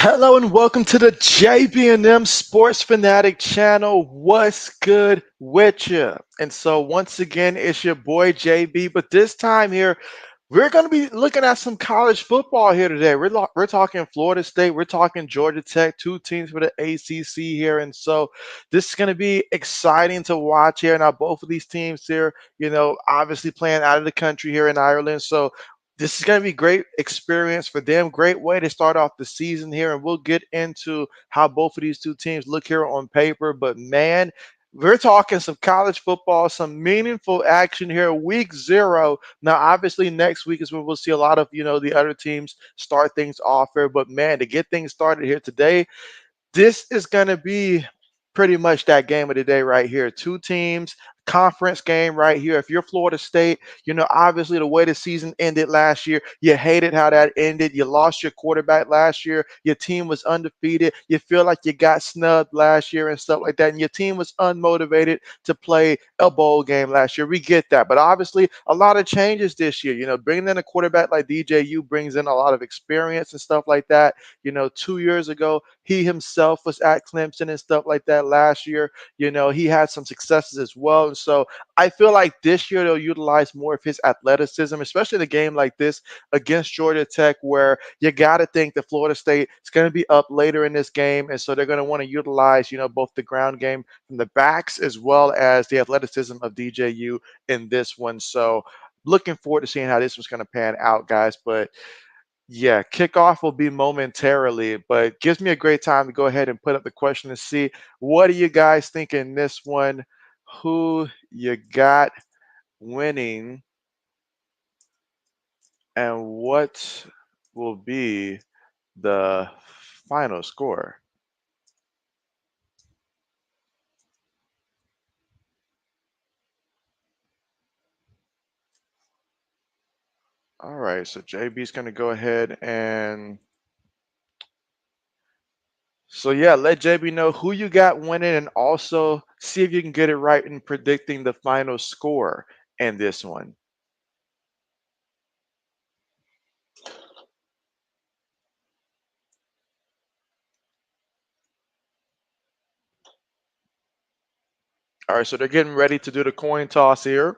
Hello and welcome to the JB&M Sports Fanatic channel. What's good with you? And so once again, it's your boy JB, but this time here, we're going to be looking at some college football here today. We're talking Florida State, we're talking Georgia Tech, two teams for the ACC here. And so this is going to be exciting to watch here. Now, both of these teams here, obviously playing out of the country here in Ireland. So this is going to be great experience for them. Great way to start off the season here, and we'll get into how both of these two teams look here on paper. But man, we're talking some college football, some meaningful action here. Week 0. Now, obviously, next week is when we'll see a lot of the other teams start things off here. But man, to get things started here today, this is going to be pretty much that game of the day right here. Two teams, conference game right here. If you're Florida State, obviously the way the season ended last year, you hated how that ended. You lost your quarterback last year. Your team was undefeated. You feel like you got snubbed last year and stuff like that. And your team was unmotivated to play a bowl game last year. We get that. But obviously, a lot of changes this year. Bringing in a quarterback like DJU brings in a lot of experience and stuff like that. 2 years ago, he himself was at Clemson and stuff like that last year. He had some successes as well. And so I feel like this year they'll utilize more of his athleticism, especially in a game like this against Georgia Tech, where you got to think that Florida State is going to be up later in this game. And so they're going to want to utilize, both the ground game from the backs as well as the athleticism of DJU in this one. So looking forward to seeing how this was going to pan out, guys. But yeah, kickoff will be momentarily, but gives me a great time to go ahead and put up the question and see what do you guys think in this one? Who you got winning and what will be the final score? All right, so JB's going to go ahead and yeah, let JB know who you got winning and also see if you can get it right in predicting the final score in this one. All right, so they're getting ready to do the coin toss here.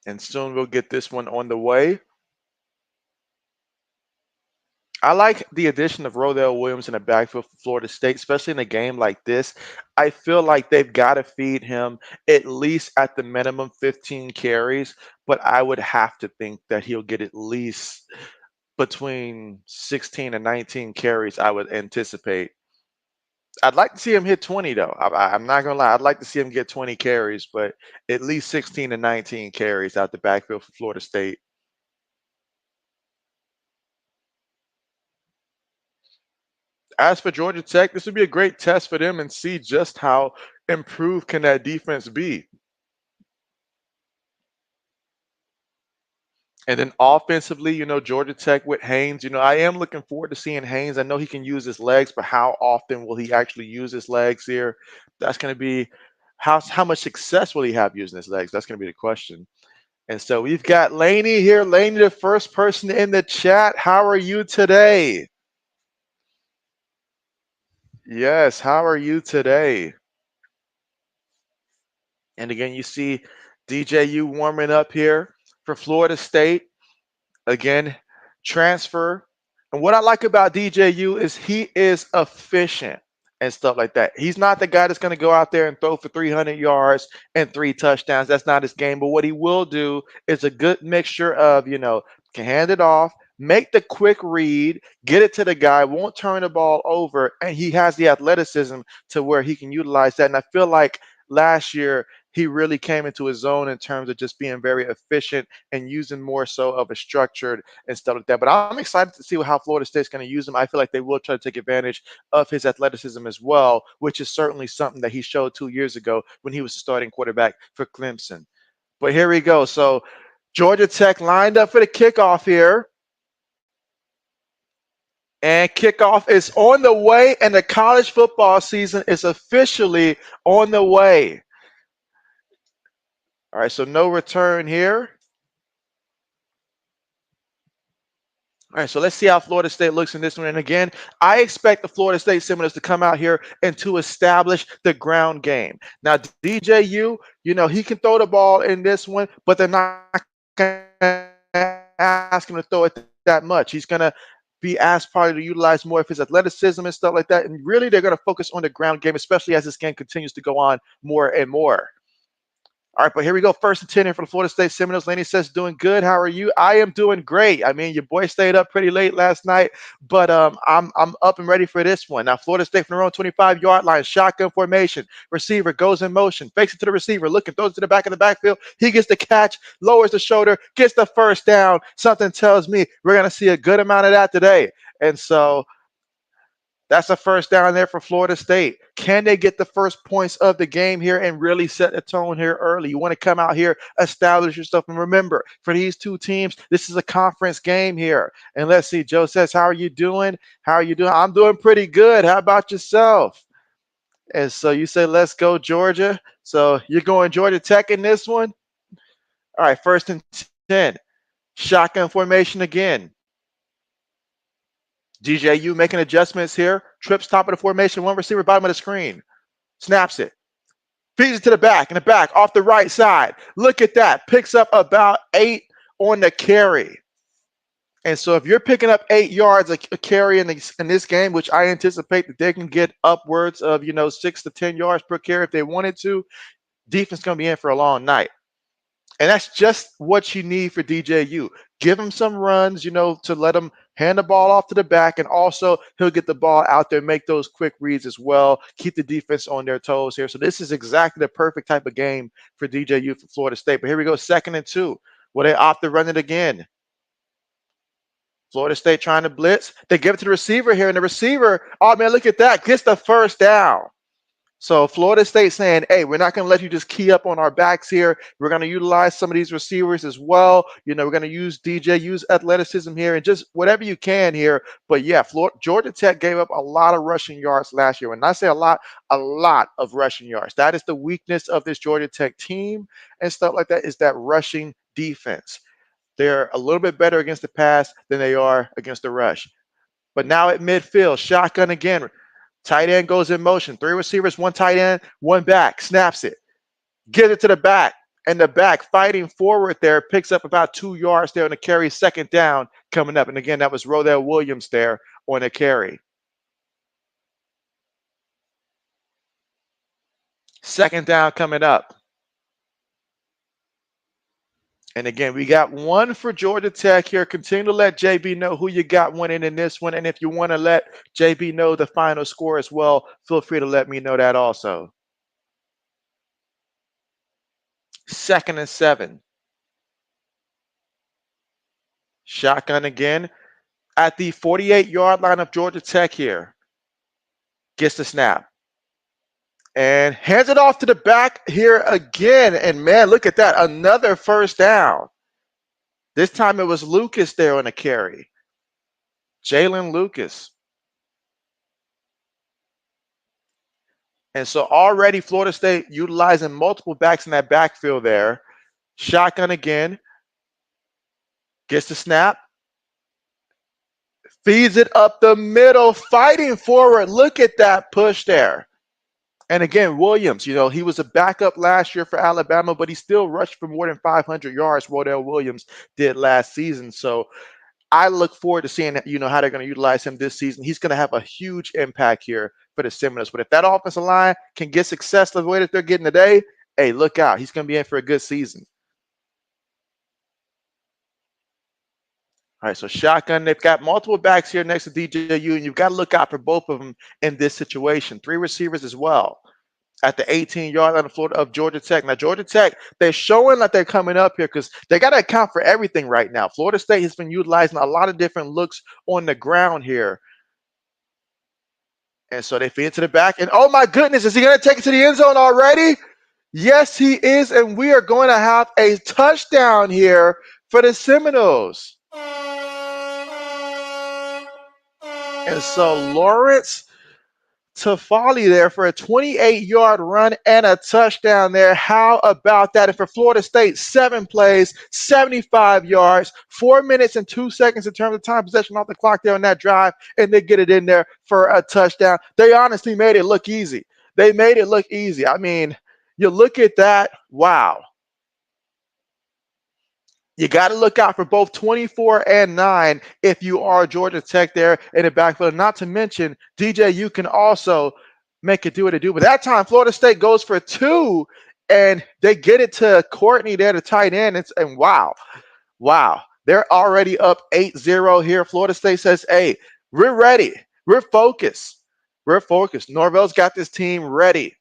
And soon we'll get this one on the way. I like the addition of Rodell Williams in the backfield for Florida State, especially in a game like this. I feel like they've got to feed him at least at the minimum 15 carries, but I would have to think that he'll get at least between 16 and 19 carries, I would anticipate. I'd like to see him hit 20, though. I'm not going to lie. I'd like to see him get 20 carries, but at least 16 to 19 carries out the backfield for Florida State. As for Georgia Tech, this would be a great test for them and see just how improved can that defense be. And then offensively, Georgia Tech with Haynes, I am looking forward to seeing Haynes. I know he can use his legs, but how often will he actually use his legs here? That's going to be how much success will he have using his legs? That's going to be the question. And so we've got Laney here. Laney, the first person in the chat. How are you today? Yes, how are you today? And again, you see DJU warming up here for Florida State. Again, transfer. And what I like about DJU is he is efficient and stuff like that. He's not the guy that's going to go out there and throw for 300 yards and 3 touchdowns. That's not his game. But what he will do is a good mixture of, can hand it off, make the quick read, get it to the guy, won't turn the ball over, and he has the athleticism to where he can utilize that. And I feel like last year he really came into his own in terms of just being very efficient and using more so of a structured and stuff like that. But I'm excited to see how Florida State's going to use him. I feel like they will try to take advantage of his athleticism as well, which is certainly something that he showed 2 years ago when he was the starting quarterback for Clemson. But here we go. So Georgia Tech lined up for the kickoff here. And kickoff is on the way, and the college football season is officially on the way. All right, so no return here. All right, so let's see how Florida State looks in this one. And again, I expect the Florida State Seminoles to come out here and to establish the ground game. Now, DJU, he can throw the ball in this one, but they're not going to ask him to throw it that much. He's going to be asked probably to utilize more of his athleticism and stuff like that. And really, they're going to focus on the ground game, especially as this game continues to go on more and more. All right, but here we go. First and 10 here for the Florida State Seminoles. Laney says, doing good. How are you? I am doing great. I mean, your boy stayed up pretty late last night, but I'm up and ready for this one. Now, Florida State from their own 25-yard line, shotgun formation. Receiver goes in motion, fakes it to the receiver, looking, throws it to the back of the backfield. He gets the catch, lowers the shoulder, gets the first down. Something tells me we're going to see a good amount of that today. And so that's a first down there for Florida State. Can they get the first points of the game here and really set the tone here early? You want to come out here, establish yourself. And remember, for these two teams, this is a conference game here. And let's see, Joe says, how are you doing? How are you doing? I'm doing pretty good. How about yourself? And so you say, let's go, Georgia. So you're going Georgia Tech in this one? All right, first and 10. Shotgun formation again. DJU making adjustments here. Trips top of the formation. One receiver, bottom of the screen. Snaps it. Feeds it to the back. In the back, off the right side. Look at that. Picks up about 8 on the carry. And so if you're picking up 8 yards a carry in this game, which I anticipate that they can get upwards of, 6 to 10 yards per carry if they wanted to, defense is going to be in for a long night. And that's just what you need for DJU. Give him some runs, to let him hand the ball off to the back, and also he'll get the ball out there, make those quick reads as well, keep the defense on their toes here. So this is exactly the perfect type of game for DJU for Florida State. But here we go, 2nd and 2. Will they opt to run it again? Florida State trying to blitz. They give it to the receiver here, and the receiver, oh man, look at that, gets the first down. So Florida State saying, hey, we're not going to let you just key up on our backs here. We're going to utilize some of these receivers as well. We're going to use DJU's athleticism here and just whatever you can here. But yeah, Georgia Tech gave up a lot of rushing yards last year. When I say a lot of rushing yards. That is the weakness of this Georgia Tech team and stuff like that, is that rushing defense. They're a little bit better against the pass than they are against the rush. But now at midfield, shotgun again. Tight end goes in motion. 3 receivers, 1 tight end, 1 back. Snaps it. Gives it to the back. And the back fighting forward there picks up about 2 yards there on the carry. 2nd down coming up. And again, that was Rodell Williams there on the carry. 2nd down coming up. And again, we got 1 for Georgia Tech here. Continue to let JB know who you got winning in this one. And if you want to let JB know the final score as well, feel free to let me know that also. 2nd and 7. Shotgun again at the 48-yard line of Georgia Tech here. Gets the snap. And hands it off to the back here again. And man, look at that. Another first down. This time it was Lucas there on the carry. Jalen Lucas. And so already Florida State utilizing multiple backs in that backfield there. Shotgun again. Gets the snap. Feeds it up the middle. Fighting forward. Look at that push there. And again, Williams, he was a backup last year for Alabama, but he still rushed for more than 500 yards. Rodell Williams did last season. So I look forward to seeing, how they're going to utilize him this season. He's going to have a huge impact here for the Seminoles. But if that offensive line can get success the way that they're getting today, hey, look out. He's going to be in for a good season. All right, so shotgun. They've got multiple backs here next to DJU, and you've got to look out for both of them in this situation. 3 receivers as well at the 18-yard line of Georgia Tech. Now, Georgia Tech, they're showing that they're coming up here because they got to account for everything right now. Florida State has been utilizing a lot of different looks on the ground here. And so they feed it to the back. And, oh, my goodness, is he going to take it to the end zone already? Yes, he is, and we are going to have a touchdown here for the Seminoles. And so Lawrence to Folly there for a 28-yard run and a touchdown there. How about that? And for Florida State, 7 plays, 75 yards, 4 minutes and 2 seconds in terms of time possession off the clock there on that drive, and they get it in there for a touchdown. They honestly made it look easy. They made it look easy. I mean, you look at that, wow. You got to look out for both 24 and 9 if you are Georgia Tech there in the backfield. Not to mention, DJ, you can also make it do what it do. But that time, Florida State goes for 2, and they get it to Courtney there, the tight end. And wow. They're already up 8-0 here. Florida State says, hey, we're ready. We're focused. We're focused. Norvell's got this team ready.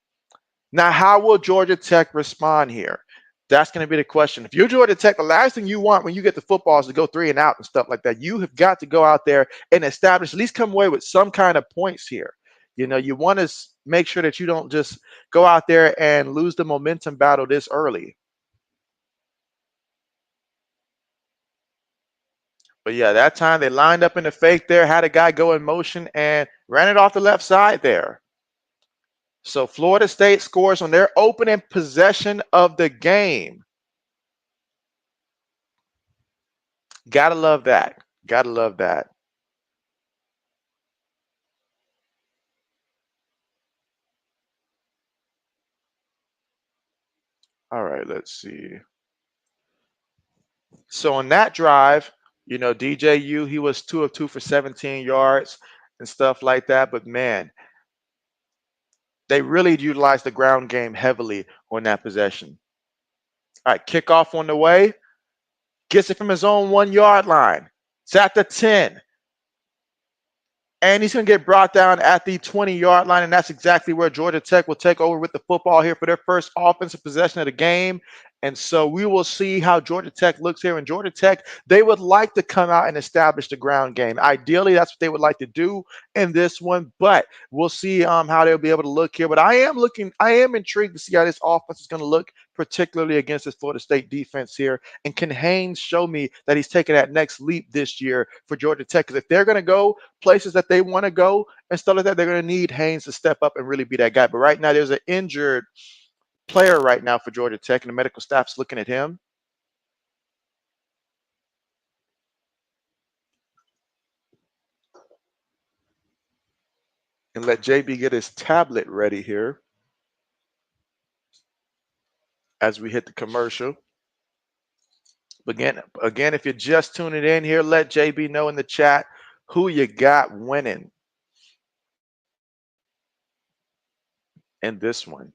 Now, how will Georgia Tech respond here? That's going to be the question. If you're Georgia Tech, the last thing you want when you get the football is to go 3 and out and stuff like that. You have got to go out there and establish, at least come away with some kind of points here. You know, you want to make sure that you don't just go out there and lose the momentum battle this early. But yeah, that time they lined up in the fake there, had a guy go in motion and ran it off the left side there. So Florida State scores on their opening possession of the game. Gotta love that. Gotta love that. All right, let's see. So on that drive, you know, DJU, he was 2 of 2 for 17 yards and stuff like that. But man, they really utilized the ground game heavily on that possession. All right, kickoff on the way. Gets it from his own 1-yard line. It's at the 10. And he's going to get brought down at the 20-yard line, and that's exactly where Georgia Tech will take over with the football here for their first offensive possession of the game. And so we will see how Georgia Tech looks here. And Georgia Tech, they would like to come out and establish the ground game. Ideally, that's what they would like to do in this one, but we'll see how they'll be able to look here. But I am intrigued to see how this offense is going to look, particularly against this Florida State defense here. And can Haynes show me that he's taking that next leap this year for Georgia Tech? Because if they're going to go places that they want to go and stuff like that, they're going to need Haynes to step up and really be that guy. But right now, there's an injured player right now for Georgia Tech, and the medical staff's looking at him. And let JB get his tablet ready here as we hit the commercial. Again, if you're just tuning in here, let JB know in the chat who you got winning in this one,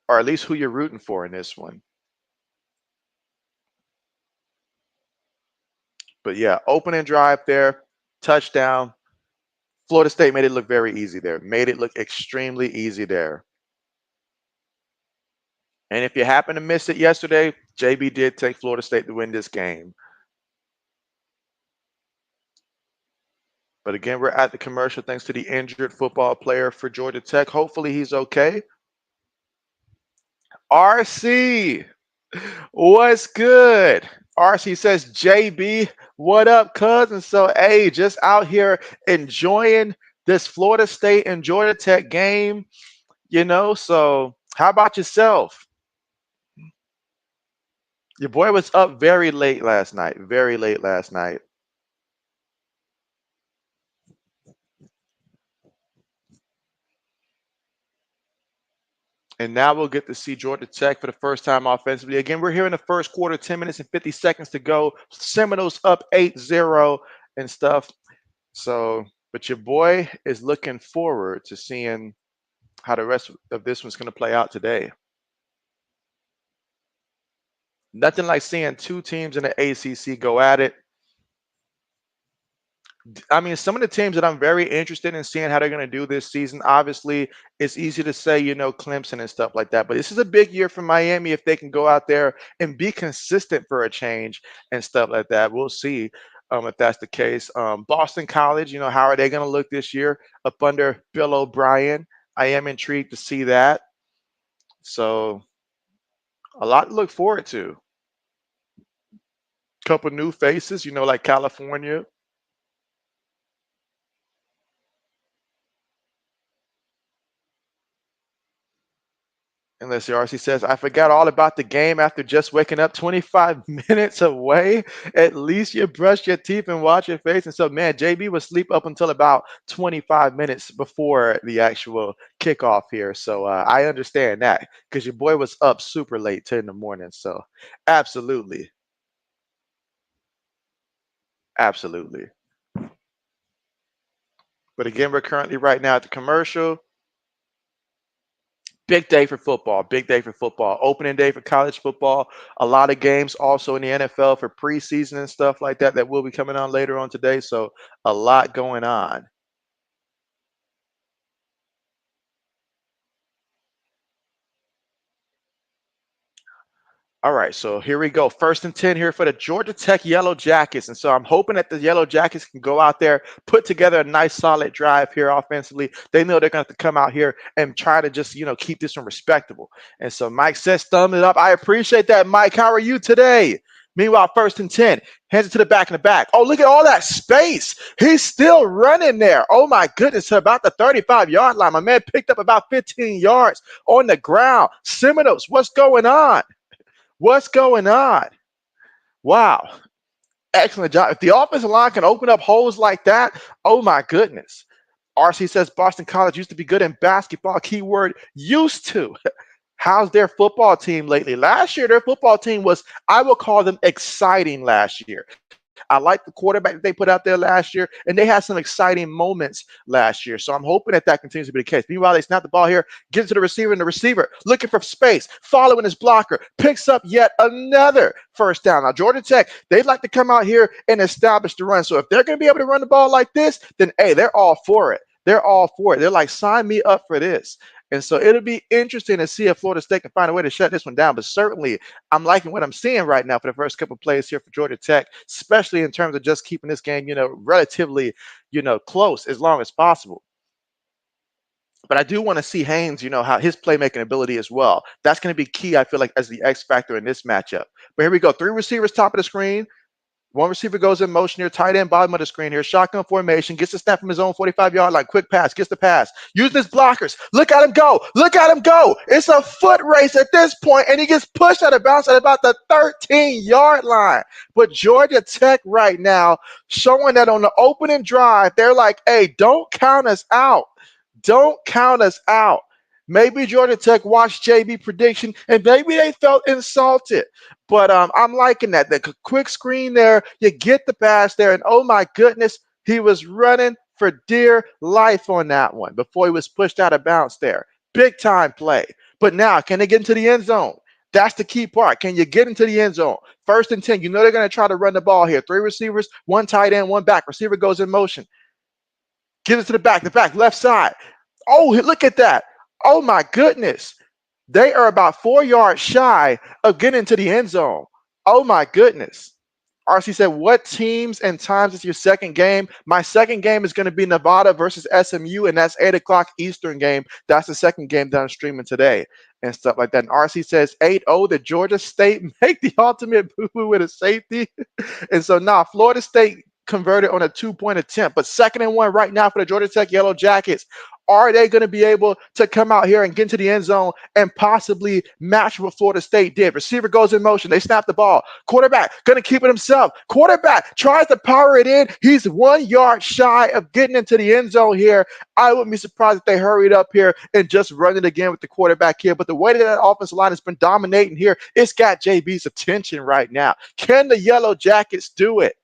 or at least who you're rooting for in this one. But yeah, opening drive there, touchdown. Florida State made it look very easy there. Made it look extremely easy there. And if you happen to miss it yesterday, JB did take Florida State to win this game. But again, we're at the commercial thanks to the injured football player for Georgia Tech. Hopefully he's okay. RC, what's good? RC says, JB, what up, cousin? So, hey, just out here enjoying this Florida State and Georgia Tech game, you know? So, how about yourself? Your boy was up very late last night, very late last night. And now we'll get to see Georgia Tech for the first time offensively. Again, we're here in the first quarter, 10 minutes and 50 seconds to go. Seminoles up 8-0 and stuff. So, but your boy is looking forward to seeing how the rest of this one's going to play out today. Nothing like seeing 2 teams in the ACC go at it. I mean, some of the teams that I'm very interested in seeing how they're going to do this season, obviously, it's easy to say, you know, Clemson and stuff like that. But this is a big year for Miami if they can go out there and be consistent for a change and stuff like that. We'll see if that's the case. Boston College, you know, how are they going to look this year up under Bill O'Brien? I am intrigued to see that. So, a lot to look forward to. Couple new faces, you know, like California. And let's see, RC says, I forgot all about the game after just waking up 25 minutes away. At least you brush your teeth and wash your face. And so, man, JB was asleep up until about 25 minutes before the actual kickoff here. So I understand that because your boy was up super late, 10 in the morning. So absolutely. Absolutely. But again, we're currently right now at the commercial. Big day for football. Big day for football. Opening day for college football. A lot of games also in the NFL for preseason and stuff like that that will be coming on later on today. So a lot going on. All right, so here we go. First and 10 here for the Georgia Tech Yellow Jackets. And so I'm hoping that the Yellow Jackets can go out there, put together a nice solid drive here offensively. They know they're going to have to come out here and try to just, keep this one respectable. And so Mike says, thumb it up. I appreciate that, Mike. How are you today? Meanwhile, first and 10, hands it to the back in the back. Oh, look at all that space. He's still running there. Oh, my goodness, to about the 35-yard line. My man picked up about 15 yards on the ground. Seminoles, what's going on? What's going on? Wow. Excellent job. If the offensive line can open up holes like that, oh my goodness. RC says Boston College used to be good in basketball. Keyword used to. How's their football team lately? Last year, their football team was, I will call them exciting last year. I like the quarterback that they put out there last year, and they had some exciting moments last year. So I'm hoping that that continues to be the case. Meanwhile, they snap the ball here, gives it to the receiver, and the receiver looking for space, following his blocker, picks up yet another first down. Now, Georgia Tech, they'd like to come out here and establish the run. So if they're going to be able to run the ball like this, then, hey, they're all for it. They're all for it. They're like, sign me up for this. And so it'll be interesting to see if Florida State can find a way to shut this one down. But certainly, I'm liking what I'm seeing right now for the first couple of plays here for Georgia Tech, especially in terms of just keeping this game, relatively, close as long as possible. But I do want to see Haynes, how his playmaking ability as well. That's going to be key, I feel like, as the X factor in this matchup. But here we go. 3 receivers, top of the screen. One receiver goes in motion here, tight end, bottom of the screen here, shotgun formation, gets the snap from his own 45-yard line, quick pass, gets the pass, using his blockers. Look at him go. Look at him go. It's a foot race at this point, and he gets pushed out of bounds at about the 13-yard line. But Georgia Tech right now showing that on the opening drive, they're like, hey, don't count us out. Don't count us out. Maybe Georgia Tech watched JB prediction, and maybe they felt insulted. But I'm liking that. The quick screen there, you get the pass there, and oh my goodness, he was running for dear life on that one before he was pushed out of bounds there. Big time play. But now, can they get into the end zone? That's the key part. Can you get into the end zone? First and 10. You know they're going to try to run the ball here. 3 receivers, 1 tight end, 1 back. Receiver goes in motion. Gives it to the back left side. Oh, look at that. Oh my goodness. They are about 4 yards shy of getting into the end zone. Oh my goodness. RC said, what teams and times is your second game? My second game is going to be Nevada versus SMU, and that's 8 o'clock Eastern game. That's the second game that I'm streaming today and stuff like that. And RC says 8-0, the Georgia State make the ultimate boo-boo with a safety. And so now Florida State converted on a 2-point attempt, but 2nd and 1 right now for the Georgia Tech Yellow Jackets. Are they going to be able to come out here and get into the end zone and possibly match what Florida State did? Receiver goes in motion. They snap the ball. Quarterback going to keep it himself. Quarterback tries to power it in. He's 1 yard shy of getting into the end zone here. I wouldn't be surprised if they hurried up here and just run it again with the quarterback here. But the way that offensive line has been dominating here, it's got JB's attention right now. Can the Yellow Jackets do it?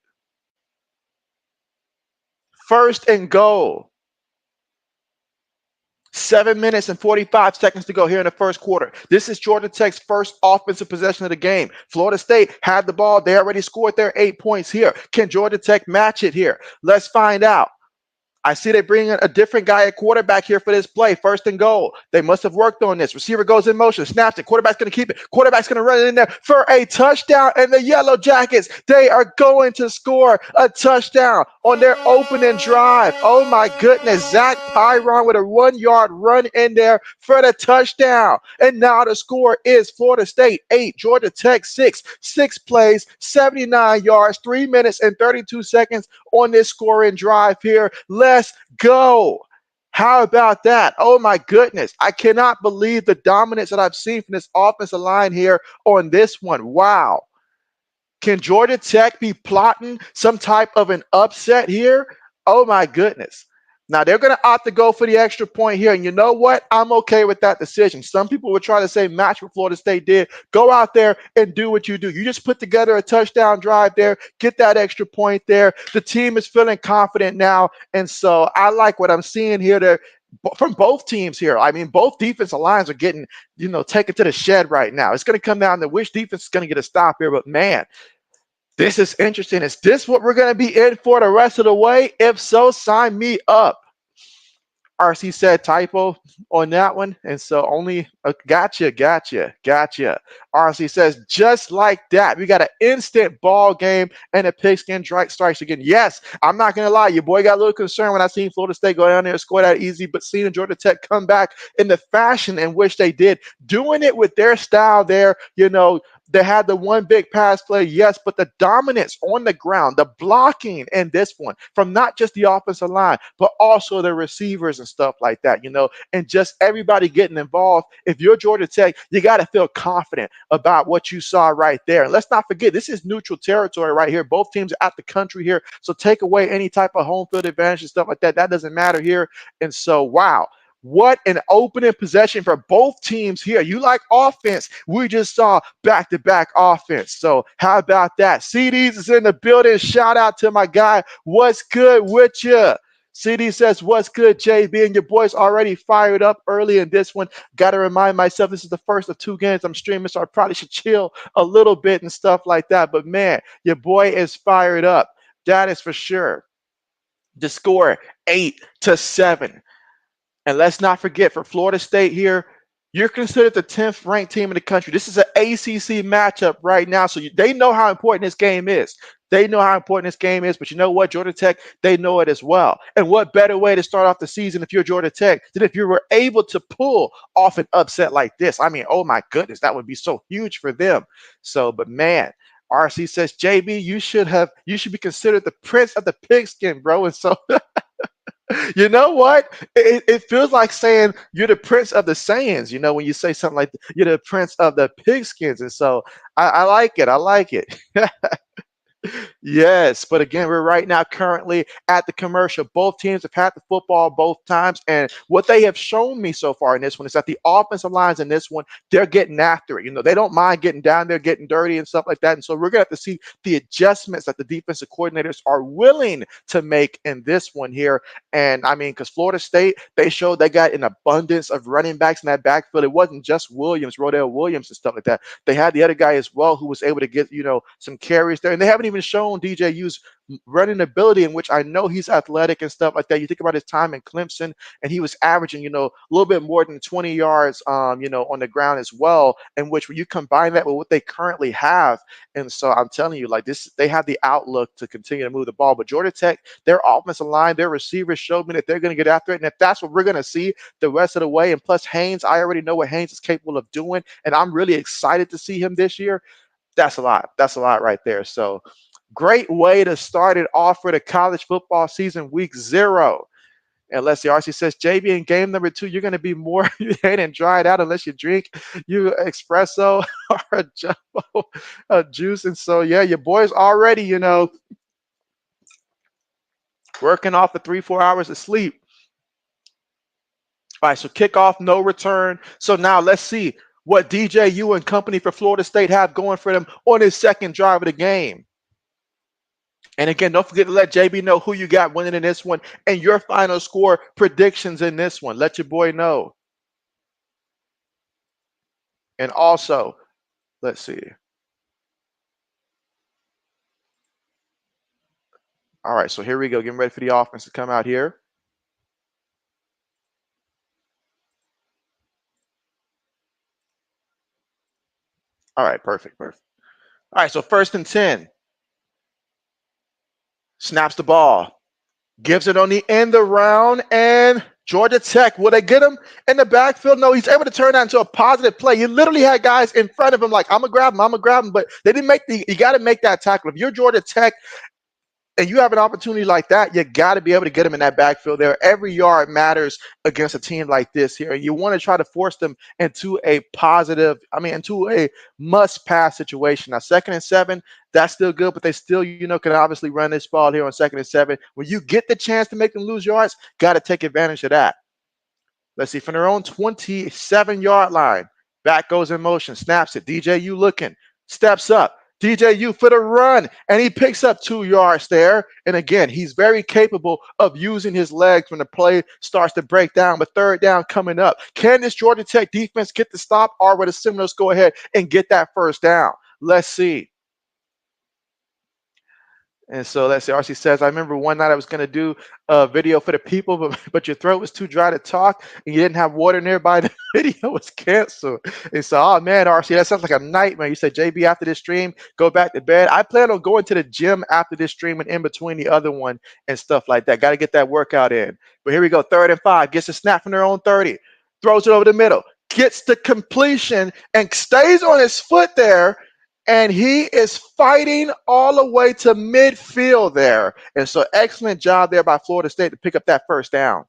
1st and goal. 7 minutes and 45 seconds to go here in the first quarter. This is Georgia Tech's first offensive possession of the game. Florida State had the ball. They already scored their 8 points here. Can Georgia Tech match it here? Let's find out. I see they bring in a different guy at quarterback here for this play. 1st and goal. They must have worked on this. Receiver goes in motion, snaps it. Quarterback's going to keep it. Quarterback's going to run it in there for a touchdown. And the Yellow Jackets, they are going to score a touchdown on their opening drive. Oh my goodness. Zach Pyron with a 1 yard run in there for the touchdown. And now the score is Florida State 8, Georgia Tech 6. 6 plays, 79 yards, 3 minutes and 32 seconds on this scoring drive here. Let's go. How about that? Oh my goodness. I cannot believe the dominance that I've seen from this offensive line here on this one. Wow. Can Georgia Tech be plotting some type of an upset here? Oh my goodness. Now they're going to opt to go for the extra point here. And you know what? I'm okay with that decision. Some people would try to say match what Florida State did. Go out there and do what you do. You just put together a touchdown drive there, get that extra point there. The team is feeling confident now. And so I like what I'm seeing here there from both teams here. I mean, both defensive lines are getting, taken to the shed right now. It's going to come down to which defense is going to get a stop here. But man, this is interesting. Is this what we're going to be in for the rest of the way? If so, sign me up. RC said typo on that one. And so only gotcha. RC says just like that. We got an instant ball game and a pigskin strikes again. Yes, I'm not going to lie. Your boy got a little concerned when I seen Florida State go down there and score that easy, but seeing Georgia Tech come back in the fashion in which they did, doing it with their style there, they had the one big pass play, yes, but the dominance on the ground, the blocking in this one from not just the offensive line, but also the receivers and stuff like that, and just everybody getting involved. If you're Georgia Tech, you got to feel confident about what you saw right there. And let's not forget, this is neutral territory right here. Both teams are out the country here. So take away any type of home field advantage and stuff like that. That doesn't matter here. And so, wow. What an opening possession for both teams here. You like offense. We just saw back-to-back offense. So how about that? CDs is in the building. Shout out to my guy. What's good with you? CD says, what's good, JB? And your boy's already fired up early in this one. Got to remind myself this is the first of 2 games I'm streaming, so I probably should chill a little bit and stuff like that. But, man, your boy is fired up. That is for sure. The score, 8-7. And let's not forget, for Florida State here, you're considered the 10th ranked team in the country. This is an ACC matchup right now. So they know how important this game is. They know how important this game is. But you know what? Georgia Tech, they know it as well. And what better way to start off the season if you're Georgia Tech than if you were able to pull off an upset like this? I mean, oh my goodness, that would be so huge for them. So, but man, RC says, JB, you should be considered the prince of the pigskin, bro. And so you know what? It feels like saying you're the prince of the Saiyans, when you say something like you're the prince of the pigskins. And so I like it. I like it. Yes, but again, we're right now currently at the commercial. Both teams have had the football both times, and what they have shown me so far in this one is that the offensive lines in this one, they're getting after it. They don't mind getting down there, getting dirty and stuff like that. And so we're going to have to see the adjustments that the defensive coordinators are willing to make in this one here. And I mean, because Florida State, they showed they got an abundance of running backs in that backfield. It wasn't just Williams, Rodell Williams and stuff like that. They had the other guy as well who was able to get, some carries there. And they haven't even shown DJU's running ability, in which I know he's athletic and stuff like that. You think about his time in Clemson, and he was averaging, a little bit more than 20 yards, on the ground as well, in which when you combine that with what they currently have. And so I'm telling you, like this, they have the outlook to continue to move the ball. But Georgia Tech, their offensive line, their receivers showed me that they're going to get after it. And if that's what we're going to see the rest of the way, and plus Haynes, I already know what Haynes is capable of doing, and I'm really excited to see him this year. That's a lot. That's a lot right there. So great way to start it off for the college football season, week 0. And Leslie RC says, JB, in game number 2, you're going to be more head and dried out unless you drink you espresso or a jumbo juice. And so, yeah, your boy's already, working off for 3-4 hours of sleep. All right, so kickoff, no return. So now let's see what DJU and company for Florida State have going for them on his second drive of the game. And again, don't forget to let JB know who you got winning in this one and your final score predictions in this one. Let your boy know. And also, let's see. All right, so here we go. Getting ready for the offense to come out here. All right, perfect. All right, so 1st and 10. Snaps the ball. Gives it on the end around, and Georgia Tech, will they get him in the backfield? No, he's able to turn that into a positive play. You literally had guys in front of him like, I'm going to grab him, but they didn't make you got to make that tackle. If you're Georgia Tech, and you have an opportunity like that, you got to be able to get them in that backfield there. Every yard matters against a team like this here. You want to try to force them into a into a must-pass situation. Now, 2nd and 7, that's still good, but they still, can obviously run this ball here on 2nd and 7. When you get the chance to make them lose yards, got to take advantage of that. Let's see, from their own 27-yard line, back goes in motion, snaps it. DJU looking, steps up. DJU for the run, and he picks up 2 yards there. And again, he's very capable of using his legs when the play starts to break down. But 3rd down coming up. Can this Georgia Tech defense get the stop, or will the Seminoles go ahead and get that 1st down? Let's see. And so let's say RC says, I remember one night I was going to do a video for the people, but your throat was too dry to talk and you didn't have water nearby. The video was canceled. And so, oh man, RC, that sounds like a nightmare. You said, JB, after this stream, go back to bed. I plan on going to the gym after this stream and in between the other one and stuff like that. Got to get that workout in. But here we go. 3rd and 5, gets a snap from their own 30, throws it over the middle, gets the completion and stays on his foot there. And he is fighting all the way to midfield there. And so excellent job there by Florida State to pick up that 1st down.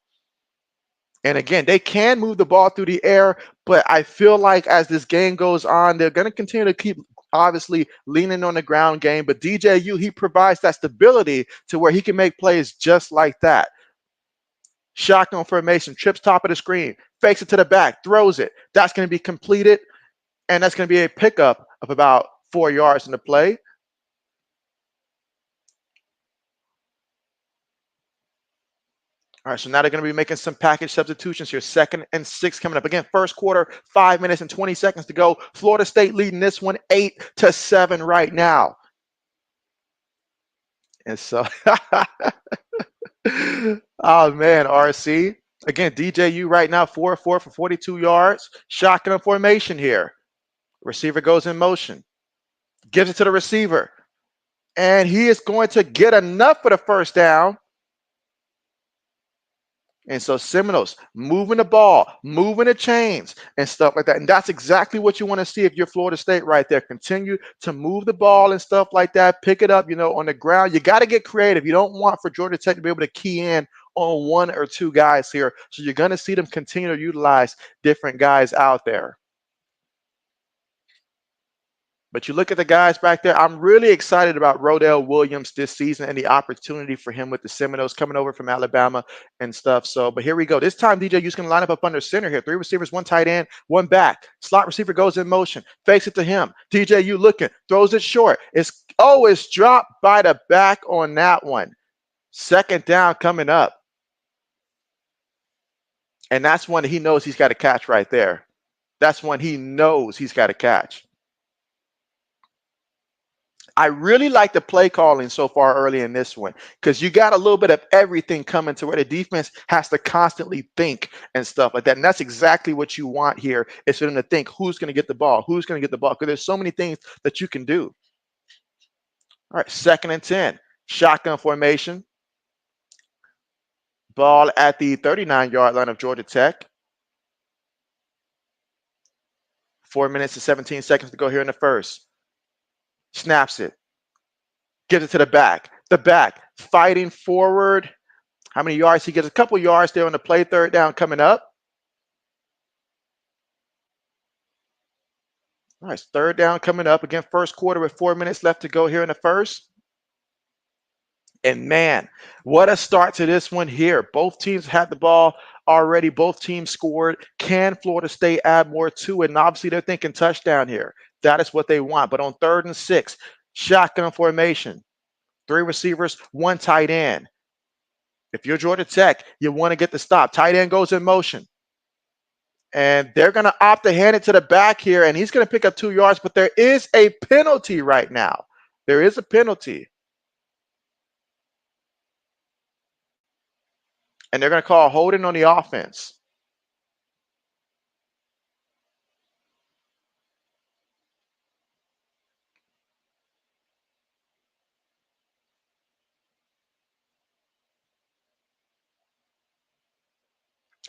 And again, they can move the ball through the air, but I feel like as this game goes on, they're going to continue to keep obviously leaning on the ground game. But DJU, he provides that stability to where he can make plays just like that. Shotgun formation, trips top of the screen, fakes it to the back, throws it. That's going to be completed, and that's going to be a pickup of about 4 yards in the play. All right, so now they're going to be making some package substitutions here. 2nd and 6 coming up. Again, 1st quarter, 5 minutes and 20 seconds to go. Florida State leading this one 8-7 right now. And so, oh man, RC. Again, DJU right now, 4-4 for 42 yards. Shotgun formation here. Receiver goes in motion. Gives it to the receiver. And he is going to get enough for the 1st down. And so Seminoles moving the ball, moving the chains and stuff like that. And that's exactly what you want to see if you're Florida State right there. Continue to move the ball and stuff like that. Pick it up, on the ground. You got to get creative. You don't want for Georgia Tech to be able to key in on 1 or 2 guys here. So you're going to see them continue to utilize different guys out there. But you look at the guys back there, I'm really excited about Rodell Williams this season and the opportunity for him with the Seminoles coming over from Alabama and stuff. So, but here we go. This time, DJU's going to line up under center here. 3 receivers, 1 tight end, 1 back. Slot receiver goes in motion, fakes it to him. DJU looking, throws it short. It's dropped by the back on that one. 2nd down coming up. And that's one he knows he's got to catch right there. That's one he knows he's got to catch. I really like the play calling so far early in this one because you got a little bit of everything coming to where the defense has to constantly think and stuff like that. And that's exactly what you want here is for them to think who's going to get the ball, because there's so many things that you can do. All right, 2nd and 10, shotgun formation. Ball at the 39-yard line of Georgia Tech. 4 minutes and 17 seconds to go here in the 1st. Snaps it. Gives it to the back. The back fighting forward. How many yards? He gets a couple yards there on the play. 3rd down coming up. All right, 3rd down coming up. Again, 1st quarter with 4 minutes left to go here in the 1st. And man, what a start to this one here. Both teams had the ball already. Both teams scored. Can Florida State add more to it? And obviously they're thinking touchdown here. That is what they want. But on 3rd and 6, shotgun formation. 3 receivers, 1 tight end. If you're Georgia Tech, you want to get the stop. Tight end goes in motion. And they're going to opt to hand it to the back here, and he's going to pick up 2 yards, but there is a penalty right now. There is a penalty. And they're going to call holding on the offense.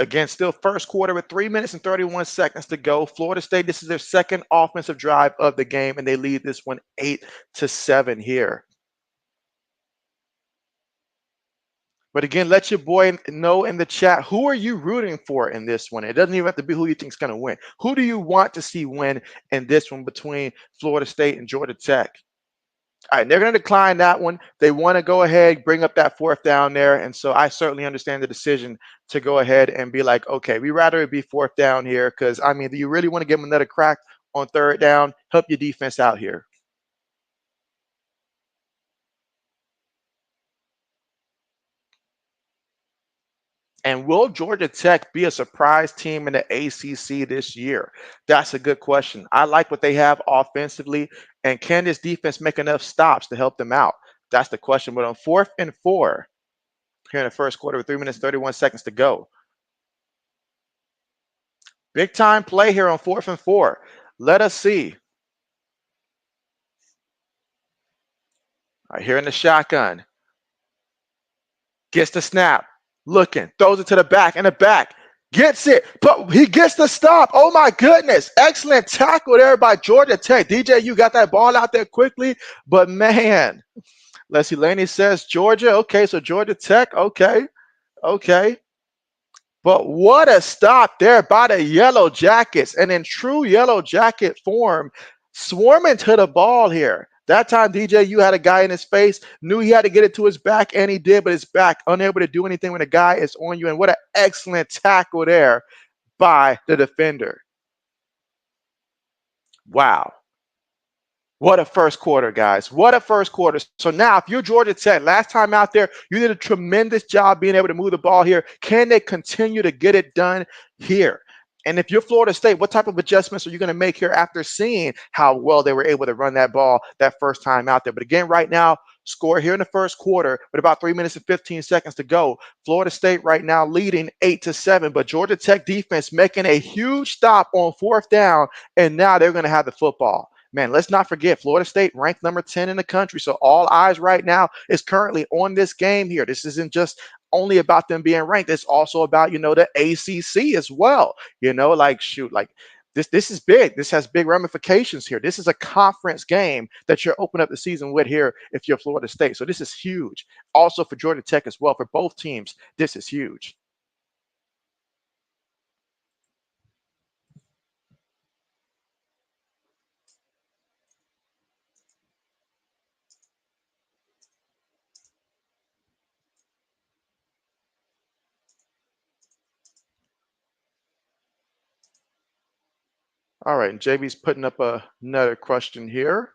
Again, still 1st quarter with 3 minutes and 31 seconds to go. Florida State, this is their 2nd offensive drive of the game, and they lead this one 8-7 here. But again, let your boy know in the chat, who are you rooting for in this one? It doesn't even have to be who you think is going to win. Who do you want to see win in this one between Florida State and Georgia Tech? All right, they're going to decline that one. They want to go ahead, bring up that fourth down there. And so I certainly understand the decision to go ahead and be like, okay, we rather it be fourth down here because, I mean, do you really want to give them another crack on third down? Help your defense out here. And will Georgia Tech be a surprise team in the ACC this year? That's a good question. I like what they have offensively. And can this defense make enough stops to help them out? That's the question. But on 4th and 4, here in the first quarter with 3 minutes, 31 seconds to go. Big time play here on 4th and 4. Let us see. All right, here in the shotgun. Gets the snap. Looking. Throws it to the back. And the back. Gets it. But he gets the stop. Oh, my goodness. Excellent tackle there by Georgia Tech. DJ, you got that ball out there quickly. But, man, Leslie Laney says Georgia. Okay, so Georgia Tech. Okay. But what a stop there by the Yellow Jackets. And in true Yellow Jacket form, swarming to the ball here. That time, DJ, you had a guy in his face, knew he had to get it to his back, and he did, but his back, unable to do anything when a guy is on you. And what an excellent tackle there by the defender. Wow. What a first quarter, guys. What a first quarter. So now, if you're Georgia Tech, last time out there, you did a tremendous job being able to move the ball here. Can they continue to get it done here? And if you're Florida State, what type of adjustments are you going to make here after seeing how well they were able to run that ball that first time out there? But again, right now, score here in the first quarter with about 3 minutes and 15 seconds to go. Florida State right now leading 8-7, but Georgia Tech defense making a huge stop on fourth down, and now they're going to have the football. Man, let's not forget, Florida State ranked number 10 in the country. So all eyes right now is currently on this game here. This isn't just only about them being ranked. It's also about, the ACC as well. This is big. This has big ramifications here. This is a conference game that you're opening up the season with here if you're Florida State. So this is huge. Also for Georgia Tech as well. For both teams, this is huge. All right, and JB's putting up another question here.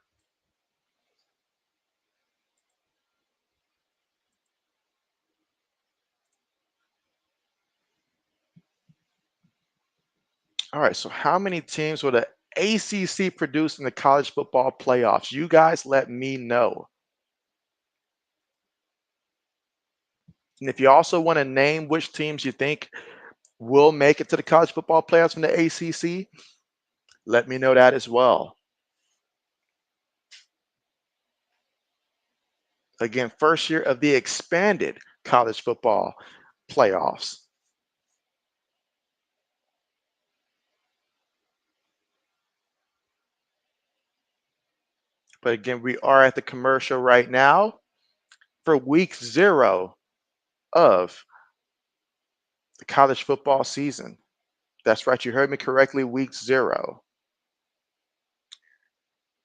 All right, so how many teams will the ACC produce in the college football playoffs? You guys let me know. And if you also want to name which teams you think will make it to the college football playoffs from the ACC, let me know that as well. Again, first year of the expanded college football playoffs. But again, we are at the commercial right now for week 0 of the college football season. That's right, you heard me correctly, week 0.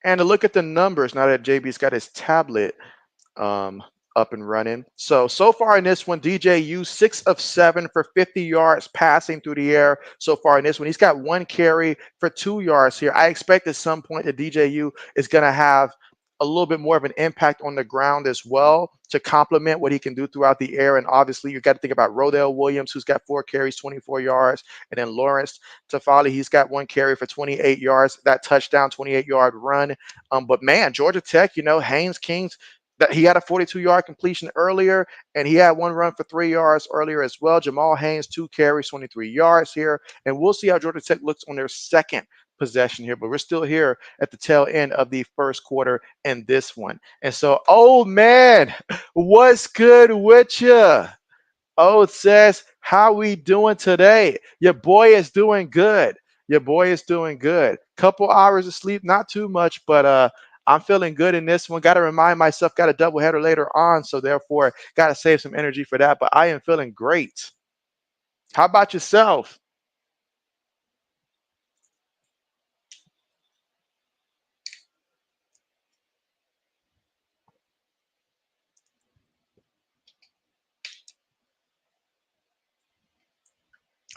And to look at the numbers now that JB's got his tablet up and running. So far in this one, DJU 6 of 7 for 50 yards passing through the air so far in this one. He's got 1 carry for 2 yards here. I expect at some point that DJU is going to have a little bit more of an impact on the ground as well to complement what he can do throughout the air. And obviously, you got to think about Rodell Williams, who's got 4 carries, 24 yards. And then Lawrence Tafali, he's got 1 carry for 28 yards, that touchdown, 28-yard run. But man, Georgia Tech, Haynes Kings, that he had a 42-yard completion earlier, and he had 1 run for 3 yards earlier as well. Jamal Haynes, 2 carries, 23 yards here. And we'll see how Georgia Tech looks on their second possession here, but we're still here at the tail end of the first quarter in this one. And so, oh man, what's good with you? Oh, it says, how we doing today? Your boy is doing good. Couple hours of sleep, not too much, but I'm feeling good in this one. Got to remind myself, got a doubleheader later on, so therefore got to save some energy for that. But I am feeling great. How about yourself?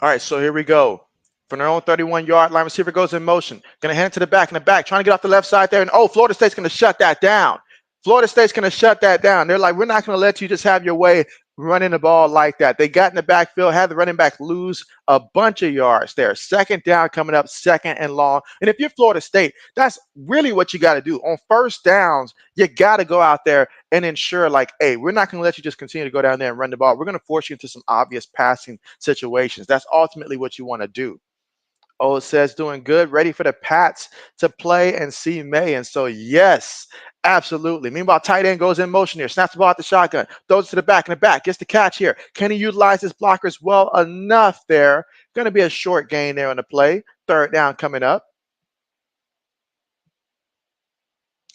All right, so here we go. From their own 31-yard line, receiver goes in motion. Going to hand it to the back, in the back, trying to get off the left side there. And, oh, Florida State's going to shut that down. Florida State's going to shut that down. They're like, we're not going to let you just have your way running the ball like that. They got in the backfield, had the running back lose a bunch of yards there. Second down coming up, second and long. And if you're Florida State, that's really what you got to do. On first downs, you got to go out there and ensure, like, hey, we're not going to let you just continue to go down there and run the ball. We're going to force you into some obvious passing situations. That's ultimately what you want to do. Oh, it says doing good, ready for the Pats to play and see May. And so, yes, absolutely. Meanwhile, tight end goes in motion here, snaps the ball at the shotgun, throws it to the back, and the back gets the catch here. Can he utilize his blockers well enough there? Going to be a short gain there on the play. Third down coming up.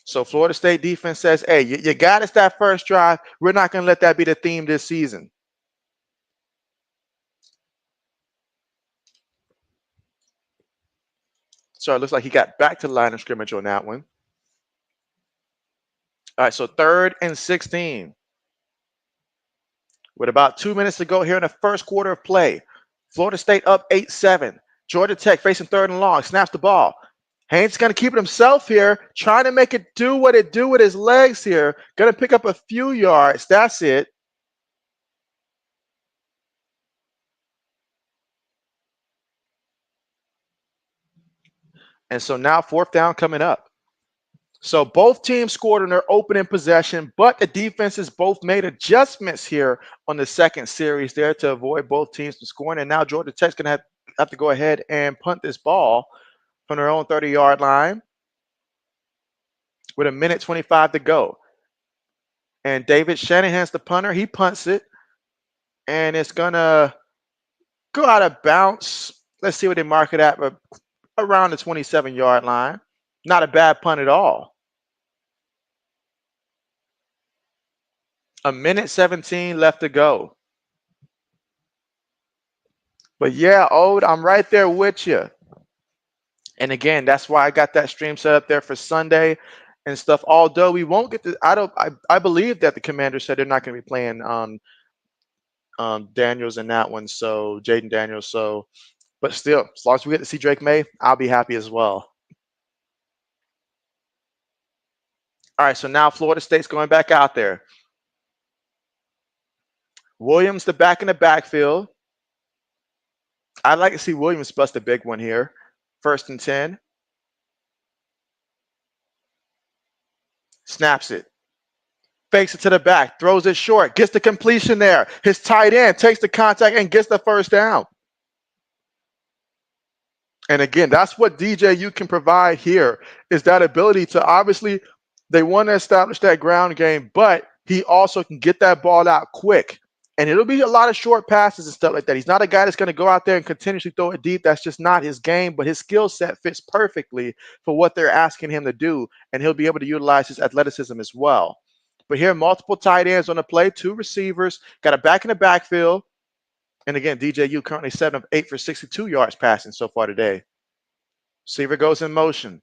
So Florida State defense says, hey, you got us that first drive. We're not going to let that be the theme this season. So it looks like he got back to the line of scrimmage on that one. All right, so 3rd and 16. With about 2 minutes to go here in the first quarter of play. Florida State up 8-7. Georgia Tech facing 3rd and long. Snaps the ball. Haynes going to keep it himself here, trying to make it do what it do with his legs here. Going to pick up a few yards. That's it. And so now 4th down coming up. So both teams scored on their opening possession, but the defenses both made adjustments here on the second series there to avoid both teams from scoring. And now Georgia Tech's going to have to go ahead and punt this ball from their own 30-yard line with 1:25 to go. And David Shanahan's the punter. He punts it, and it's going to go out of bounds. Let's see what they mark it at, but around the 27-yard line. Not a bad punt at all. 1:17 left to go. But yeah, Ode, I'm right there with you. And again, that's why I got that stream set up there for Sunday and stuff. Although we won't get to, I believe that the commander said they're not going to be playing Daniels in that one. So Jaden Daniels. So, but still, as long as we get to see Drake May, I'll be happy as well. All right, so now Florida State's going back out there. Williams, the back in the backfield. I'd like to see Williams bust a big one here. 1st and 10. Snaps it. Fakes it to the back. Throws it short. Gets the completion there. His tight end takes the contact and gets the first down. And again, that's what DJU can provide here, is that ability to, obviously, they want to establish that ground game, but he also can get that ball out quick. And it'll be a lot of short passes and stuff like that. He's not a guy that's going to go out there and continuously throw it deep. That's just not his game, but his skill set fits perfectly for what they're asking him to do, and he'll be able to utilize his athleticism as well. But here, multiple tight ends on the play, 2 receivers, got a back in the backfield. And again, DJU currently 7 of 8 for 62 yards passing so far today. Receiver goes in motion.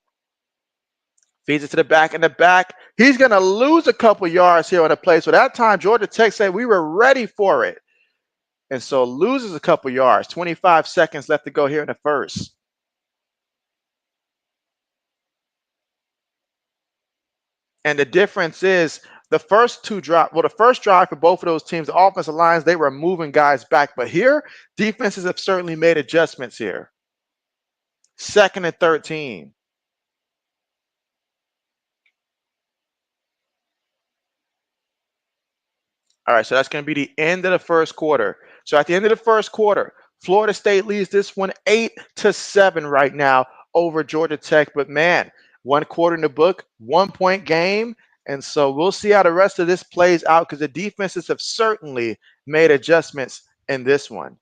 Feeds it to the back in the back. He's going to lose a couple yards here on the play. So that time, Georgia Tech said we were ready for it. And so loses a couple yards. 25 seconds left to go here in the first. And the difference is the first drive for both of those teams, the offensive lines, they were moving guys back. But here, defenses have certainly made adjustments here. 2nd and 13. All right, so that's going to be the end of the first quarter. So at the end of the first quarter, Florida State leads this one 8-7 right now over Georgia Tech. But man, 1 quarter in the book, 1-point game. And so we'll see how the rest of this plays out, because the defenses have certainly made adjustments in this one.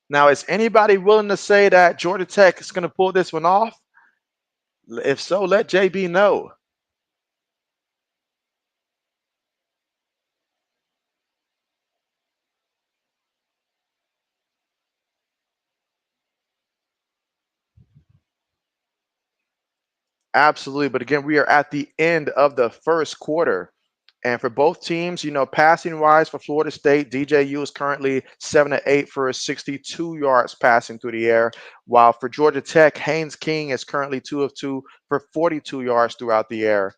Now, is anybody willing to say that Georgia Tech is going to pull this one off? If so, let JB know. Absolutely. But again, we are at the end of the first quarter. And for both teams, passing wise for Florida State, DJU is currently 7 of 8 for 62 yards passing through the air, while for Georgia Tech, Haynes King is currently 2 of 2 for 42 yards throughout the air.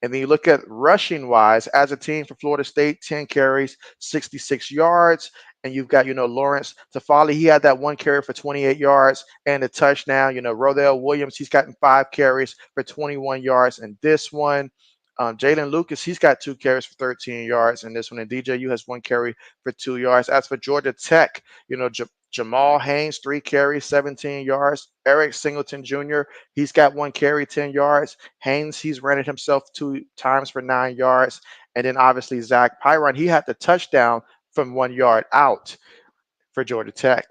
And then you look at rushing wise, as a team for Florida State, 10 carries, 66 yards. And you've got, Lawrence Tafali. He had that one carry for 28 yards and a touchdown. Rodell Williams, he's gotten 5 carries for 21 yards. And this one, Jalen Lucas, he's got 2 carries for 13 yards in this one. And DJU has 1 carry for 2 yards. As for Georgia Tech, Jamal Haynes, 3 carries, 17 yards. Eric Singleton Jr., he's got 1 carry, 10 yards. Haynes, he's ran it himself 2 times for 9 yards. And then obviously Zach Pyron, he had the touchdown from 1 yard out for Georgia Tech.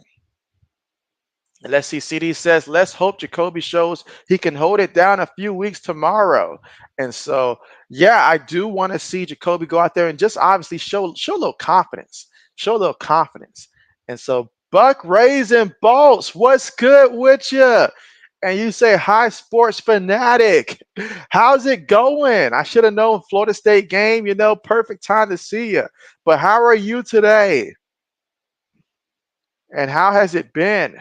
And let's see, CD says, let's hope Jacoby shows he can hold it down a few weeks tomorrow. And so, yeah, I do want to see Jacoby go out there and just obviously show a little confidence. Show a little confidence. And so, Buck Raising Bolts, what's good with you? And you say, hi, sports fanatic. How's it going? I should have known Florida State game, perfect time to see you. But how are you today? And how has it been?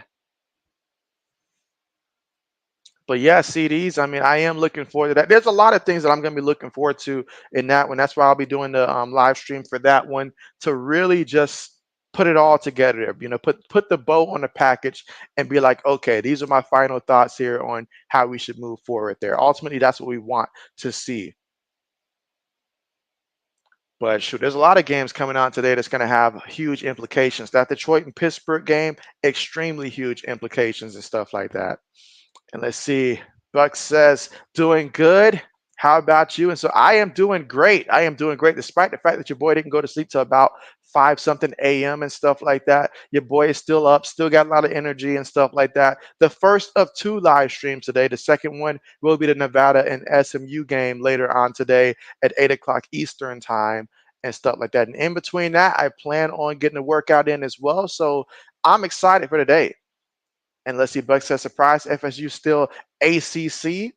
But yeah, CDs. I mean, I am looking forward to that. There's a lot of things that I'm going to be looking forward to in that one. That's why I'll be doing the live stream for that one to really just put it all together. Put the bow on the package and be like, okay, these are my final thoughts here on how we should move forward there. Ultimately, that's what we want to see. But shoot, there's a lot of games coming out today that's going to have huge implications. That Detroit and Pittsburgh game, extremely huge implications and stuff like that. And let's see. Buck says, doing good. How about you? And so I am doing great. I am doing great, despite the fact that your boy didn't go to sleep till about 5 something a.m. and stuff like that. Your boy is still up, still got a lot of energy and stuff like that. The first of 2 live streams today. The second one will be the Nevada and SMU game later on today at 8 o'clock Eastern time and stuff like that. And in between that, I plan on getting a workout in as well. So I'm excited for today. And let's see, Buck says, surprise, FSU still ACC.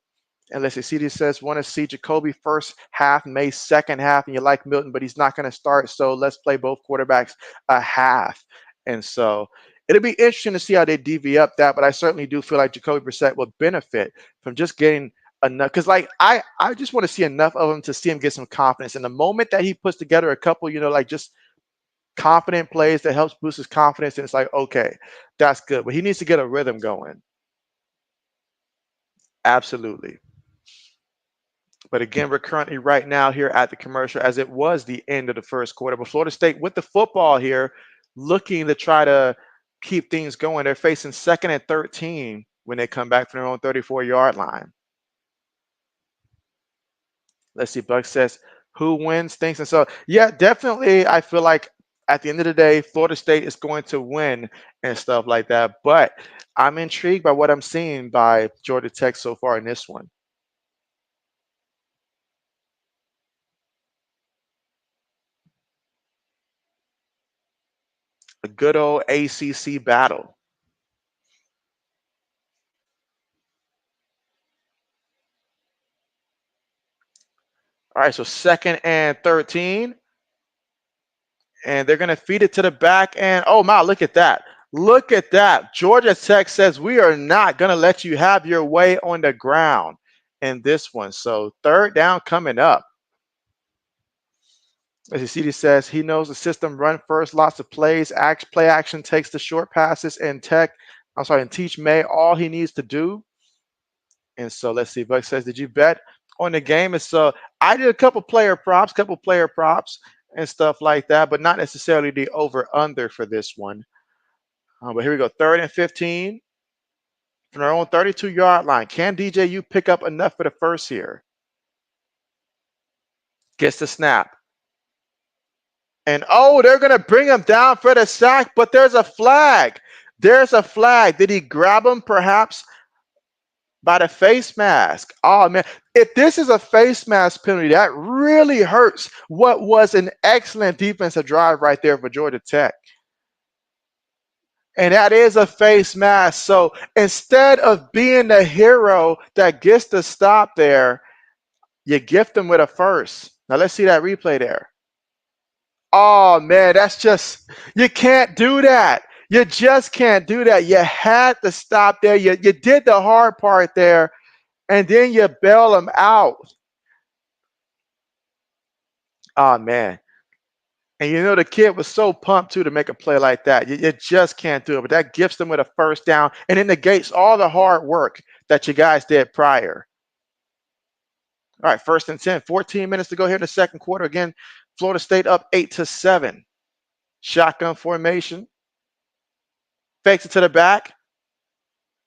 And let's see, CD says, want to see Jacoby first half, May second half, and you like Milton, but he's not going to start. So let's play both quarterbacks a half. And so it'll be interesting to see how they divvy up that, but I certainly do feel like Jacoby Brissett will benefit from just getting enough. Because, I just want to see enough of him to see him get some confidence. And the moment that he puts together a couple, just confident plays that helps boost his confidence, and it's like, okay, that's good. But he needs to get a rhythm going. Absolutely. But again, we're currently right now here at the commercial as it was the end of the first quarter. But Florida State with the football here, looking to try to keep things going. They're facing 2nd and 13 when they come back from their own 34-yard line. Let's see, Buck says, who wins things? And so, yeah, definitely, I feel like at the end of the day, Florida State is going to win and stuff like that. But I'm intrigued by what I'm seeing by Georgia Tech so far in this one. A good old ACC battle. All right, so 2nd and 13. And they're going to feed it to the back. And oh, my, look at that. Look at that. Georgia Tech says, we are not going to let you have your way on the ground in this one. So 3rd down coming up. As you see, he says he knows the system, run first, lots of plays, play action takes the short passes, and teach May all he needs to do. And so let's see. Buck says, did you bet on the game? And so I did a couple player props and stuff like that, but not necessarily the over under for this one. But here we go. 3rd and 15 from our own 32-yard line. Can DJU pick up enough for the first here? Gets the snap. And oh, they're going to bring him down for the sack, but there's a flag. There's a flag. Did he grab him perhaps by the face mask. Oh man, if this is a face mask penalty, that really hurts what was an excellent defensive drive right there for Georgia Tech. And that is a face mask. So instead of being the hero that gets the stop there, you gift them with a first. Now let's see that replay there. Oh man, that's just, you can't do that. You just can't do that. You had to stop there. You did the hard part there, and then you bail them out. Oh man. And you know the kid was so pumped too to make a play like that. You just can't do it. But that gifts them with a first down, and it negates all the hard work that you guys did prior. All right, 1st and 10, 14 minutes to go here in the second quarter. Again, Florida State up 8-7. Shotgun formation. Fakes it to the back.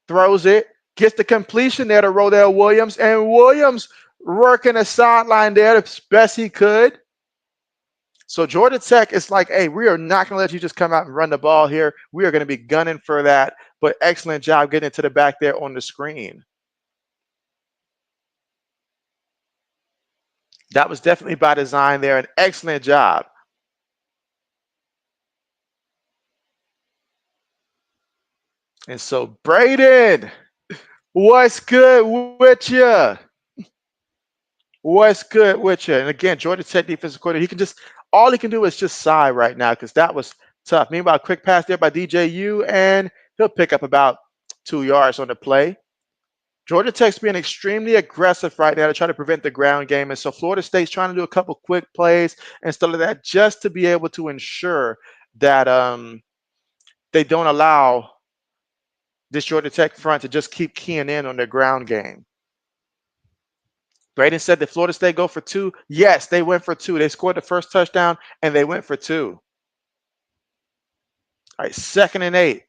Throws it. Gets the completion there to Rodell Williams. And Williams working the sideline there as best he could. So Georgia Tech is like, hey, we are not going to let you just come out and run the ball here. We are going to be gunning for that. But excellent job getting it to the back there on the screen. That was definitely by design there. An excellent job. And so Braden, what's good with you? What's good with you? And again, Georgia Tech defensive coordinator, he can just, all he can do is just sigh right now because that was tough. Meanwhile, quick pass there by DJU, and he'll pick up about 2 yards on the play. Georgia Tech's being extremely aggressive right now to try to prevent the ground game. And so Florida State's trying to do a couple quick plays and stuff like that just to be able to ensure that they don't allow this Georgia Tech front to just keep keying in on their ground game. Braden said that Florida State go for 2. Yes, they went for 2. They scored the first touchdown, and they went for 2. All right, 2nd and 8.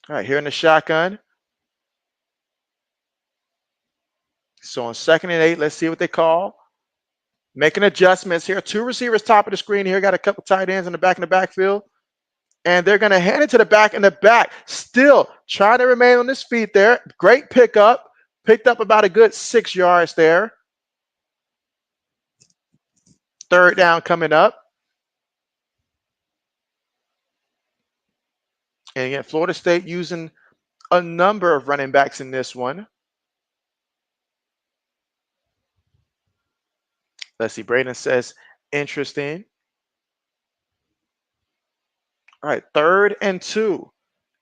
All right, here in the shotgun. So on 2nd and 8, let's see what they call. Making adjustments here. 2 receivers top of the screen here. Got a couple tight ends in the backfield. And they're going to hand it to the back in the back. Still trying to remain on his feet there. Great pickup. Picked up about a good 6 yards there. 3rd down coming up. And again, Florida State using a number of running backs in this one. Let's see. Braden says, interesting. All right, 3rd and 2.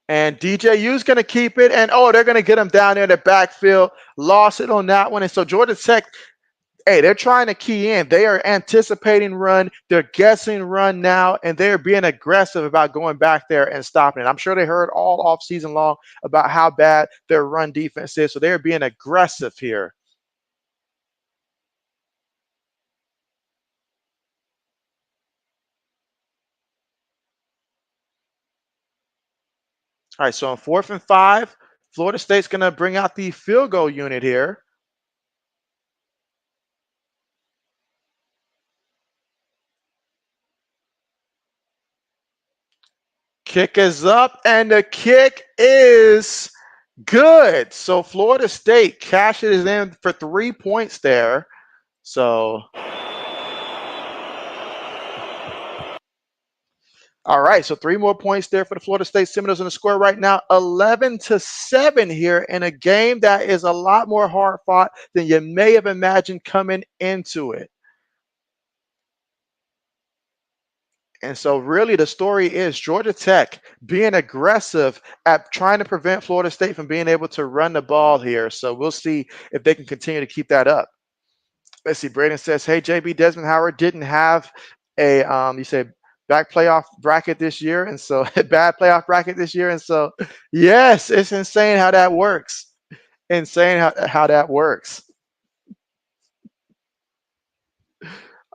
And DJU's going to keep it. And, oh, they're going to get him down there in the backfield. Lost it on that one. And so Georgia Tech, hey, they're trying to key in. They are anticipating run. They're guessing run now. And they're being aggressive about going back there and stopping it. I'm sure they heard all off season long about how bad their run defense is. So they're being aggressive here. All right, so on 4th and 5, Florida State's going to bring out the field goal unit here. Kick is up, and the kick is good. So Florida State cashes in for 3 points there. So, all right, so 3 more points there for the Florida State Seminoles in the score right now, 11-7 here in a game that is a lot more hard fought than you may have imagined coming into it. And so really the story is Georgia Tech being aggressive at trying to prevent Florida State from being able to run the ball here. So we'll see if they can continue to keep that up. Let's see. Braden says, hey, JB, Desmond Howard didn't have a, you say, back playoff bracket this year. And so bad playoff bracket this year. And so, yes, it's insane how that works. Insane how that works.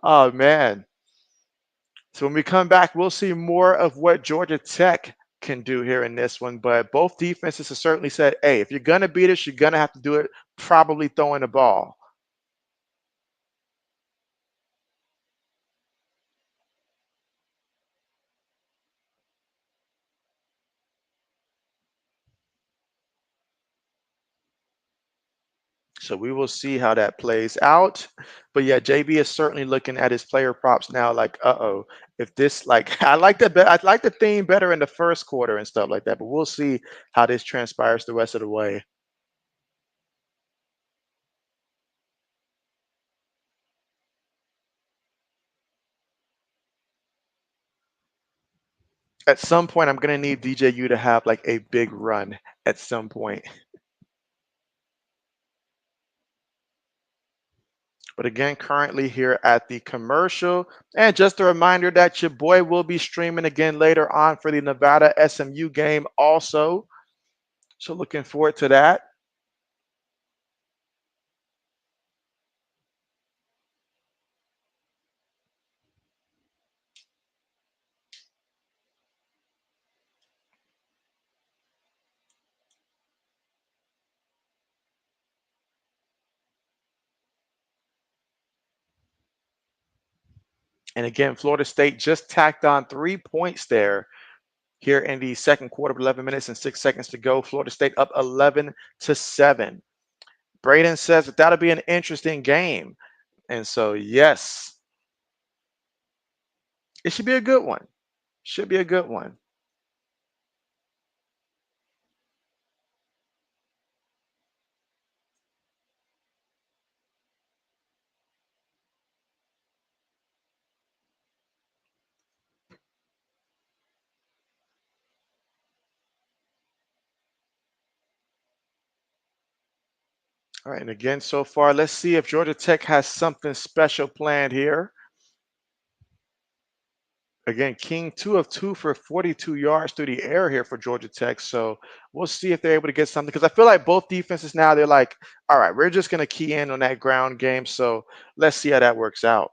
Oh, man. So when we come back, we'll see more of what Georgia Tech can do here in this one. But both defenses have certainly said, hey, if you're going to beat us, you're going to have to do it probably throwing the ball. So we will see how that plays out. But yeah, JB is certainly looking at his player props now like, uh-oh, if this like I like the theme better in the first quarter and stuff like that, but we'll see how this transpires the rest of the way. At some point, I'm gonna need DJU to have like a big run at some point. But again, currently here at the commercial. And just a reminder that your boy will be streaming again later on for the Nevada SMU game also. So looking forward to that. And again, Florida State just tacked on 3 points there here in the second quarter, 11 minutes and 6 seconds to go. Florida State up 11-7. Braden says that that'll be an interesting game. And so, yes, it should be a good one. Should be a good one. All right, and again, so far, let's see if Georgia Tech has something special planned here. Again, King 2 of 2 for 42 yards through the air here for Georgia Tech. So we'll see if they're able to get something because I feel like both defenses now, they're like, all right, we're just going to key in on that ground game. So let's see how that works out.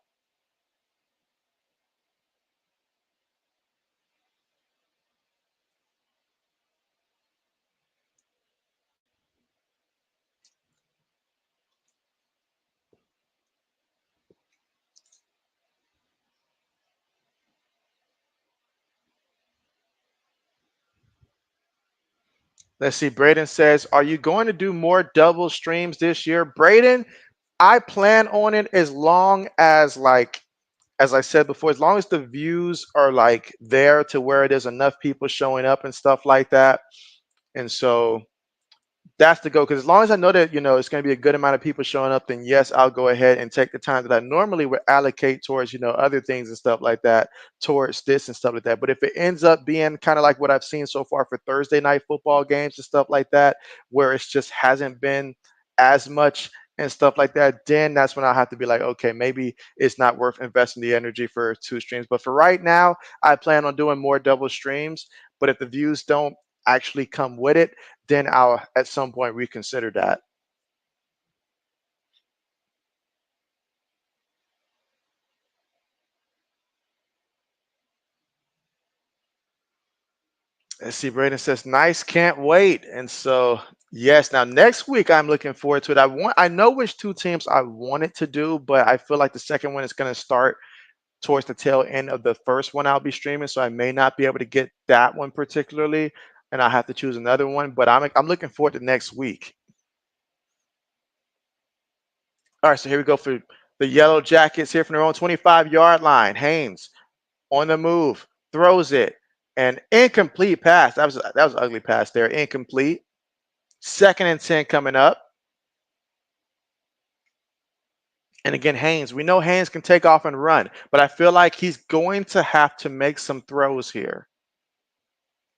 Let's see. Braden says, are you going to do more double streams this year? Braden, I plan on it as long as as I said before, as long as the views are like there to where there's enough people showing up and stuff like that. And so that's the go. Because as long as I know that it's going to be a good amount of people showing up, then yes, I'll go ahead and take the time that I normally would allocate towards other things and stuff like that, towards this and stuff like that. But if it ends up being kind of like what I've seen so far for Thursday night football games and stuff like that, where it's just hasn't been as much and stuff like that, then that's when I'll have to be like, okay, maybe it's not worth investing the energy for 2 streams. But for right now, I plan on doing more double streams. But if the views don't actually come with it, then I'll at some point reconsider that. Let's see, Braden says, nice, can't wait. And so, yes, now next week I'm looking forward to it. I know which 2 teams I wanted to do, but I feel like the second one is going to start towards the tail end of the first one I'll be streaming. So I may not be able to get that one particularly, and I'll have to choose another one. But I'm looking forward to next week. All right, so here we go for the Yellow Jackets here from their own 25-yard line. Haynes on the move, throws it, an incomplete pass. That was an ugly pass there, incomplete. 2nd and 10 coming up. And again, Haynes, we know Haynes can take off and run, but I feel like he's going to have to make some throws here.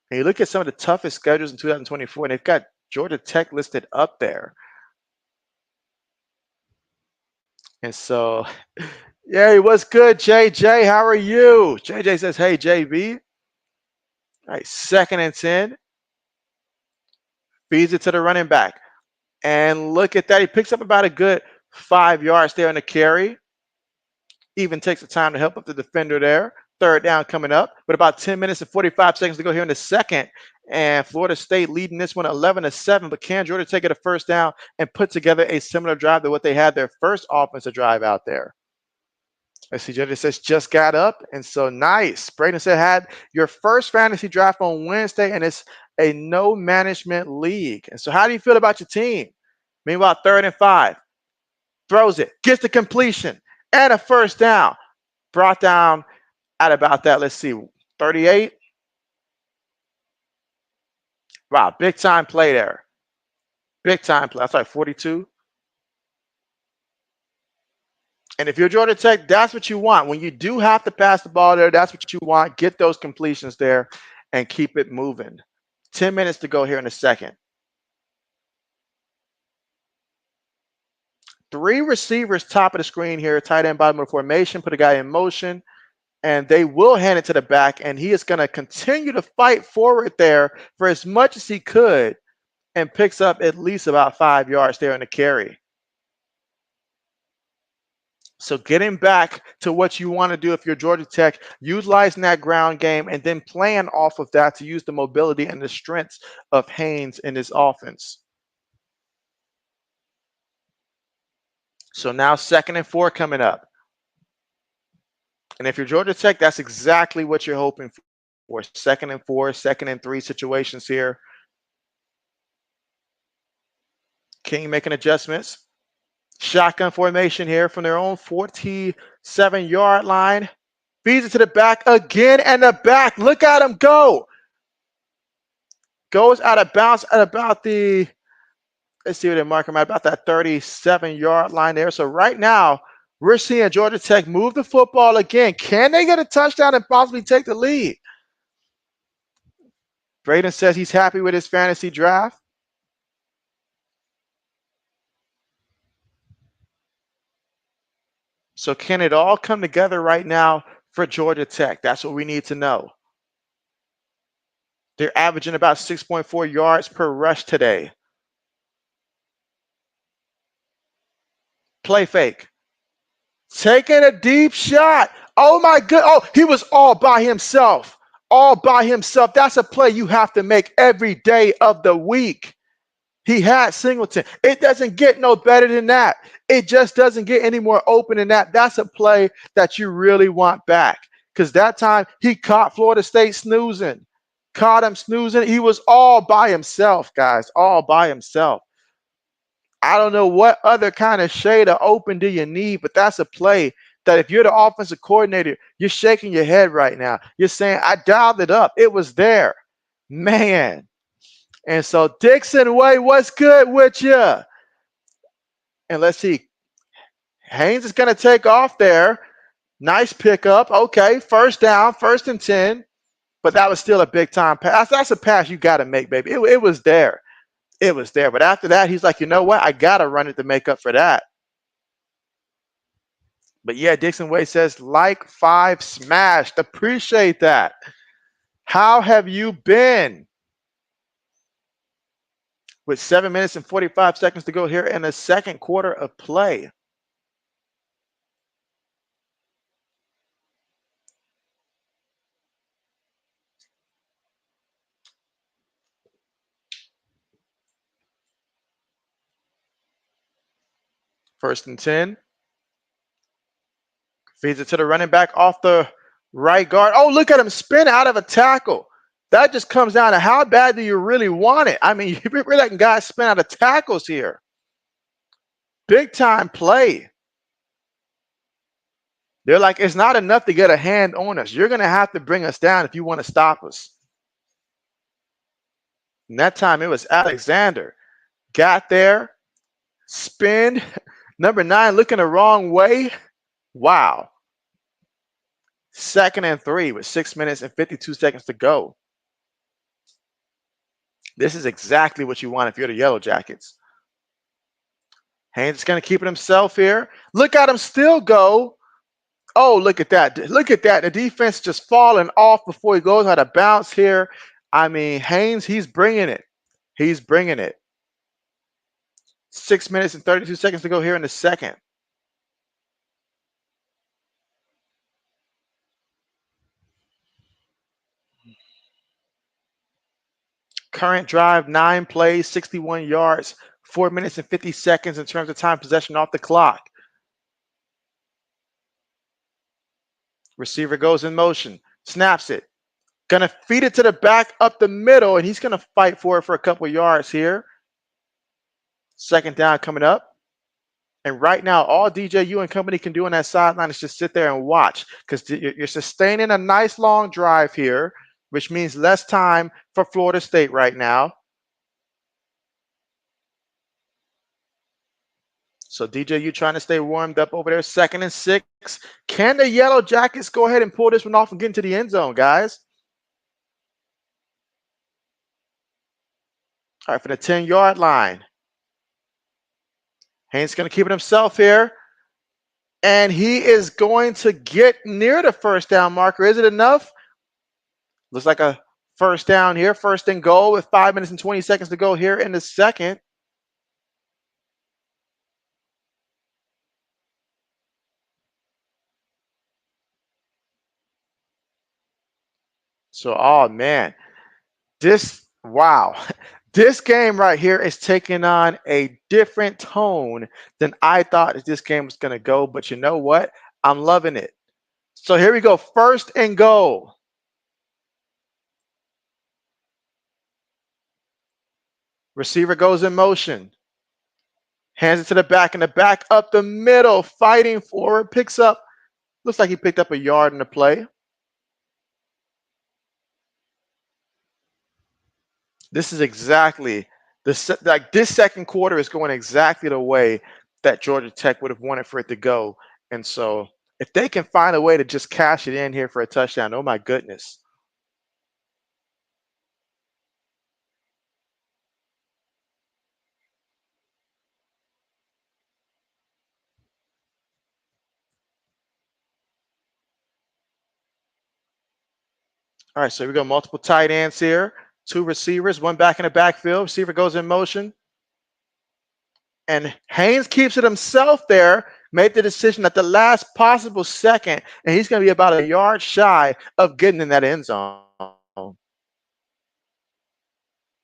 And you look at some of the toughest schedules in 2024, and they've got Georgia Tech listed up there. And so, yeah, what's good, JJ? How are you? JJ says, hey, JB. All right, 2nd and 10. Feeds it to the running back. And look at that. He picks up about a good 5 yards there on the carry. Even takes the time to help up the defender there. 3rd down coming up, with about 10 minutes and 45 seconds to go here in the second. And Florida State leading this one 11-7. But can Georgia take it a 1st down and put together a similar drive to what they had their first offensive drive out there? Let's see, Judge says just got up. And so nice. Braden said had your first fantasy draft on Wednesday, and it's a no management league. And so how do you feel about your team? Meanwhile, 3rd and 5. Throws it, gets the completion, and a first down. Brought down at about that, let's see, 38. Wow, big time play there. Big time play. That's like 42. And if you're Georgia Tech, that's what you want. When you do have to pass the ball there, that's what you want. Get those completions there and keep it moving. 10 minutes to go here in a second. 3 receivers top of the screen here, tight end bottom of the formation, put a guy in motion, and they will hand it to the back, and he is going to continue to fight forward there for as much as he could and picks up at least about 5 yards there in the carry. So getting back to what you want to do if you're Georgia Tech, utilizing that ground game and then playing off of that to use the mobility and the strengths of Haynes in this offense. So now 2nd and 4 coming up. And if you're Georgia Tech, that's exactly what you're hoping for. 2nd and 4, 2nd and 3 situations here. King making adjustments. Shotgun formation here from their own 47-yard line. Feeds it to the back again, and the back. Look at him go. Goes out of bounds at about the, let's see what they mark him at, about that 37-yard line there. So right now, we're seeing Georgia Tech move the football again. Can they get a touchdown and possibly take the lead? Braden says he's happy with his fantasy draft. So can it all come together right now for Georgia Tech? That's what we need to know. They're averaging about 6.4 yards per rush today. Play fake. Taking a deep shot. Oh my good. Oh, he was all by himself. All by himself. That's a play you have to make every day of the week. He had Singleton. It doesn't get no better than that. It just doesn't get any more open than that. That's a play that you really want back. Because that time he caught Florida State snoozing. Caught him snoozing. He was all by himself, guys. All by himself. I don't know what other kind of shade of open do you need, but that's a play that if you're the offensive coordinator, you're shaking your head right now. You're saying, I dialed it up. It was there. Man. And so Dixon Way, what's good with you? And let's see. Haynes is going to take off there. Nice pickup. Okay, first down, 1st and 10. But that was still a big time pass. That's a pass you got to make, baby. It was there. It was there. But after that, he's like, you know what? I got to run it to make up for that. But yeah, Dixon Way says, like 5 smashed. Appreciate that. How have you been? With 7 minutes and 45 seconds to go here in the 2nd quarter of play. First and 10. Feeds it to the running back off the right guard. Oh, look at him spin out of a tackle. That just comes down to how bad do you really want it? I mean, you're letting guys spin out of tackles here. Big time play. They're like, it's not enough to get a hand on us. You're going to have to bring us down if you want to stop us. And that time it was Alexander. Got there. Spin. Number 9 looking the wrong way. Wow. 2nd and 3 with 6 minutes and 52 seconds to go. This is exactly what you want if you're the Yellow Jackets. Haynes is going to keep it himself here. Look at him still go. Oh, look at that. Look at that. The defense just falling off before he goes out of bounds here. I mean, Haynes, he's bringing it. He's bringing it. 6 minutes and 32 seconds to go here in the 2nd. Current drive, 9 plays, 61 yards, 4 minutes and 50 seconds in terms of time possession off the clock. Receiver goes in motion, snaps it. Gonna feed it to the back up the middle, and he's gonna fight for it for a couple yards here. Second down coming up. And right now, all DJU and company can do on that sideline is just sit there and watch because you're sustaining a nice long drive here, which means less time for Florida State right now. So DJU trying to stay warmed up over there. 2nd and 6. Can the Yellow Jackets go ahead and pull this one off and get into the end zone, guys? All right, for the 10-yard line. Haynes going to keep it himself here. And he is going to get near the first down marker. Is it enough? Looks like a first down here. First and goal with 5 minutes and 20 seconds to go here in the second. So, oh man, wow. This game right here is taking on a different tone than I thought this game was going to go. But you know what? I'm loving it. So here we go. First and goal. Receiver goes in motion. Hands it to the back, and the back up the middle, fighting forward, picks up. Looks like he picked up a yard in the play. This is exactly this second quarter is going exactly the way that Georgia Tech would have wanted for it to go. And so if they can find a way to just cash it in here for a touchdown, oh my goodness. All right, so we go multiple tight ends here, 2 receivers, 1 back in the backfield. Receiver goes in motion. And Haynes keeps it himself there, made the decision at the last possible second, and he's going to be about a yard shy of getting in that end zone.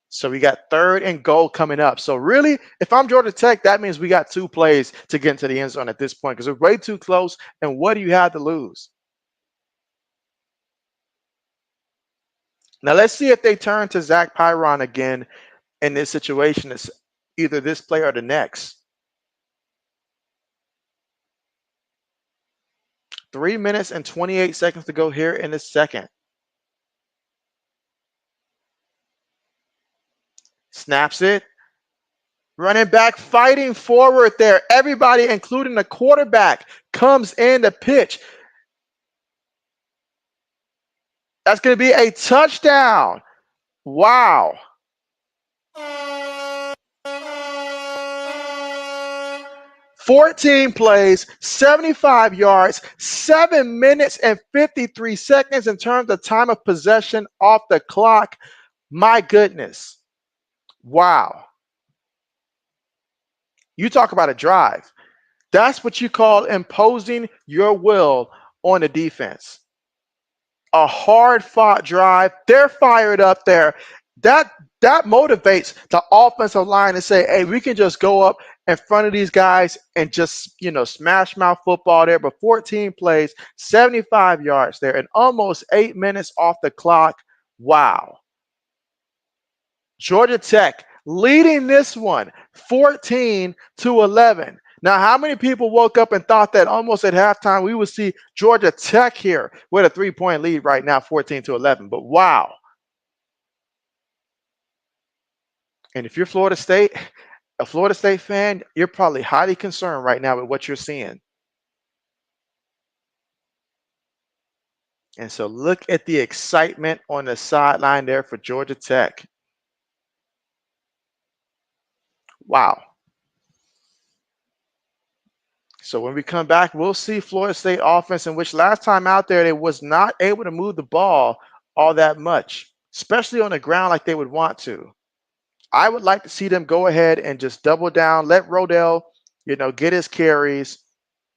So we got 3rd and goal coming up. So really, if I'm Georgia Tech, that means we got 2 plays to get into the end zone at this point because we're way too close. And what do you have to lose? Now let's see if they turn to Zach Pyron again in this situation. It's either this play or the next. 3 minutes and 28 seconds to go here in the second. Snaps it. Running back fighting forward there. Everybody, including the quarterback, comes in to pitch. That's going to be a touchdown. Wow. 14 plays, 75 yards, 7 minutes and 53 seconds in terms of time of possession off the clock. My goodness. Wow. You talk about a drive. That's what you call imposing your will on the defense. A hard-fought drive. They're fired up there. That motivates the offensive line to say, hey, we can just go up in front of these guys and just, smash mouth football there. But 14 plays, 75 yards there, and almost 8 minutes off the clock. Wow. Georgia Tech leading this one 14-11. Now, how many people woke up and thought that almost at halftime we would see Georgia Tech here with a 3-point lead right now, 14-11? But wow. And if you're Florida State, a Florida State fan, you're probably highly concerned right now with what you're seeing. And so look at the excitement on the sideline there for Georgia Tech. Wow. So when we come back, we'll see Florida State offense, in which last time out there, they was not able to move the ball all that much, especially on the ground like they would want to. I would like to see them go ahead and just double down, let Rodell, get his carries,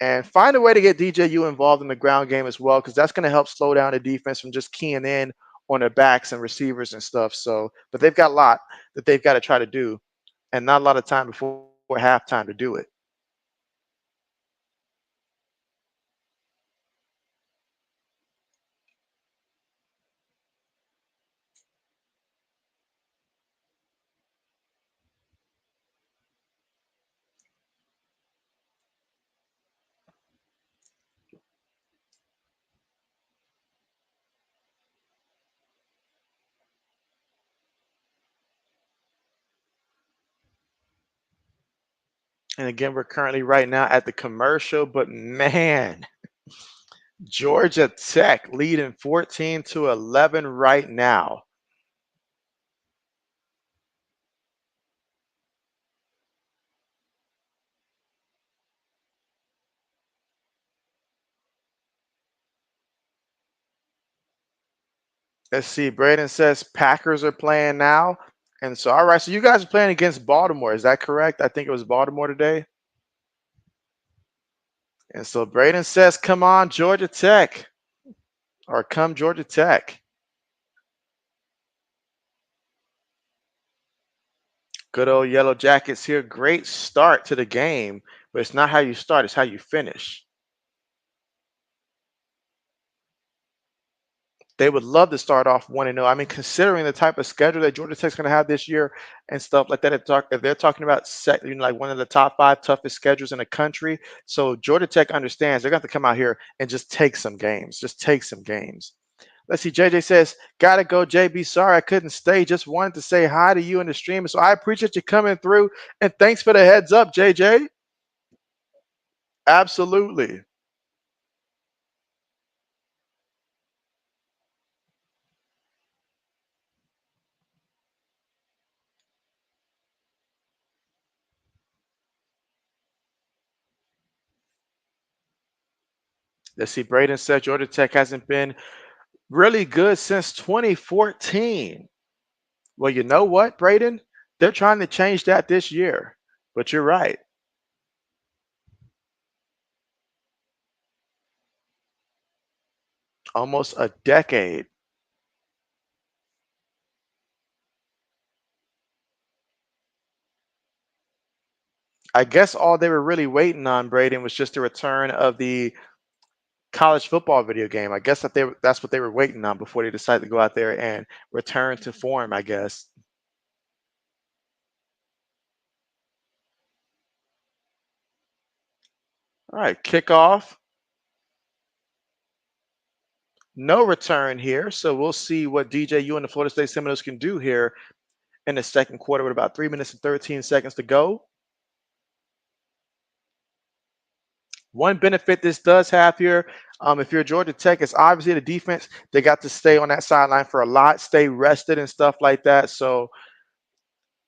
and find a way to get DJU involved in the ground game as well, because that's going to help slow down the defense from just keying in on their backs and receivers and stuff. So, but they've got a lot that they've got to try to do, and not a lot of time before halftime to do it. And again, we're currently right now at the commercial, but man, Georgia Tech leading 14-11 right now. Let's see. Braden says Packers are playing now. And so, all right. So you guys are playing against Baltimore. Is that correct? I think it was Baltimore today. And so Braden says, come on, Georgia Tech. Or come Georgia Tech. Good old Yellow Jackets here. Great start to the game. But it's not how you start, it's how you finish. They would love to start off 1-0. I mean, considering the type of schedule that Georgia Tech's going to have this year and stuff like that, if they're talking about like one of the top 5 toughest schedules in the country, so Georgia Tech understands they're going to have to come out here and just take some games. Just take some games. Let's see. JJ says, "Gotta go, JB. Sorry I couldn't stay. Just wanted to say hi to you in the stream. So I appreciate you coming through, and thanks for the heads up, JJ. Absolutely." Let's see. Braden said Georgia Tech hasn't been really good since 2014. Well, you know what, Braden? They're trying to change that this year. But you're right. Almost a decade. I guess all they were really waiting on, Braden, was just the return of the college football video game. I guess that's what they were waiting on before they decided to go out there and return to form, I guess. All right, kickoff. No return here. So we'll see what DJU and the Florida State Seminoles can do here in the second quarter with about 3 minutes and 13 seconds to go. One benefit this does have here, if you're Georgia Tech, is obviously the defense. They got to stay on that sideline for a lot, stay rested and stuff like that. So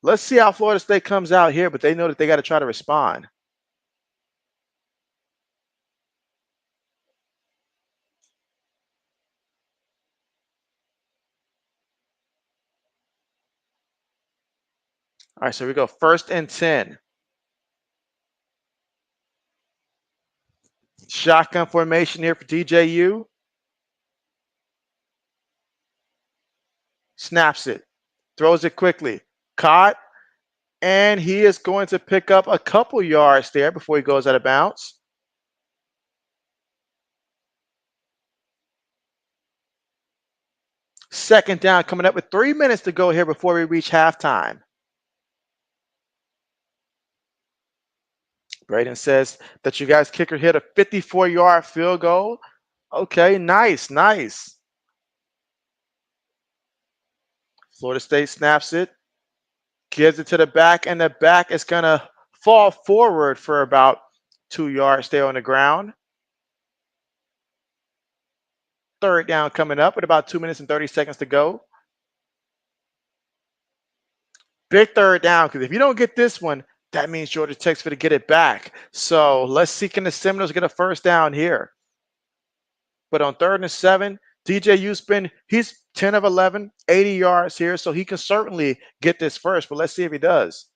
let's see how Florida State comes out here, but they know that they got to try to respond. All right, so we go 1st and 10. Shotgun formation here for DJU. Snaps it, throws it quickly, caught, and he is going to pick up a couple yards there before he goes out of bounds. Second down coming up with 3 minutes to go here before we reach halftime. Braden says that you guys kicker hit a 54-yard field goal. Okay, nice, nice. Florida State snaps it, gives it to the back, and the back is going to fall forward for about 2 yards there on the ground. Third down coming up with about 2 minutes and 30 seconds to go. Big third down, because if you don't get this one, that means Georgia Tech's going to get it back. So let's see, can the Seminoles get a first down here? But on 3rd and 7, DJU's he's 10 of 11, 80 yards here, so he can certainly get this first, but let's see if he does.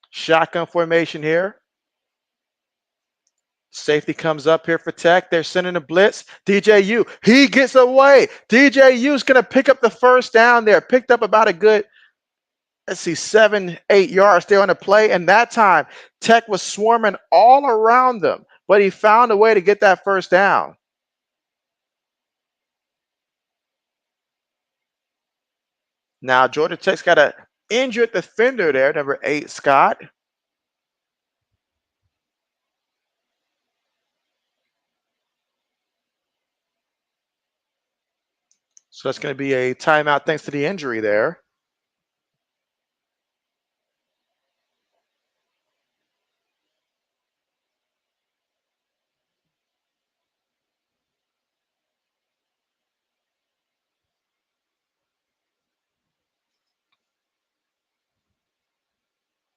Shotgun formation here. Safety comes up here for Tech. They're sending a blitz. DJU, he gets away. DJU's going to pick up the first down there. Picked up about a good, let's see, 7, 8 yards there on the play. And that time, Tech was swarming all around them, but he found a way to get that first down. Now, Georgia Tech's got an injured defender there, number 8, Scott. So that's going to be a timeout thanks to the injury there.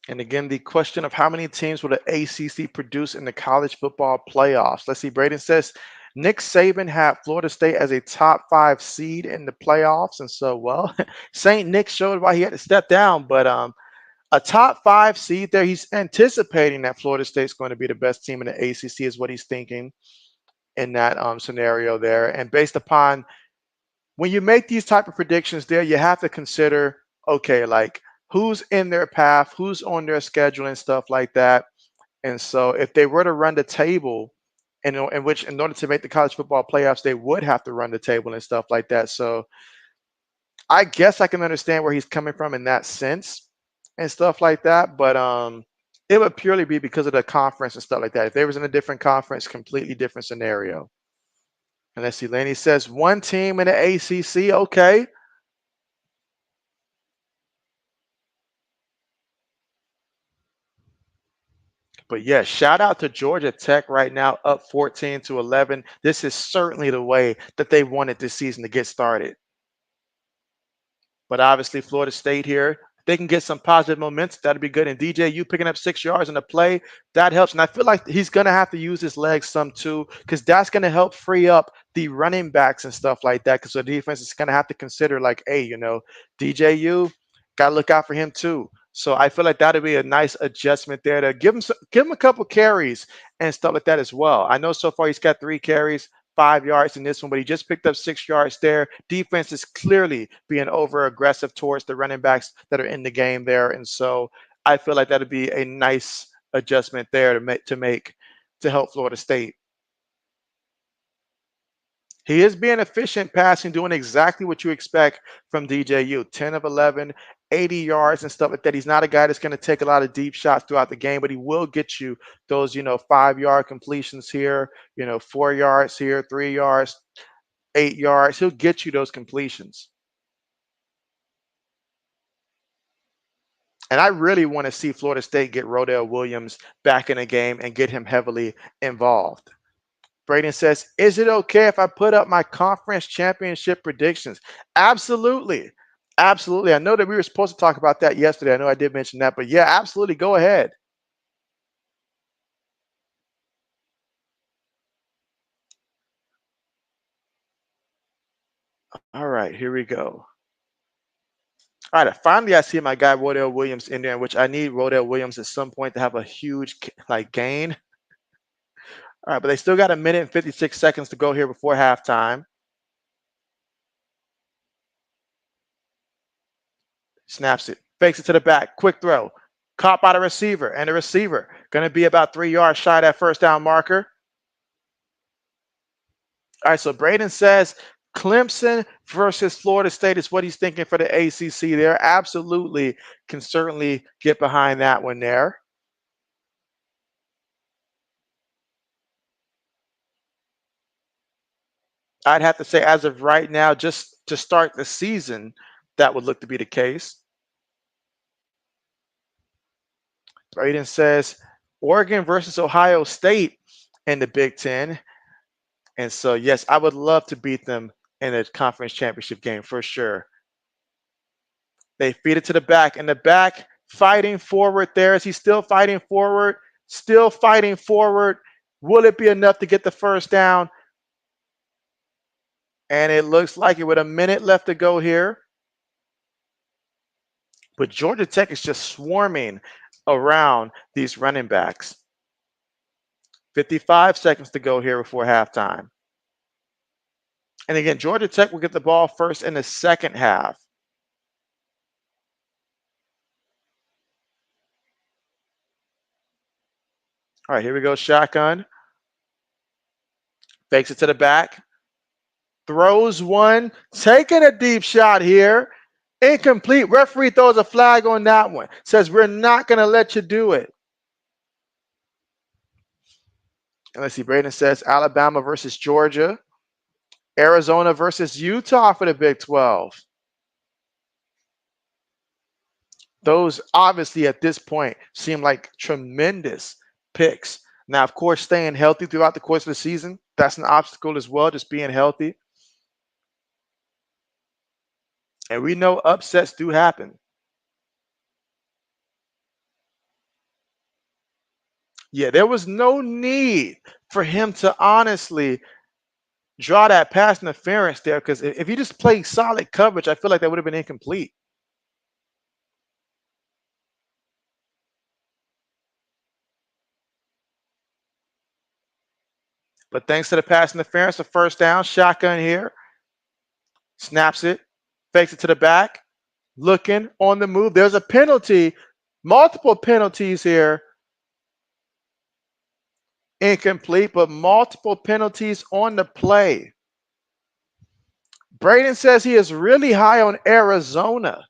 And again, the question of how many teams will the ACC produce in the college football playoffs? Let's see. Braden says Nick Saban had Florida State as a top 5 seed in the playoffs. And so, well, St. Nick showed why he had to step down. But a top 5 seed there, he's anticipating that Florida State's going to be the best team in the ACC is what he's thinking in that scenario there. And based upon when you make these type of predictions there, you have to consider, okay, like who's in their path, who's on their schedule and stuff like that. And so if they were to run the table, in which in order to make the college football playoffs, they would have to run the table and stuff like that. So I guess I can understand where he's coming from in that sense and stuff like that. But it would purely be because of the conference and stuff like that. If they was in a different conference, completely different scenario. And let's see, Laney says one team in the ACC. Okay. But yeah, shout out to Georgia Tech right now, up 14-11. This is certainly the way that they wanted this season to get started. But obviously, Florida State here, if they can get some positive momentum, that'd be good. And DJ, you picking up 6 yards in the play, that helps. And I feel like he's going to have to use his legs some too, because that's going to help free up the running backs and stuff like that. Because the defense is going to have to consider, like, hey, DJU, got to look out for him too. So I feel like that'd be a nice adjustment there to give him a couple carries and stuff like that as well. I know so far he's got 3 carries. 5 yards in this one, but he just picked up 6 yards there. Defense is clearly being over aggressive towards the running backs that are in the game there. And so I feel like that'd be a nice adjustment there to make to help Florida State. He is being efficient passing, doing exactly what you expect from DJU. 10 of 11, 80 yards and stuff like that. He's not a guy that's going to take a lot of deep shots throughout the game, but he will get you those, 5-yard completions here, 4 yards here, 3 yards, 8 yards. He'll get you those completions. And I really want to see Florida State get Rodell Williams back in the game and get him heavily involved. Braden says, is it okay if I put up my conference championship predictions? Absolutely. Absolutely. I know that we were supposed to talk about that yesterday. I know I did mention that, but yeah, absolutely. Go ahead. All right, here we go. All right, finally I see my guy Rodell Williams in there, which I need Rodell Williams at some point to have a huge gain. All right, but they still got a minute and 56 seconds to go here before halftime. Snaps it, fakes it to the back, quick throw, caught by the receiver, and the receiver going to be about 3 yards shy of that first down marker. All right, so Braden says Clemson versus Florida State is what he's thinking for the ACC there. Absolutely can certainly get behind that one there. I'd have to say, as of right now, just to start the season, that would look to be the case. Braden says Oregon versus Ohio State in the Big Ten. And so, yes, I would love to beat them in a conference championship game for sure. They feed it to the back, and the back fighting forward there. Is he still fighting forward? Still fighting forward. Will it be enough to get the first down? And it looks like it with a minute left to go here. But Georgia Tech is just swarming around these running backs. 55 seconds to go here before halftime. And again, Georgia Tech will get the ball first in the second half. All right, here we go. Shotgun. Fakes it to the back. Throws one. Taking a deep shot here. Incomplete. Referee throws a flag on that one. Says, we're not going to let you do it. And let's see. Braden says Alabama versus Georgia. Arizona versus Utah for the Big 12. Those obviously at this point seem like tremendous picks. Now, of course, staying healthy throughout the course of the season, that's an obstacle as well, just being healthy. And we know upsets do happen. Yeah, there was no need for him to honestly draw that pass interference there because if he just played solid coverage, I feel like that would have been incomplete. But thanks to the pass interference, a first down, shotgun here, snaps it, fakes it to the back, looking on the move. There's a penalty, multiple penalties here. Incomplete, but multiple penalties on the play. Braden says he is really high on Arizona,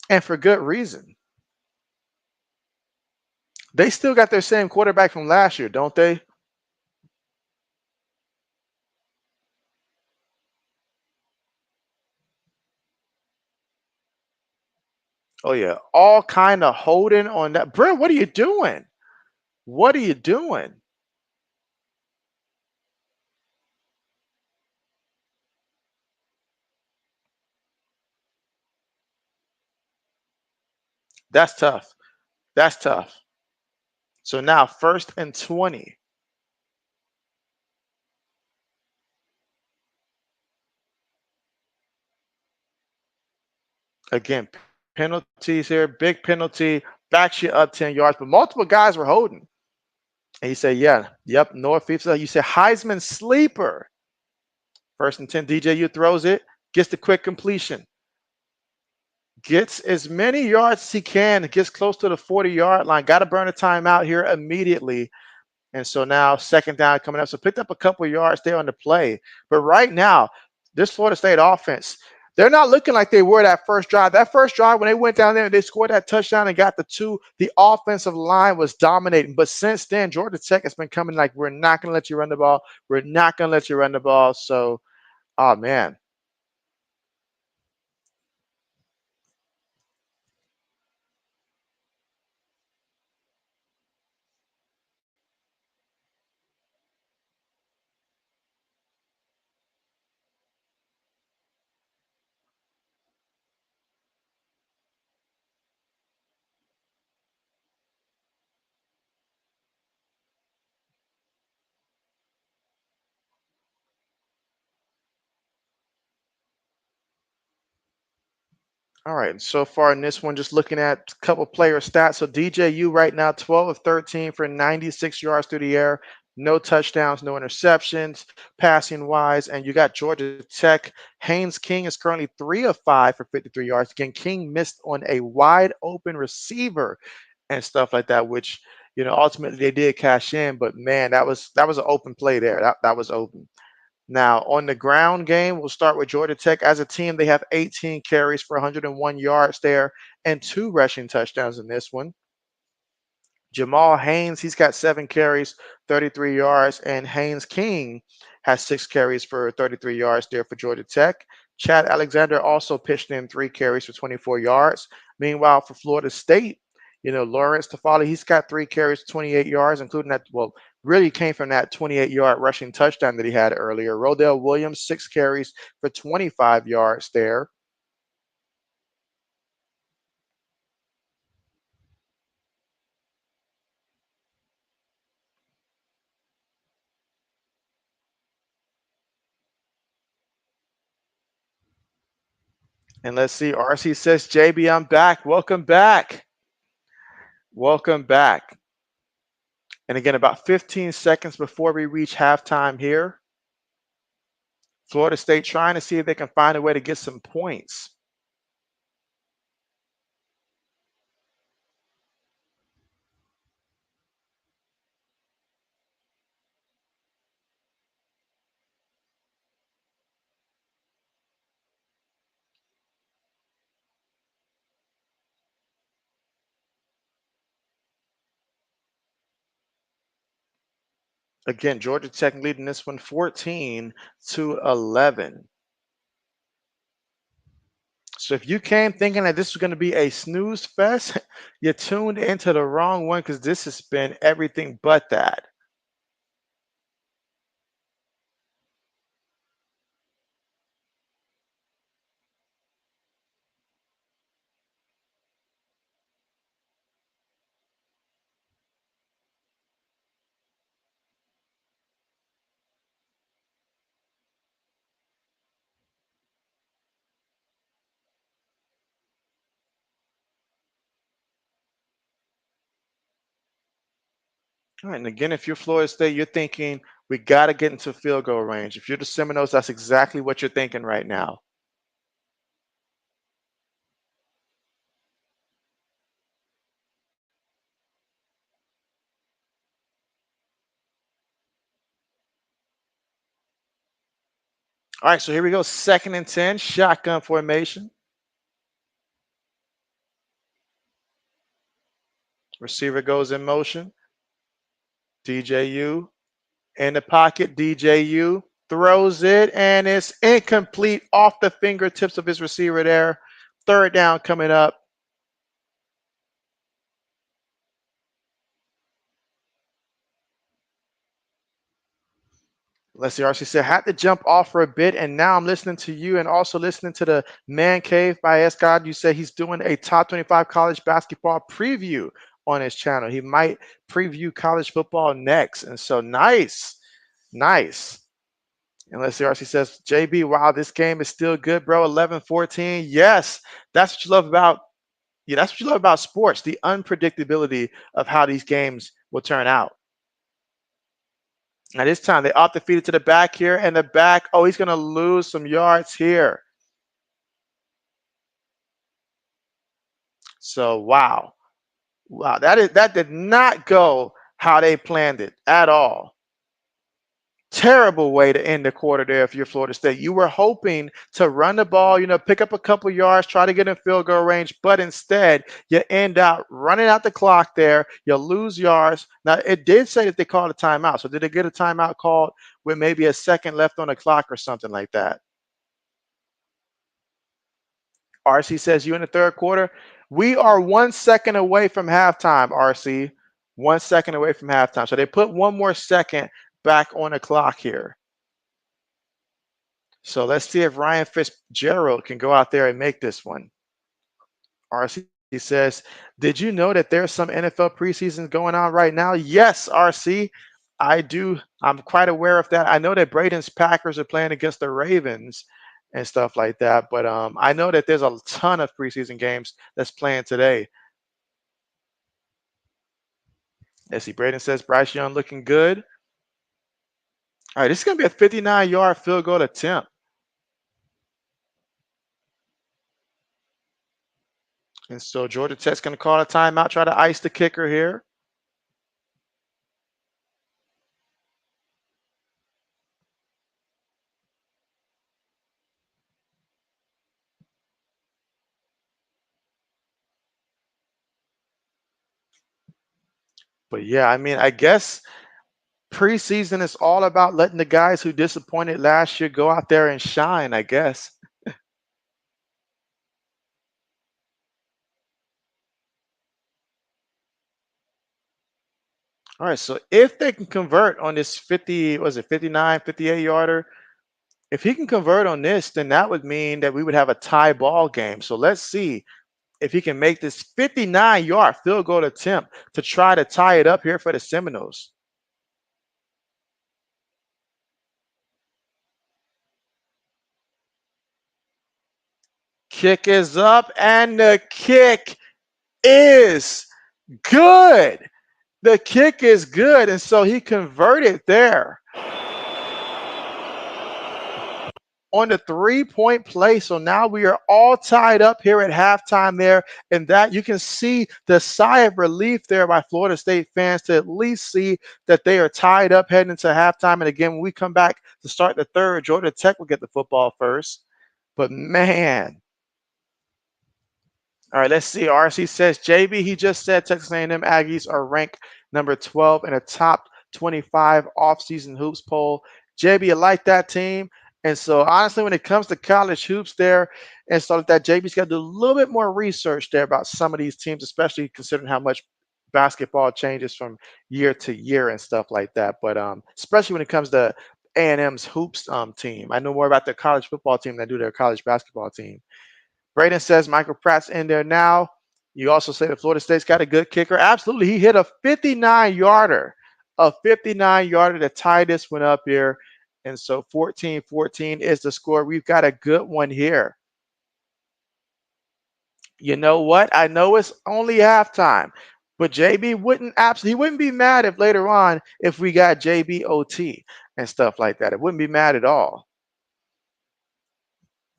and for good reason. They still got their same quarterback from last year, don't they? Oh yeah, all kind of holding on that. Brent, what are you doing? What are you doing? That's tough. That's tough. So now 1st and 20. Again, penalties here, big penalty, backs you up 10 yards, but multiple guys were holding. And you say, yeah, yep, Northeast. You say Heisman sleeper. 1st and 10, DJU throws it, gets the quick completion, gets as many yards as he can, gets close to the 40-yard line. Got to burn a timeout here immediately. And so now 2nd down coming up. So picked up a couple of yards there on the play. But right now, this Florida State offense, they're not looking like they were that first drive. That first drive, when they went down there and they scored that touchdown and got the 2, the offensive line was dominating. But since then, Georgia Tech has been coming like, we're not going to let you run the ball. We're not going to let you run the ball. So, oh, man. All right, and so far in this one, just looking at a couple player stats. So DJU right now, 12 of 13 for 96 yards through the air, no touchdowns, no interceptions, passing wise. And you got Georgia Tech. Haynes King is currently 3 of 5 for 53 yards. Again, King missed on a wide open receiver and stuff like that, which ultimately they did cash in. But man, that was an open play there. That was open. Now, on the ground game, we'll start with Georgia Tech. As a team, they have 18 carries for 101 yards there and 2 rushing touchdowns in this one. Jamal Haynes, he's got 7 carries, 33 yards, and Haynes King has 6 carries for 33 yards there for Georgia Tech. Chad Alexander also pitched in 3 carries for 24 yards. Meanwhile, for Florida State, Lawrence Tafali, he's got 3 carries, 28 yards, including that, well, really came from that 28-yard rushing touchdown that he had earlier. Rodell Williams, 6 carries for 25 yards there. And let's see, RC says, JB, I'm back. Welcome back. Welcome back. And again, about 15 seconds before we reach halftime here, Florida State trying to see if they can find a way to get some points. Again, Georgia Tech leading this one 14-11. So if you came thinking that this was going to be a snooze fest, you tuned into the wrong one because this has been everything but that. All right, and again, if you're Florida State, you're thinking we got to get into field goal range. If you're the Seminoles, that's exactly what you're thinking right now. All right, so here we go. 2nd and 10, shotgun formation. Receiver goes in motion. DJU in the pocket. DJU throws it, and it's incomplete off the fingertips of his receiver there. 3rd down coming up. Let's see, RC said, had to jump off for a bit, and now I'm listening to you and also listening to the Man Cave by S. God. You said he's doing a top 25 college basketball preview on his channel. He might preview college football next. And so nice, nice. And let's see, RC says, JB, wow, this game is still good, bro. 11-14. Yes, that's what you love about, yeah, that's what you love about sports, the unpredictability of how these games will turn out. Now this time they opt to feed it to the back here, and the back, oh, he's going to lose some yards here. So wow, wow, that did not go how they planned it at all. Terrible way to end the quarter there if you're Florida State. You were hoping to run the ball, pick up a couple yards, try to get in field goal range, but instead you end up running out the clock there. You lose yards. Now, it did say that they called a timeout. So did they get a timeout called with maybe a second left on the clock or something like that? RC says, you in the 3rd quarter? We are 1 second away from halftime, RC. 1 second away from halftime. So they put one more second back on the clock here. So let's see if Ryan Fitzgerald can go out there and make this one. RC says, did you know that there's some NFL preseason going on right now? Yes, RC, I do. I'm quite aware of that. I know that Braden's Packers are playing against the Ravens and stuff like that, but I know that there's a ton of preseason games that's playing today. Let's see, Braden says, Bryce Young looking good. All right, this is going to be a 59-yard field goal attempt. And so Georgia Tech's going to call a timeout, try to ice the kicker here. But yeah, I mean, I guess preseason is all about letting the guys who disappointed last year go out there and shine, I guess. All right, so if they can convert on this 50, was it 59, 58 yarder? If he can convert on this, then that would mean that we would have a tie ball game. So let's see if he can make this 59-yard field goal attempt to try to tie it up here for the Seminoles. Kick is up, and the kick is good. The kick is good, and so he converted there on the 3-point play. So now we are all tied up here at halftime there, and that you can see the sigh of relief there by Florida State fans to at least see that they are tied up heading into halftime. And again, when we come back to start the 3rd, Georgia Tech will get the football first. But man, all right, let's see. RC says, JB, he just said Texas A&M Aggies are ranked number 12 in a top 25 offseason hoops poll. JB, you like that team? And so honestly, when it comes to college hoops there and stuff like that, JB's got to do a little bit more research there about some of these teams, especially considering how much basketball changes from year to year and stuff like that. But especially when it comes to A&M's hoops team. I know more about their college football team than I do their college basketball team. Braden says Michael Pratt's in there now. You also say that Florida State's got a good kicker. Absolutely. He hit a 59-yarder, to tie this one up here. And so 14-14 is the score. We've got a good one here. You know what? I know it's only halftime, But JB wouldn't absolutely, he wouldn't be mad if later on if we got JBOT and stuff like that. It wouldn't be mad at all.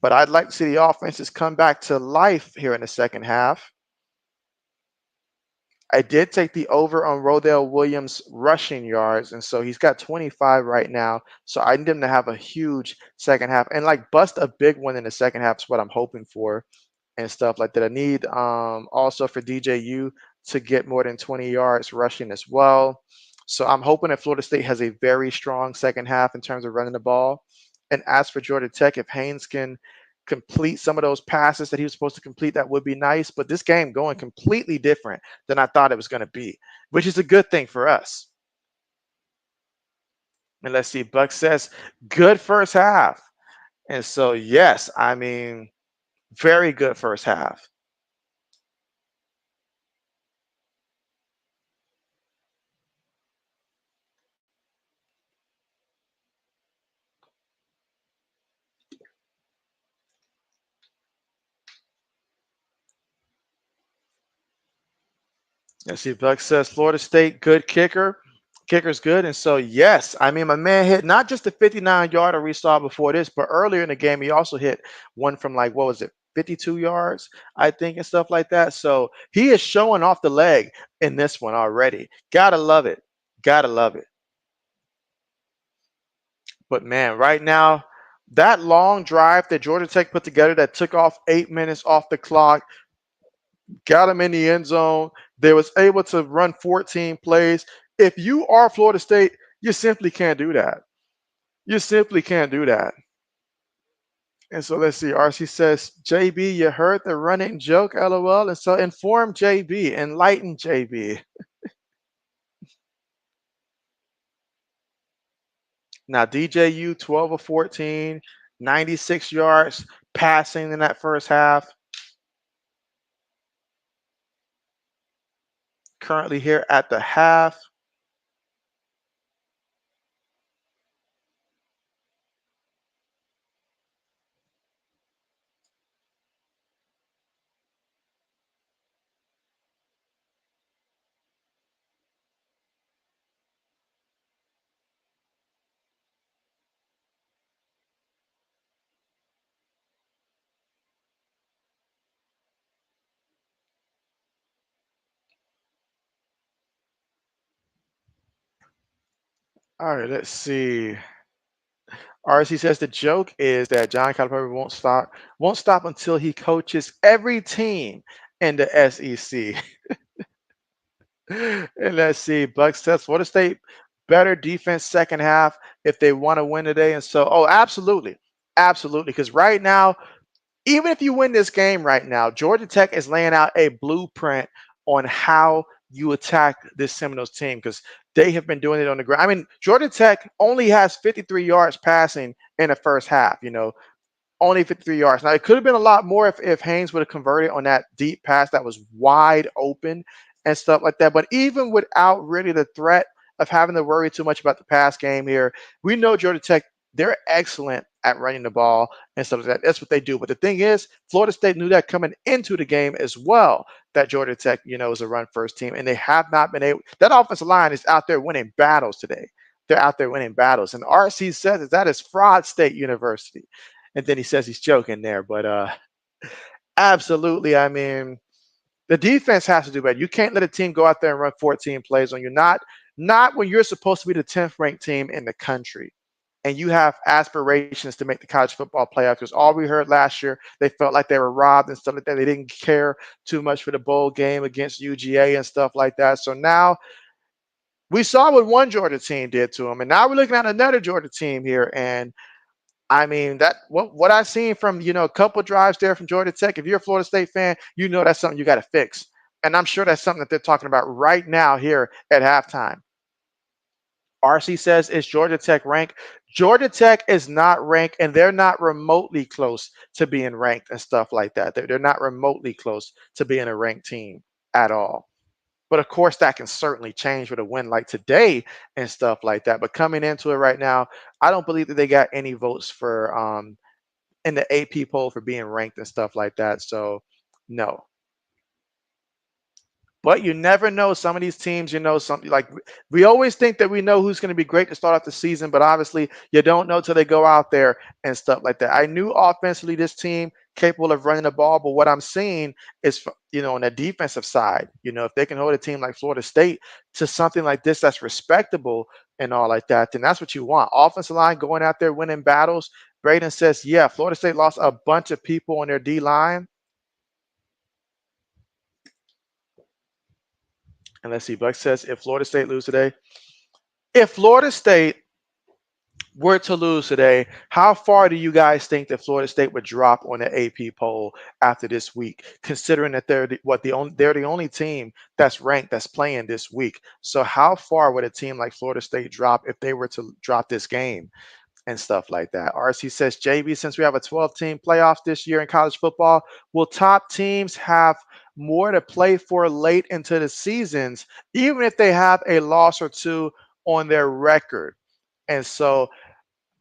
But I'd like to see the offenses come back to life here in the second half. I did take the over on Rodell Williams rushing yards, and so he's got 25 right now. So I need him to have a huge second half and like bust a big one in the second half is what I'm hoping for and stuff like that. I need also for DJU to get more than 20 yards rushing as well. So I'm hoping that Florida State has a very strong second half in terms of running the ball. And as for Georgia Tech, if Haynes can complete some of those passes that he was supposed to complete, that would be nice. But this game going completely different than I thought it was going to be, which is a good thing for us. And let's see, Buck says, good first half. And so, yes, I mean, very good first half. Let's see, Buck says Florida State, good kicker. Kicker's good. And so, yes, I mean, my man hit not just the 59-yarder we saw before this, but earlier in the game, he also hit one from like, what was it, 52 yards, I think, and stuff like that. So he is showing off the leg in this one already. Gotta love it. Gotta love it. But man, right now, that long drive that Georgia Tech put together that took off 8 minutes off the clock, got him in the end zone. They was able to run 14 plays. If you are Florida State, you simply can't do that. You simply can't do that. And so let's see. RC says, JB, you heard the running joke, LOL. And so inform JB, enlighten JB. Now, DJU 12 of 14, 96 yards passing in that first half. Currently here at the half. All right, let's see. RC says the joke is that John Calipari won't stop until he coaches every team in the SEC. And let's see, Bucks says Florida State better defense second half if they want to win today. And so, oh, absolutely, absolutely, because right now even if you win this game right now, Georgia Tech is laying out a blueprint on how you attack this Seminoles team because they have been doing it on the ground. I mean, Georgia Tech only has 53 yards passing in the first half. Only 53 yards. Now, it could have been a lot more if Haynes would have converted on that deep pass that was wide open and stuff like that. But even without really the threat of having to worry too much about the pass game here, we know Georgia Tech, they're excellent at running the ball and stuff like that. That's what they do. But the thing is, Florida State knew that coming into the game as well, that Georgia Tech, is a run first team. And they have not been able, that offensive line is out there winning battles today. They're out there winning battles. And RC says that is Fraud State University. And then he says he's joking there, but absolutely. I mean, the defense has to do better. You can't let a team go out there and run 14 plays on you. Not when you're supposed to be the 10th ranked team in the country, and you have aspirations to make the college football playoff. Because all we heard last year, they felt like they were robbed and stuff like that. They didn't care too much for the bowl game against UGA and stuff like that. So now we saw what one Georgia team did to them, and now we're looking at another Georgia team here, and I mean that what I've seen from a couple drives there from Georgia Tech. If you're a Florida State fan, you know that's something you got to fix, and I'm sure that's something that they're talking about right now here at halftime. RC says is Georgia Tech ranked? Georgia Tech is not ranked, and they're not remotely close to being ranked and stuff like that. They're not remotely close to being a ranked team at all. But of course, that can certainly change with a win like today and stuff like that. But coming into it right now, I don't believe that they got any votes for in the AP poll for being ranked and stuff like that. So no. But you never know. Some of these teams, something like we always think that we know who's going to be great to start off the season, but obviously you don't know till they go out there and stuff like that. I knew offensively this team capable of running the ball, but what I'm seeing is, on the defensive side, if they can hold a team like Florida State to something like this that's respectable and all like that, then that's what you want. Offensive line going out there winning battles. Braden says, yeah, Florida State lost a bunch of people on their D line. And let's see, Buck says, if Florida State lose today, if Florida State were to lose today, how far do you guys think that Florida State would drop on the AP poll after this week, considering that they're the only team that's ranked that's playing this week? So how far would a team like Florida State drop if they were to drop this game and stuff like that? RC says, JB, since we have a 12-team playoff this year in college football, will top teams have more to play for late into the seasons, even if they have a loss or two on their record? And so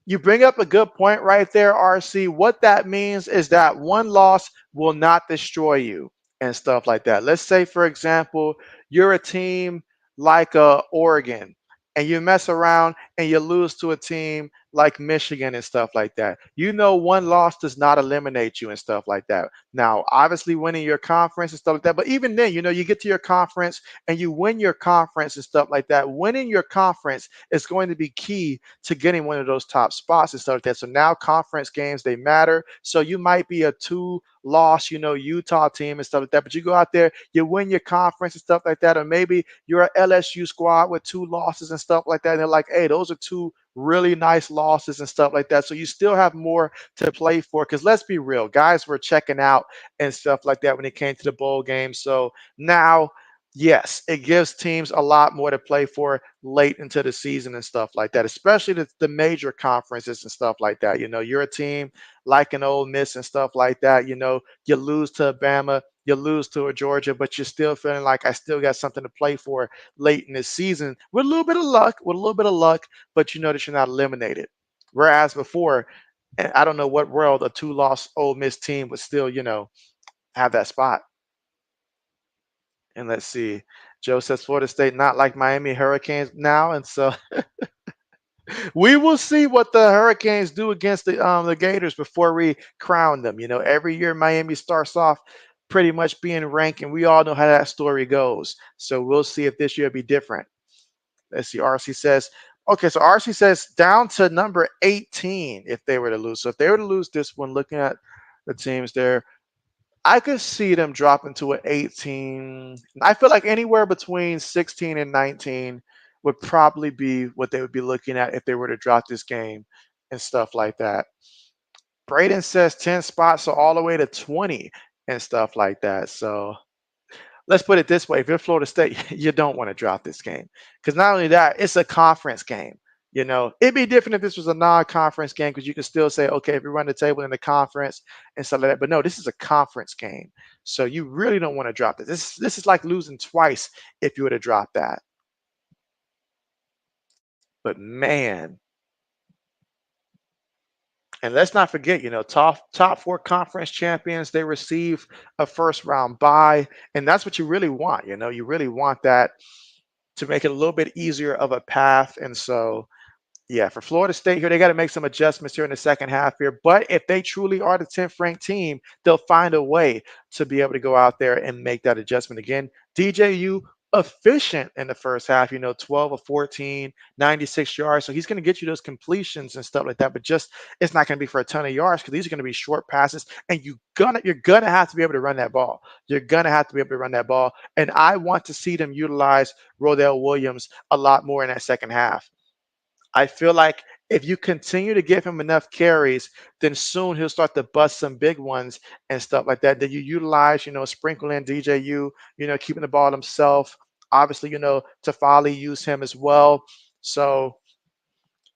you bring up a good point right there, RC. What that means is that one loss will not destroy you and stuff like that. Let's say, for example, you're a team like Oregon and you mess around and you lose to a team like Michigan and stuff like that. One loss does not eliminate you and stuff like that. Now, obviously, winning your conference and stuff like that, but even then, you get to your conference and you win your conference and stuff like that. Winning your conference is going to be key to getting one of those top spots and stuff like that. So now conference games, they matter. So you might be a two-loss, Utah team and stuff like that, but you go out there, you win your conference and stuff like that, or maybe you're an LSU squad with two losses and stuff like that, and they're like, hey, those are two really nice losses and stuff like that. So you still have more to play for, because let's be real, guys were checking out and stuff like that when it came to the bowl game. So now, yes, it gives teams a lot more to play for late into the season and stuff like that, especially the major conferences and stuff like that. You're a team like an Ole Miss and stuff like that. You lose to Alabama, you lose to a Georgia, but you're still feeling like I still got something to play for late in this season with a little bit of luck, but you know that you're not eliminated. Whereas before, and I don't know what world a two-loss Ole Miss team would still, have that spot. And let's see. Joe says Florida State not like Miami Hurricanes now, and so we will see what the Hurricanes do against the Gators before we crown them. Every year Miami starts off pretty much being ranked, and we all know how that story goes. So we'll see if this year be different. Let's see. RC says, okay, so RC says down to number 18 if they were to lose. So if they were to lose this one, looking at the teams there, I could see them dropping to an 18. I feel like anywhere between 16 and 19 would probably be what they would be looking at if they were to drop this game and stuff like that. Braden says 10 spots, so all the way to 20 and stuff like that. So let's put it this way. If you're Florida State, you don't want to drop this game, because not only that, it's a conference game. It'd be different if this was a non-conference game, because you can still say, okay, if you run the table in the conference and stuff like that. But no, this is a conference game. So you really don't want to drop this. This is like losing twice if you were to drop that. But man, and let's not forget, top four conference champions, they receive a first round bye. And that's what you really want. You really want that to make it a little bit easier of a path. And so, yeah, for Florida State here, they got to make some adjustments here in the second half here. But if they truly are the 10th ranked team, they'll find a way to be able to go out there and make that adjustment again. DJU efficient in the first half, 12 of 14, 96 yards. So he's going to get you those completions and stuff like that. But just it's not going to be for a ton of yards, because these are going to be short passes, and you're gonna have to be able to run that ball. You're gonna have to be able to run that ball. And I want to see them utilize Rodell Williams a lot more in that second half. I feel like if you continue to give him enough carries, then soon he'll start to bust some big ones and stuff like that. Then you utilize, sprinkle in DJU, keeping the ball himself. Obviously, Tafali use him as well. So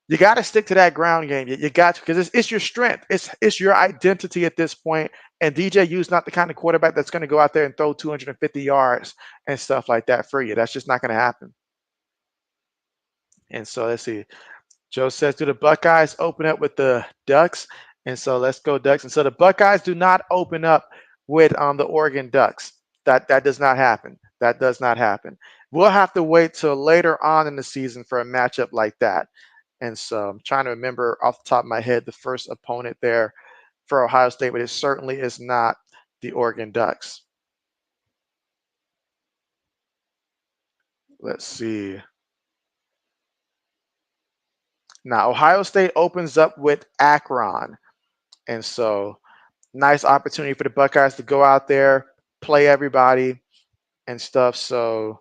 you got to stick to that ground game. You got to, because it's your strength. It's your identity at this point. And DJU is not the kind of quarterback that's going to go out there and throw 250 yards and stuff like that for you. That's just not going to happen. And so let's see. Joe says, do the Buckeyes open up with the Ducks? And so let's go Ducks. And so the Buckeyes do not open up with the Oregon Ducks. That does not happen. That does not happen. We'll have to wait till later on in the season for a matchup like that. And so I'm trying to remember off the top of my head the first opponent there for Ohio State, but it certainly is not the Oregon Ducks. Let's see. Now, Ohio State opens up with Akron. And so, nice opportunity for the Buckeyes to go out there, play everybody and stuff. So,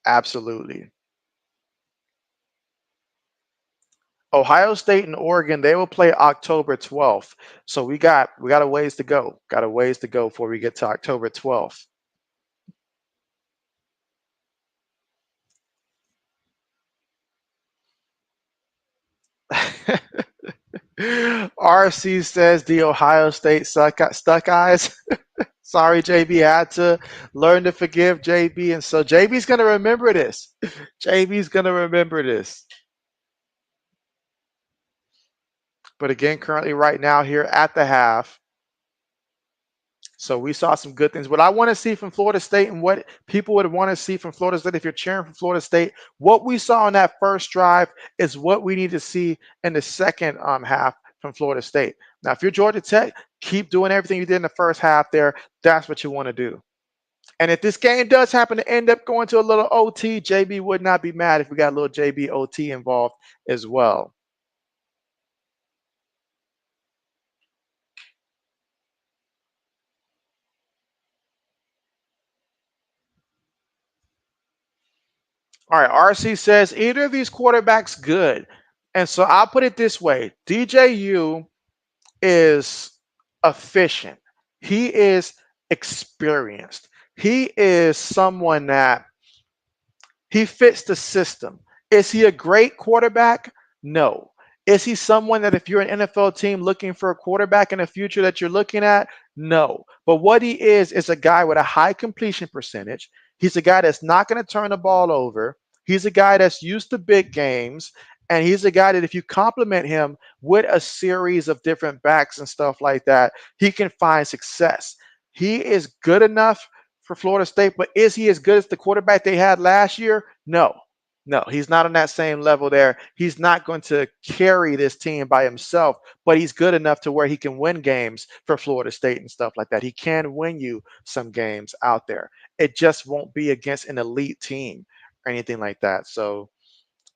absolutely. Ohio State and Oregon, they will play October 12th. So we got a ways to go. Got a ways to go before we get to October 12th. RC says the Ohio State stuck eyes. Sorry, JB had to learn to forgive JB, and so JB's gonna remember this. JB's gonna remember this. But again, currently right now here at the half, so we saw some good things. What I want to see from Florida State and what people would want to see from Florida State, if you're cheering for Florida State, what we saw in that first drive is what we need to see in the second half from Florida State. Now, if you're Georgia Tech, keep doing everything you did in the first half there. That's what you want to do. And if this game does happen to end up going to a little OT, JB would not be mad if we got a little JB OT involved as well. All right, RC says either of these quarterbacks good. And so I'll put it this way. DJU is efficient. He is experienced. He is someone that he fits the system. Is he a great quarterback? No. Is he someone that if you're an NFL team looking for a quarterback in the future that you're looking at? No. But what he is a guy with a high completion percentage. He's a guy that's not going to turn the ball over. He's a guy that's used to big games. And he's a guy that if you compliment him with a series of different backs and stuff like that, he can find success. He is good enough for Florida State, but is he as good as the quarterback they had last year? No. No, he's not on that same level there. He's not going to carry this team by himself, but he's good enough to where he can win games for Florida State and stuff like that. He can win you some games out there. It just won't be against an elite team or anything like that. So,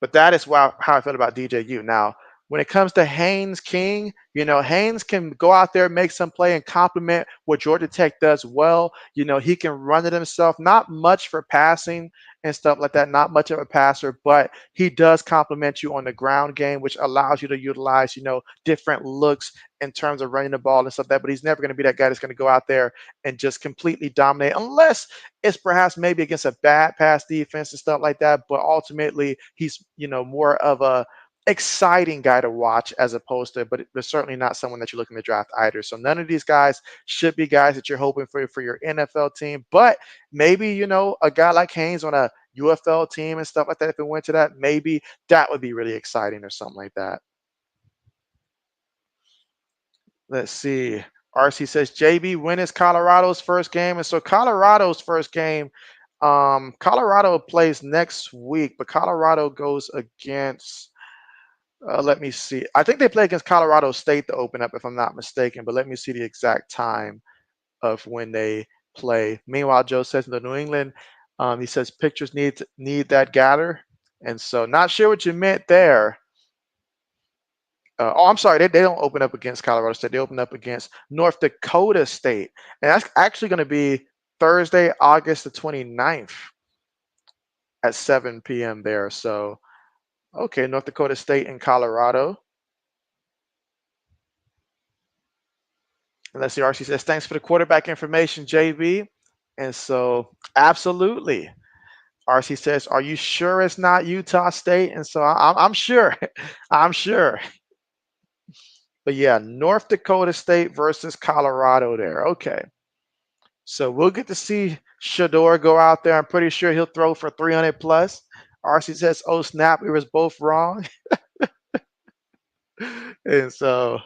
but that is how I feel about DJU. Now, when it comes to Haynes King, Haynes can go out there, make some play, and complement what Georgia Tech does well. He can run it himself, not much for passing and stuff like that, not much of a passer, but he does complement you on the ground game, which allows you to utilize, different looks in terms of running the ball and stuff like that. But he's never going to be that guy that's going to go out there and just completely dominate, unless it's perhaps maybe against a bad pass defense and stuff like that. But ultimately, he's, more of a exciting guy to watch as opposed to, but certainly not someone that you're looking to draft either. So none of these guys should be guys that you're hoping for your NFL team, but maybe, a guy like Haynes on a UFL team and stuff like that, if it went to that, maybe that would be really exciting or something like that. Let's see. RC says, JB, when is Colorado's first game? And so Colorado's first game, Colorado plays next week, but Colorado goes against let me see. I think they play against Colorado State to open up, if I'm not mistaken. But let me see the exact time of when they play. Meanwhile, Joe says in the New England, he says pictures need that gather, and so not sure what you meant there. I'm sorry, they don't open up against Colorado State. They open up against North Dakota State, and that's actually going to be Thursday, August the 29th at 7 p.m. there. So, okay, North Dakota State and Colorado. And let's see, RC says, thanks for the quarterback information, JB. And so, absolutely. RC says, are you sure it's not Utah State? And so I'm sure. I'm sure. But yeah, North Dakota State versus Colorado there. Okay. So we'll get to see Shador go out there. I'm pretty sure he'll throw for 300 plus. RC says, oh, snap, we was both wrong. And so,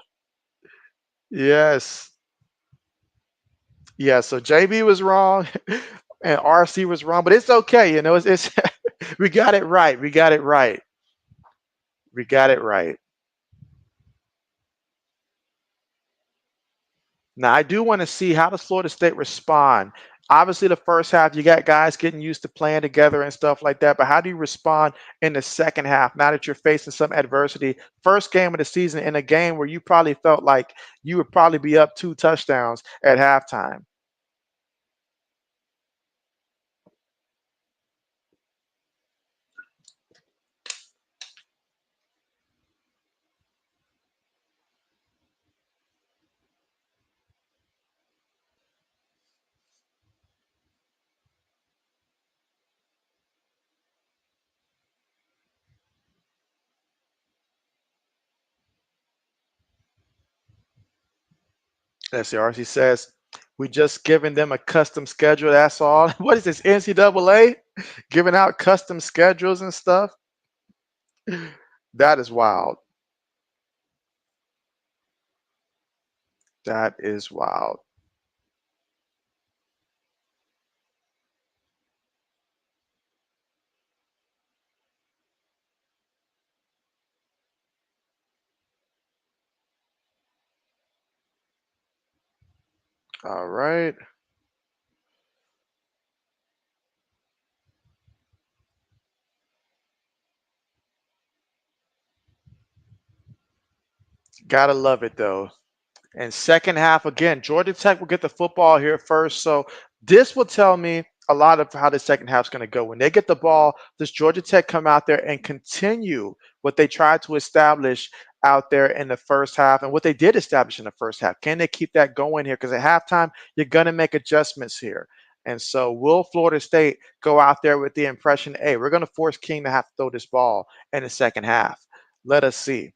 yes. Yeah, so JB was wrong. And RC was wrong, but it's okay. It's we got it right. We got it right. We got it right. Now I do want to see how does Florida State respond. Obviously, the first half you got guys getting used to playing together and stuff like that. But how do you respond in the second half now that you're facing some adversity? First game of the season in a game where you probably felt like you would probably be up 2 touchdowns at halftime. Let's see. RC says we just giving them a custom schedule. That's all. What is this NCAA giving out custom schedules and stuff? That is wild. That is wild. All right. Gotta love it though. And second half, again, Georgia Tech will get the football here first. So this will tell me a lot of how the second half is going to go. When they get the ball, does Georgia Tech come out there and continue what they tried to establish out there in the first half and what they did establish in the first half? Can they keep that going here? Because at halftime, you're going to make adjustments here. And so will Florida State go out there with the impression, hey, we're going to force King to have to throw this ball in the second half? Let us see.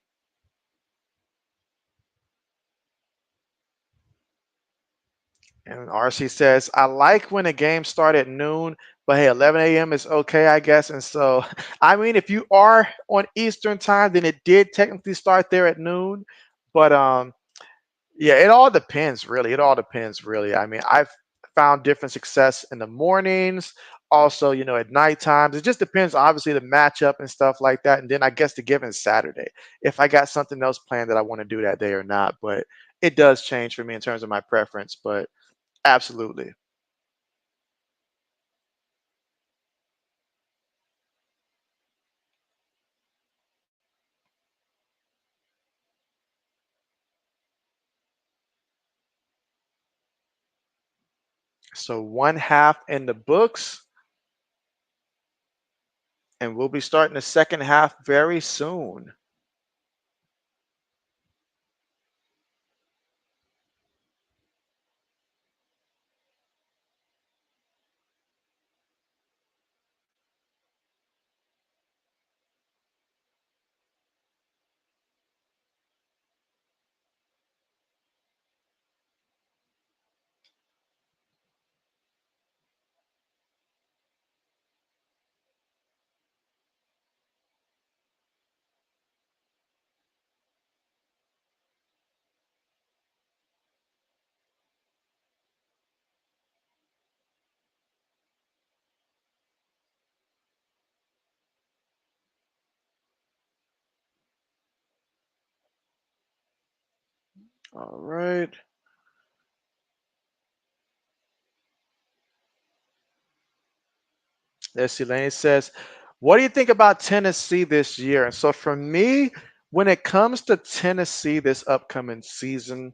And RC says, I like when a game start at noon, but hey, 11 a.m. is okay, I guess. And so, I mean, if you are on Eastern time, then it did technically start there at noon. But yeah, it all depends, really. It all depends, really. I mean, I've found different success in the mornings, also, at night times. It just depends, obviously, the matchup and stuff like that. And then I guess the given Saturday, if I got something else planned that I want to do that day or not. But it does change for me in terms of my preference. But absolutely. So one half in the books, and we'll be starting the second half very soon. All right. Let's see. Lane says, what do you think about Tennessee this year? And so for me, when it comes to Tennessee this upcoming season,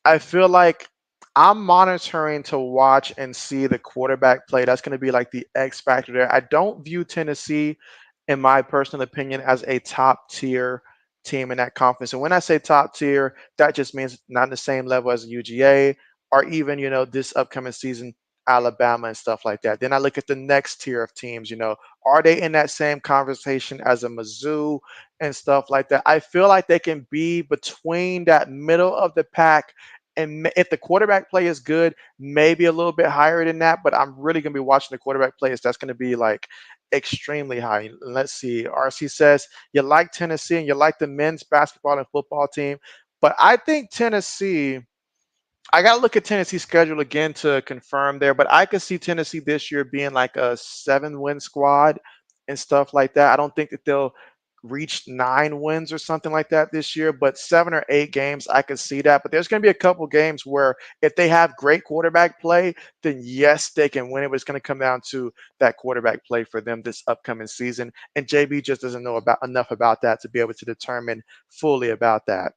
I feel like I'm monitoring to watch and see the quarterback play. That's going to be like the X factor there. I don't view Tennessee, in my personal opinion, as a top tier team in that conference. And when I say top tier, that just means not on the same level as UGA or even, this upcoming season, Alabama and stuff like that. Then I look at the next tier of teams, are they in that same conversation as a Mizzou and stuff like that? I feel like they can be between that middle of the pack and if the quarterback play is good, maybe a little bit higher than that. But I'm really going to be watching the quarterback plays. That's going to be like extremely high. Let's see. RC says you like Tennessee and you like the men's basketball and football team. But I think Tennessee I got to look at Tennessee's schedule again to confirm there, but I could see Tennessee this year being like a 7-win squad and stuff like that. I don't think that they'll reach 9 wins or something like that this year, but 7 or 8 games, I could see that. But there's going to be a couple games where if they have great quarterback play, then yes, they can win it. But it's going to come down to that quarterback play for them this upcoming season. And JB just doesn't know about enough about that to be able to determine fully about that.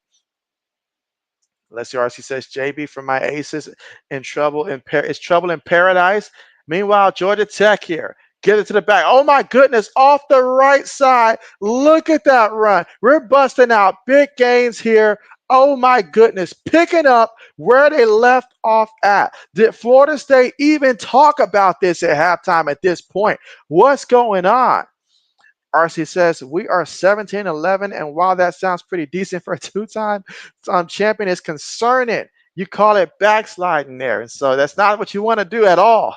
Leslie RC says, JB from my aces in trouble it's trouble in paradise. Meanwhile, Georgia Tech here. Get it to the back. Oh my goodness, off the right side. Look at that run. We're busting out big gains here. Oh my goodness, picking up where they left off at. Did Florida State even talk about this at halftime at this point? What's going on? RC says, we are 17-11, and while that sounds pretty decent for a two-time champion, it's concerning. You call it backsliding there. And so that's not what you want to do at all.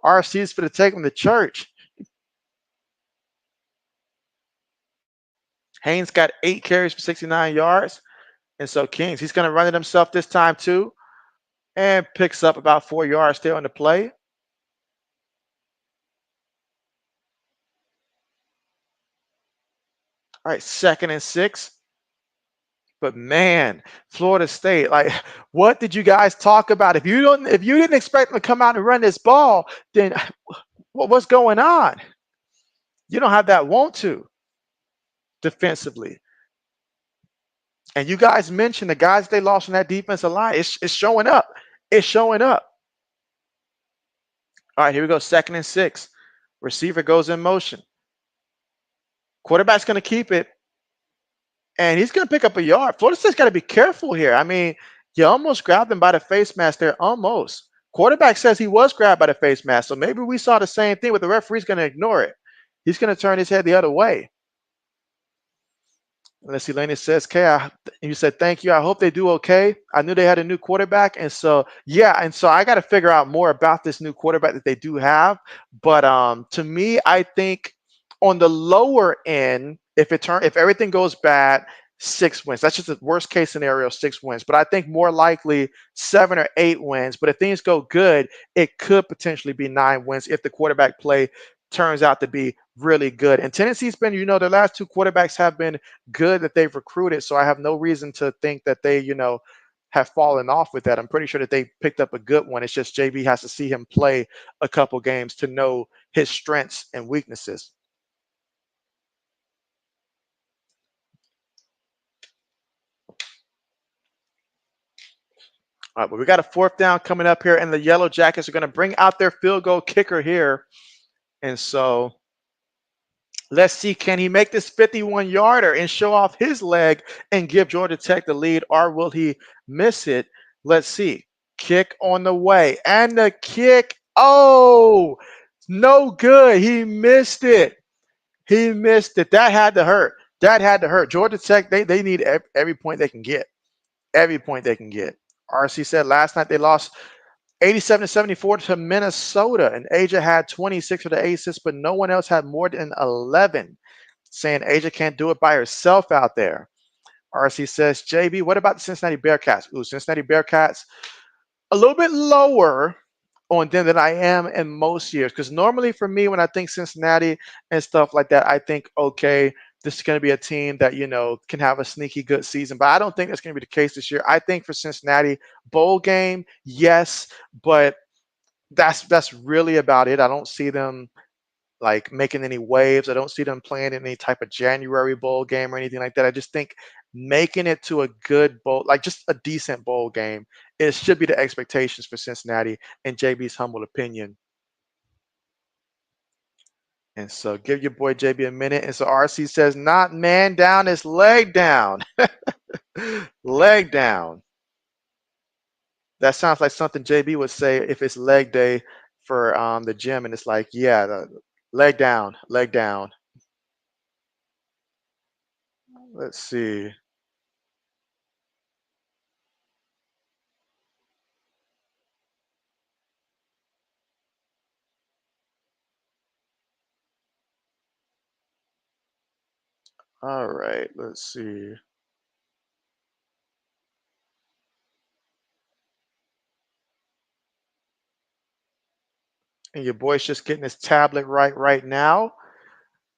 RC is going to take them to church. Haynes got 8 carries for 69 yards. And so Kings, he's going to run it himself this time too and picks up about 4 yards there on the play. All right, 2nd and 6. But man, Florida State, like, what did you guys talk about? If you didn't expect them to come out and run this ball, then what's going on? You don't have that want to defensively. And you guys mentioned the guys they lost on that defensive line. It's showing up. It's showing up. All right, here we go. 2nd and 6. Receiver goes in motion. Quarterback's going to keep it. And he's going to pick up a yard. Florida State's got to be careful here. I mean, you almost grabbed him by the face mask there. Almost. Quarterback says he was grabbed by the face mask. So maybe we saw the same thing, but the referee's going to ignore it. He's going to turn his head the other way. Let's see. Laney says, you said, thank you. I hope they do okay. I knew they had a new quarterback. And so, yeah. And so I got to figure out more about this new quarterback that they do have. But to me, I think on the lower end, if everything goes bad, 6 wins. That's just the worst case scenario, 6 wins. But I think more likely 7 or 8 wins. But if things go good, it could potentially be 9 wins if the quarterback play turns out to be really good. And Tennessee's been, their last 2 quarterbacks have been good that they've recruited. So I have no reason to think that they, have fallen off with that. I'm pretty sure that they picked up a good one. It's just JB has to see him play a couple games to know his strengths and weaknesses. All right, but we got a 4th down coming up here, and the Yellow Jackets are going to bring out their field goal kicker here. And so let's see, can he make this 51-yarder and show off his leg and give Georgia Tech the lead, or will he miss it? Let's see. Kick on the way, and the kick, oh, no good. He missed it. He missed it. That had to hurt. That had to hurt. Georgia Tech, they need every point they can get. Every point they can get. RC said last night they lost 87-74 to Minnesota, and Asia had 26 for the aces, but no one else had more than 11. Saying Asia can't do it by herself out there. RC says, JB, what about the Cincinnati Bearcats? Ooh, Cincinnati Bearcats, a little bit lower on them than I am in most years. Because normally for me, when I think Cincinnati and stuff like that, I think, okay, this is going to be a team that, can have a sneaky good season. But I don't think that's going to be the case this year. I think for Cincinnati, bowl game, yes, but that's really about it. I don't see them like making any waves. I don't see them playing in any type of January bowl game or anything like that. I just think making it to a good bowl, like just a decent bowl game, it should be the expectations for Cincinnati, in JB's humble opinion. And so give your boy JB a minute. And so RC says, not man down, it's leg down. Leg down. That sounds like something JB would say if it's leg day for the gym. And it's like, yeah, leg down, leg down. Let's see. All right, let's see. And your boy's just getting his tablet right now.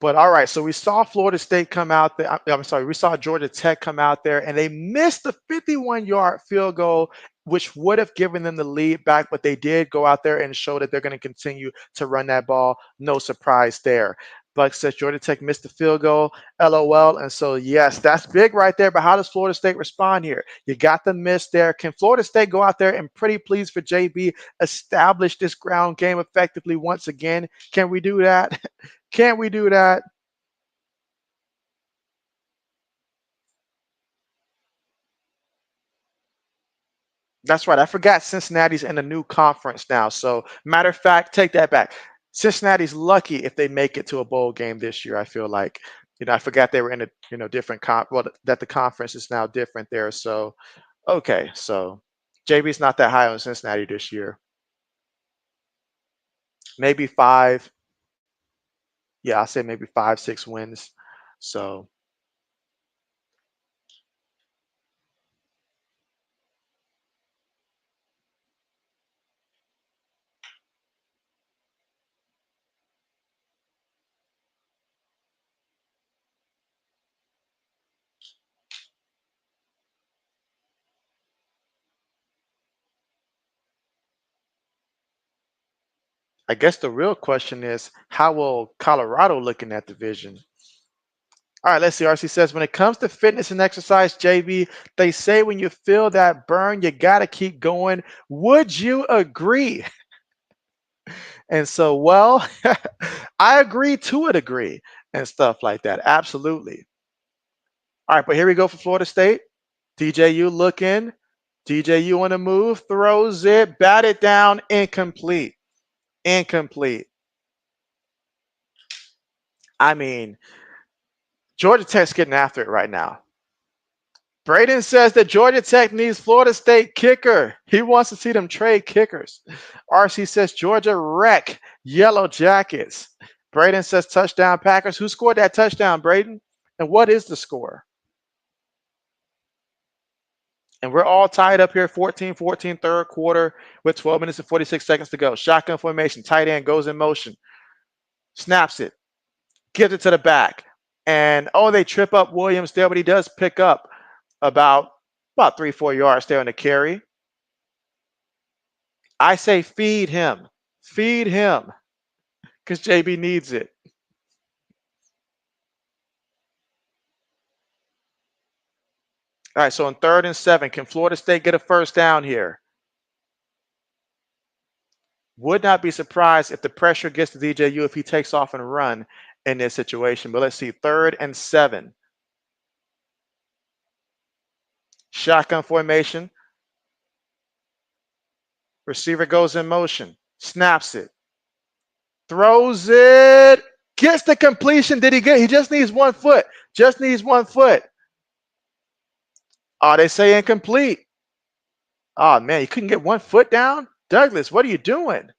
But all right, so we saw Florida State come out there. I'm sorry, we saw Georgia Tech come out there and they missed the 51-yard field goal, which would have given them the lead back, but they did go out there and show that they're going to continue to run that ball. No surprise there. Buck says Georgia Tech missed the field goal, LOL. And so, yes, that's big right there. But how does Florida State respond here? You got the miss there. Can Florida State go out there and pretty please for JB establish this ground game effectively once again? Can we do that? Can we do that? That's right. I forgot Cincinnati's in a new conference now. So, matter of fact, take that back. Cincinnati's lucky if they make it to a bowl game this year. I feel like, I forgot they were in a different well, that the conference is now different there. So, okay, so JB's not that high on Cincinnati this year. Maybe 5. Yeah, I'll say maybe 5, 6 wins. So, I guess the real question is, how will Colorado look in that division? All right, let's see. RC says, when it comes to fitness and exercise, JB, they say when you feel that burn, you got to keep going. Would you agree? And so, well, I agree to a degree and stuff like that. Absolutely. All right, but here we go for Florida State. DJU looking. DJU on the move, throws it, bat it down, incomplete. Incomplete. I mean, Georgia Tech's getting after it right now. Braden says that Georgia Tech needs Florida State kicker. He wants to see them trade kickers. RC says Georgia wreck Yellow Jackets. Braden says touchdown Packers. Who scored that touchdown, Braden? And what is the score? And we're all tied up here, 14-14, third quarter with 12 minutes and 46 seconds to go. Shotgun formation, tight end goes in motion. Snaps it, gives it to the back. And, they trip up Williams there, but he does pick up about 3-4 yards there on the carry. I say feed him, because JB needs it. All right, so on 3rd and 7, can Florida State get a first down here? Would not be surprised if the pressure gets to DJU if he takes off and run in this situation. But let's see, 3rd and 7. Shotgun formation. Receiver goes in motion, snaps it, throws it, gets the completion. Did he get? He just needs 1 foot. Just needs 1 foot. Oh, they say incomplete. Oh, man, you couldn't get 1 foot down? Douglas, what are you doing?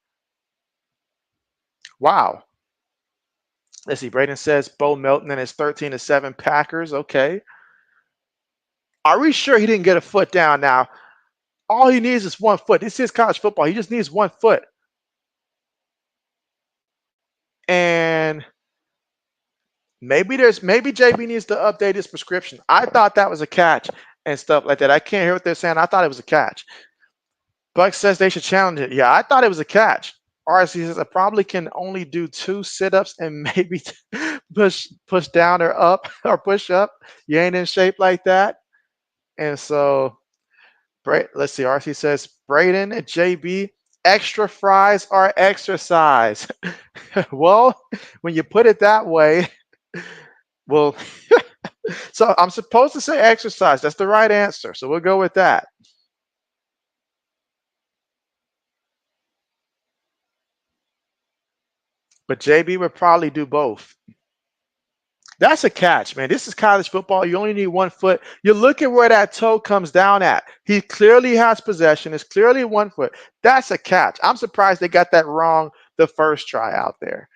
Wow. Let's see. Braden says Bo Melton and his 13-7 Packers. Okay. Are we sure he didn't get a foot down now? All he needs is 1 foot. This is college football. He just needs 1 foot. And maybe JB needs to update his prescription. I thought that was a catch and stuff like that. I can't hear what they're saying. I thought it was a catch. Buck says they should challenge it. Yeah, I thought it was a catch. RC says I probably can only do 2 sit-ups and maybe push down or up or push up. You ain't in shape like that. And so, let's see. RC says Braden and JB, extra fries are exercise. Well, when you put it that way, well, so I'm supposed to say exercise. That's the right answer. So we'll go with that. But JB would probably do both. That's a catch, man. This is college football. You only need 1 foot. You look at where that toe comes down at. He clearly has possession. It's clearly 1 foot. That's a catch. I'm surprised they got that wrong the first try out there.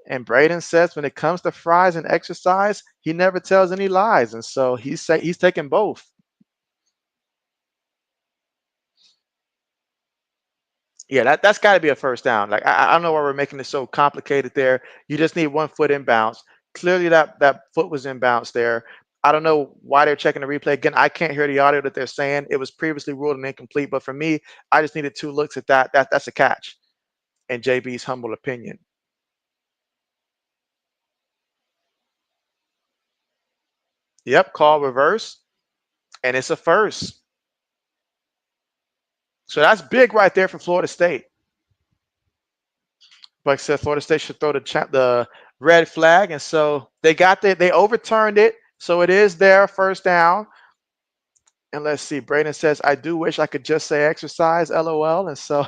And Braden says when it comes to fries and exercise, he never tells any lies. And so he's taking both. Yeah, that's got to be a first down. Like I don't know why we're making it so complicated there. You just need 1 foot inbounds. Clearly that foot was inbounds there. I don't know why they're checking the replay again. I can't hear the audio that they're saying. It was previously ruled an incomplete, but for me, I just needed 2 looks at that. That's a catch, in JB's humble opinion. Yep, call reverse, and it's a first. So that's big right there for Florida State. Buck said Florida State should throw the red flag, and so they overturned it, so it is their first down. And let's see, Braden says, I do wish I could just say exercise, LOL. And so,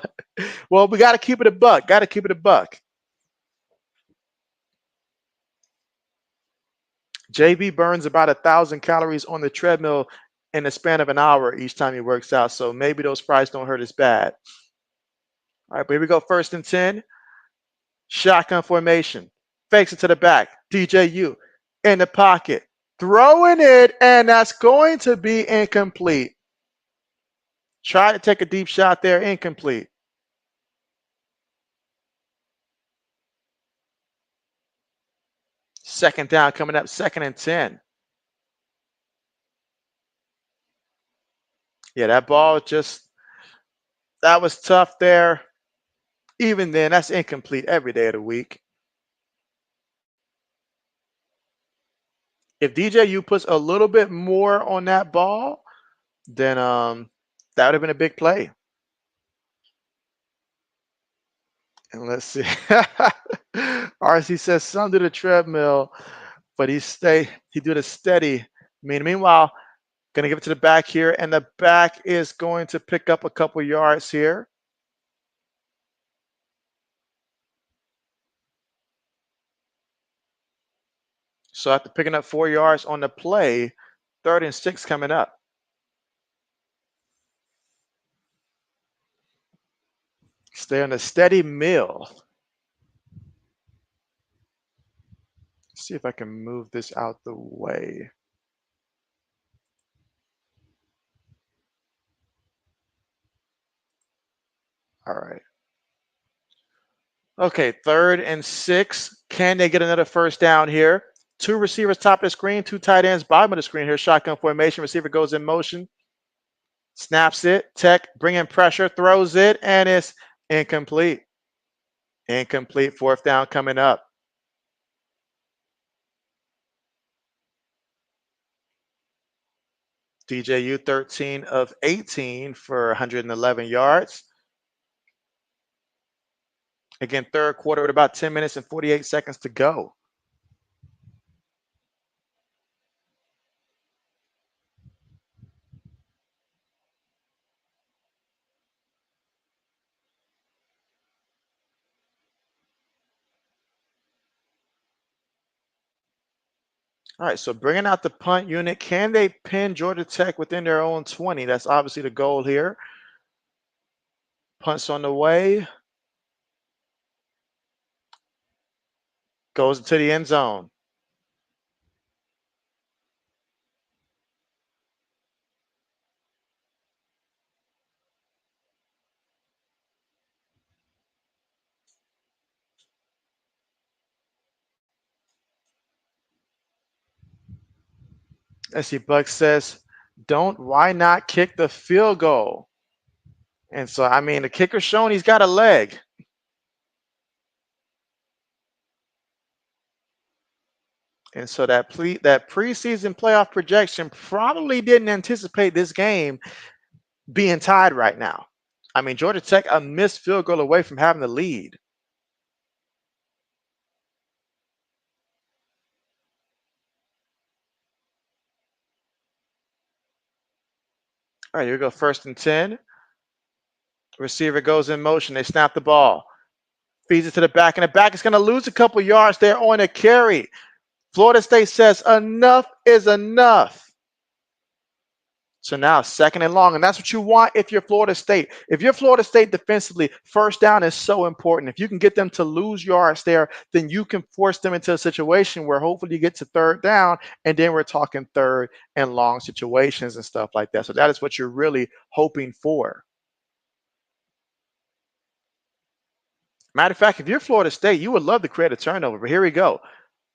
well, we got to keep it a buck. Got to keep it a buck. JB burns about 1,000 calories on the treadmill in the span of an hour each time he works out. So maybe those fries don't hurt as bad. All right, but here we go. 1st and 10. Shotgun formation. Fakes it to the back. DJU in the pocket. Throwing it, and that's going to be incomplete. Try to take a deep shot there. Incomplete. Second down coming up. 2nd and 10. Yeah, that ball that was tough there. Even then, that's incomplete every day of the week. If DJU puts a little bit more on that ball, then that would have been a big play. And let's see. RC says some do the treadmill, but he do the steady. Meanwhile, gonna give it to the back here, and the back is going to pick up a couple yards here. So after picking up 4 yards on the play, 3rd and 6 coming up. Stay on a steady mill. See if I can move this out the way. All right. Okay, 3rd and 6. Can they get another first down here? 2 receivers top of the screen, 2 tight ends bottom of the screen here. Shotgun formation. Receiver goes in motion. Snaps it. Tech bringing pressure, throws it, and it's incomplete. Incomplete. 4th down coming up. DJU 13 of 18 for 111 yards. Again, 3rd quarter with about 10 minutes and 48 seconds to go. All right, so bringing out the punt unit, can they pin Georgia Tech within their own 20? That's obviously the goal here. Punts on the way. Goes into the end zone. Let's see, Buck says, why not kick the field goal? And so, I mean, the kicker's shown he's got a leg. And so that preseason playoff projection probably didn't anticipate this game being tied right now. I mean, Georgia Tech a missed field goal away from having the lead. All right, here we go. 1st and 10. Receiver goes in motion. They snap the ball. Feeds it to the back, and the back is going to lose a couple yards there on a carry. Florida State says enough is enough. So now 2nd and long, and that's what you want if you're Florida State. If you're Florida State defensively, first down is so important. If you can get them to lose yards there, then you can force them into a situation where hopefully you get to 3rd down, and then we're talking 3rd and long situations and stuff like that. So that is what you're really hoping for. Matter of fact, if you're Florida State, you would love to create a turnover. But here we go.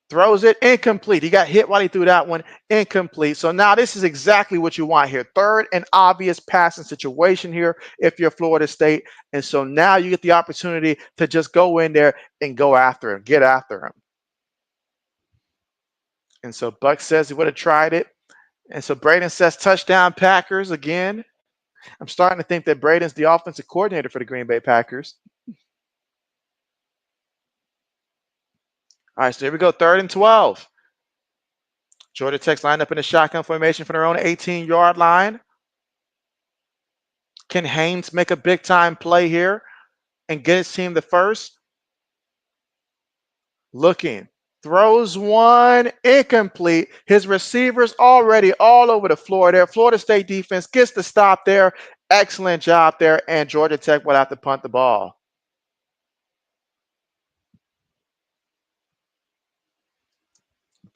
Throws it incomplete. He got hit while he threw that one incomplete. So now this is exactly what you want here. Third and obvious passing situation here if you're Florida State. And so now you get the opportunity to just go in there and go after him, get after him. And so Buck says he would have tried it. And so Braden says touchdown Packers again. I'm starting to think that Braden's the offensive coordinator for the Green Bay Packers. All right, so here we go. 3rd and 12. Georgia Tech's lined up in a shotgun formation from their own 18-yard line. Can Haynes make a big-time play here and get his team the first? Looking. Throws one incomplete. His receivers already all over the floor there. Florida State defense gets the stop there. Excellent job there. And Georgia Tech will have to punt the ball.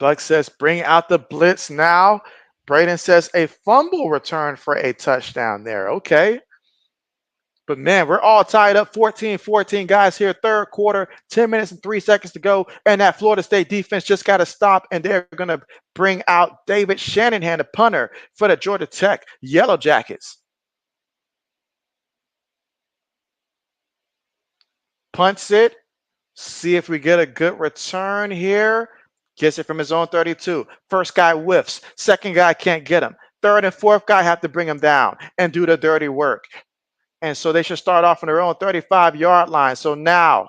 Buck says, bring out the blitz now. Braden says, a fumble return for a touchdown there. Okay. But man, we're all tied up 14-14 guys here, 3rd quarter, 10 minutes and 3 seconds to go. And that Florida State defense just got to stop. And they're going to bring out David Shanahan, the punter for the Georgia Tech Yellow Jackets. Punts it. See if we get a good return here. Gets it from his own 32. First guy whiffs. Second guy can't get him. 3rd and 4th guy have to bring him down and do the dirty work. And so they should start off on their own 35-yard line. So now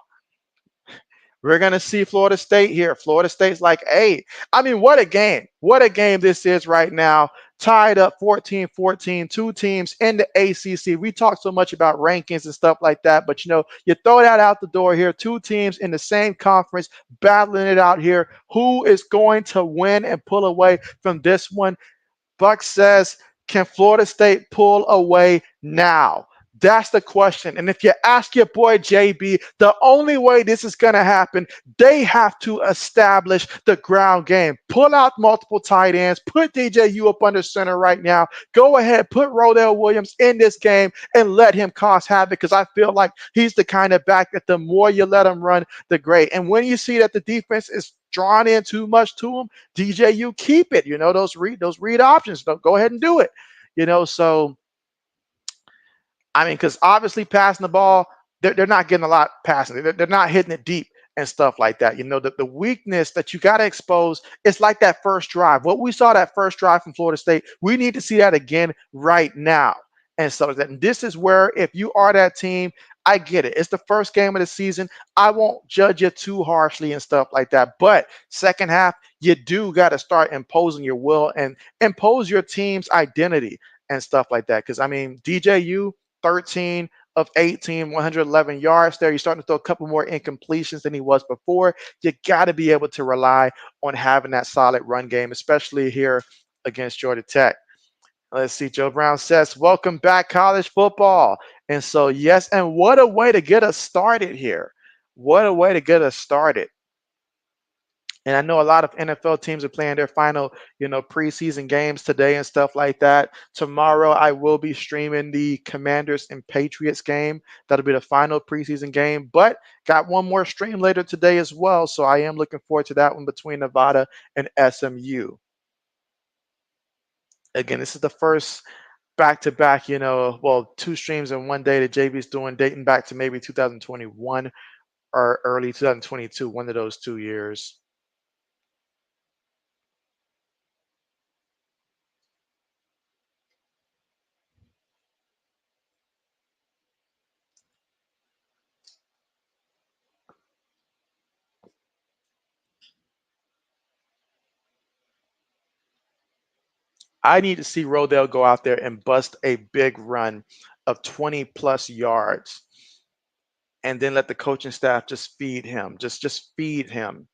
we're going to see Florida State here. Florida State's like, hey, I mean, what a game. What a game this is right now. Tied up 14-14, 2 teams in the ACC. We talk so much about rankings and stuff like that, but you throw that out the door here. 2 teams in the same conference battling it out here. Who is going to win and pull away from this one? Buck says, can Florida State pull away now? That's the question. And if you ask your boy JB, the only way this is going to happen, they have to establish the ground game. Pull out multiple tight ends. Put DJU up under center right now. Go ahead, put Rodell Williams in this game and let him cause havoc, because I feel like he's the kind of back that the more you let him run, the great. And when you see that the defense is drawn in too much to him, DJU keep it. Those read options. Don't go ahead and do it. So I mean, because obviously passing the ball, they're not getting a lot passing. They're not hitting it deep and stuff like that. The weakness that you got to expose, it's like that first drive. What we saw that first drive from Florida State, we need to see that again right now. And so that, and this is where, if you are that team, I get it. It's the first game of the season. I won't judge you too harshly and stuff like that. But second half, you do got to start imposing your will and impose your team's identity and stuff like that. Because, I mean, DJU, 13 of 18, 111 yards there. You're starting to throw a couple more incompletions than he was before. You got to be able to rely on having that solid run game, especially here against Georgia Tech. Let's see. Joe Brown says, welcome back, college football. And so, yes, and what a way to get us started here. What a way to get us started. And I know a lot of NFL teams are playing their final, preseason games today and stuff like that. Tomorrow, I will be streaming the Commanders and Patriots game. That'll be the final preseason game. But got one more stream later today as well. So I am looking forward to that one between Nevada and SMU. Again, this is the first back-to-back, 2 streams in one day that JB's doing, dating back to maybe 2021 or early 2022, one of those 2 years. I need to see Rodell go out there and bust a big run of 20 plus yards and then let the coaching staff just feed him. Just feed him.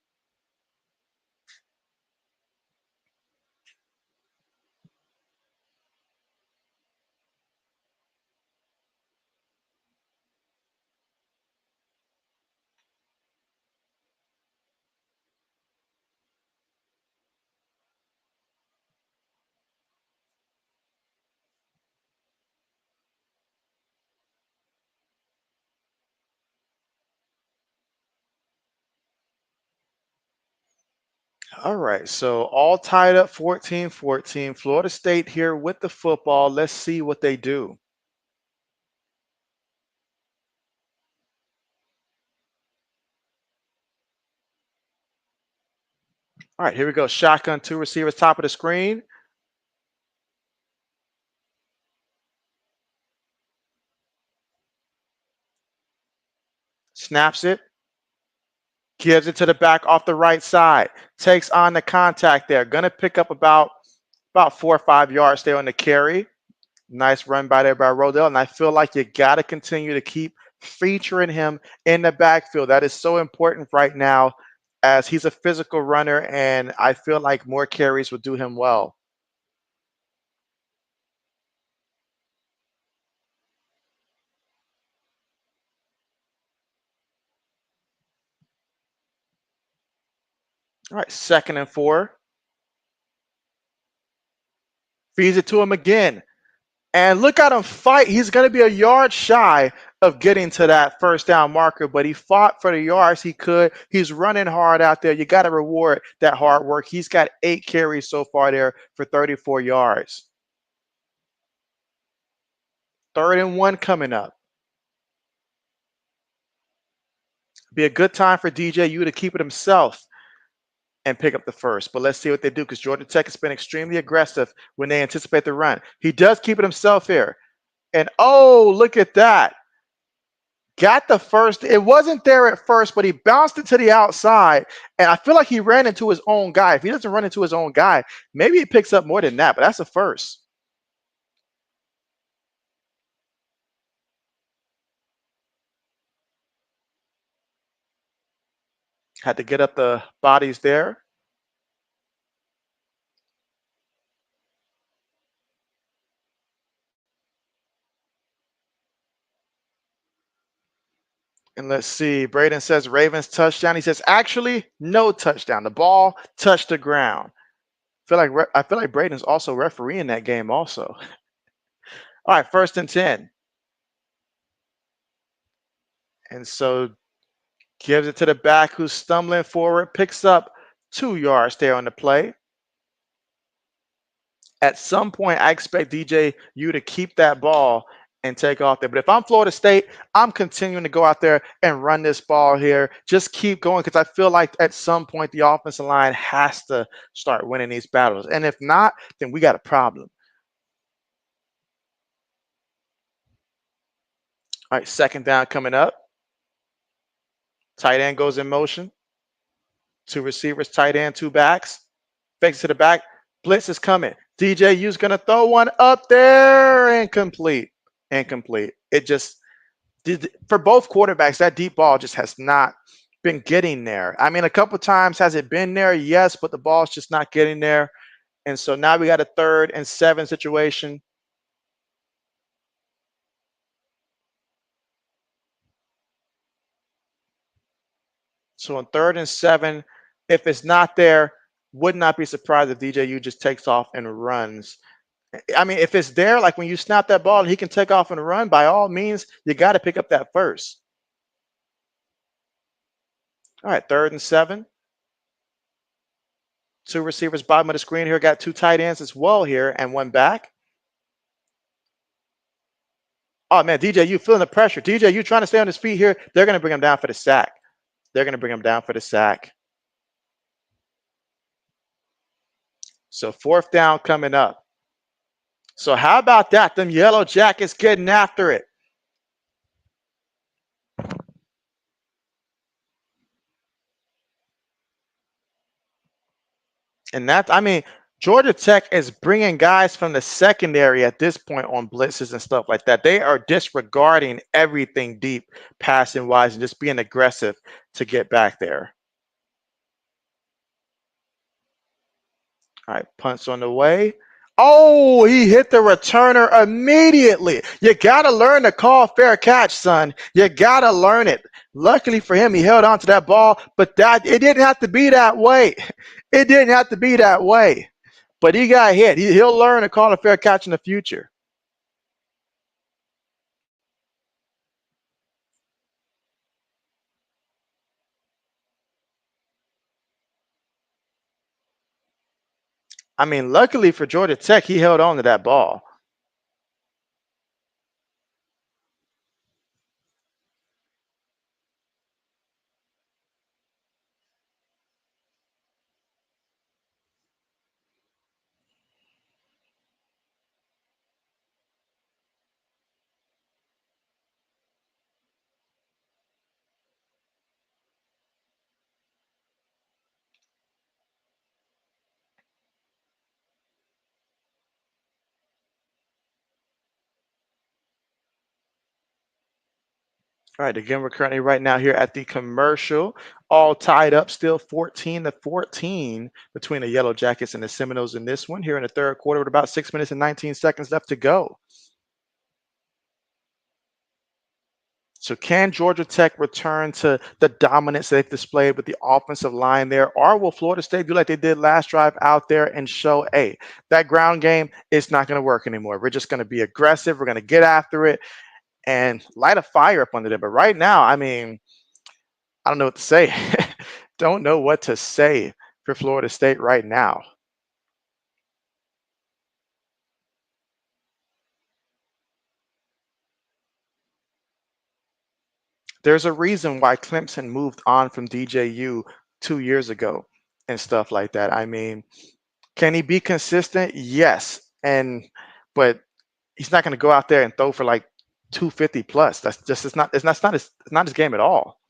All right, so all tied up 14-14. Florida State here with the football. Let's see what they do. All right, here we go. Shotgun, two receivers, top of the screen. Snaps it. Gives it to the back off the right side. Takes on the contact there. Gonna pick up about 4 or 5 yards there on the carry. Nice run by there by Rodell. And I feel like you got to continue to keep featuring him in the backfield. That is so important right now as he's a physical runner. And I feel like more carries would do him well. All right, 2nd and 4. Feeds it to him again. And look at him fight. He's going to be a yard shy of getting to that first down marker, but he fought for the yards he could. He's running hard out there. You got to reward that hard work. He's got 8 carries so far there for 34 yards. 3rd and 1 coming up. Be a good time for DJU to keep it himself and pick up the first. But let's see what they do because Georgia Tech has been extremely aggressive when they anticipate the run. He does keep it himself here. And oh, look at that. Got the first. It wasn't there at first, but he bounced it to the outside. And I feel like he ran into his own guy. If he doesn't run into his own guy, maybe he picks up more than that, but that's a first. Had to get up the bodies there. And let's see. Braden says Ravens touchdown. He says actually no touchdown. The ball touched the ground. I feel like Braden's also refereeing that game also. All right, 1st and 10. And so gives it to the back who's stumbling forward, picks up 2 yards there on the play. At some point, I expect DJ you to keep that ball and take off there. But if I'm Florida State, I'm continuing to go out there and run this ball here. Just keep going because I feel like at some point the offensive line has to start winning these battles. And if not, then we got a problem. All right, 2nd down coming up. Tight end goes in motion. 2 receivers, tight end, 2 backs. Fakes to the back. Blitz is coming. DJU's going to throw one up there. Incomplete. Incomplete. It just did for both quarterbacks. That deep ball just has not been getting there. I mean, a couple times has it been there? Yes, but the ball's just not getting there. And so now we got a 3rd and 7 situation. So on 3rd and 7, if it's not there, would not be surprised if DJU just takes off and runs. I mean, if it's there, like when you snap that ball and he can take off and run, by all means, you got to pick up that first. All right, 3rd and 7. 2 receivers, bottom of the screen here. Got 2 tight ends as well here and 1 back. Oh, man, DJ, feeling the pressure. DJ, you trying to stay on his feet here. They're going to bring him down for the sack. They're going to bring him down for the sack. So 4th down coming up. So how about that? Them Yellow Jackets getting after it. And that, I mean, Georgia Tech is bringing guys from the secondary at this point on blitzes and stuff like that. They are disregarding everything deep, passing wise, and just being aggressive to get back there. All right, punts on the way. Oh, he hit the returner immediately. You got to learn to call fair catch, son. You got to learn it. Luckily for him, he held on to that ball, but it didn't have to be that way. It didn't have to be that way. But he got hit. He'll learn to call a fair catch in the future. I mean, luckily for Georgia Tech, he held on to that ball. All right, again, we're currently right now here at the commercial, all tied up still 14-14 between the Yellow Jackets and the Seminoles in this one here in the third quarter with about 6 minutes and 19 seconds left to go. So can Georgia Tech return to the dominance they've displayed with the offensive line there, or will Florida State do like they did last drive out there and show, hey, that ground game is not going to work anymore. We're just going to be aggressive. We're going to get after it and light a fire up under them. But right now, I mean, I don't know what to say. Don't know what to say for Florida State right now. There's a reason why Clemson moved on from DJU 2 years ago and stuff like that. I mean, can he be consistent? Yes. But he's not going to go out there and throw for like 250 plus. That's just it's not his game at all.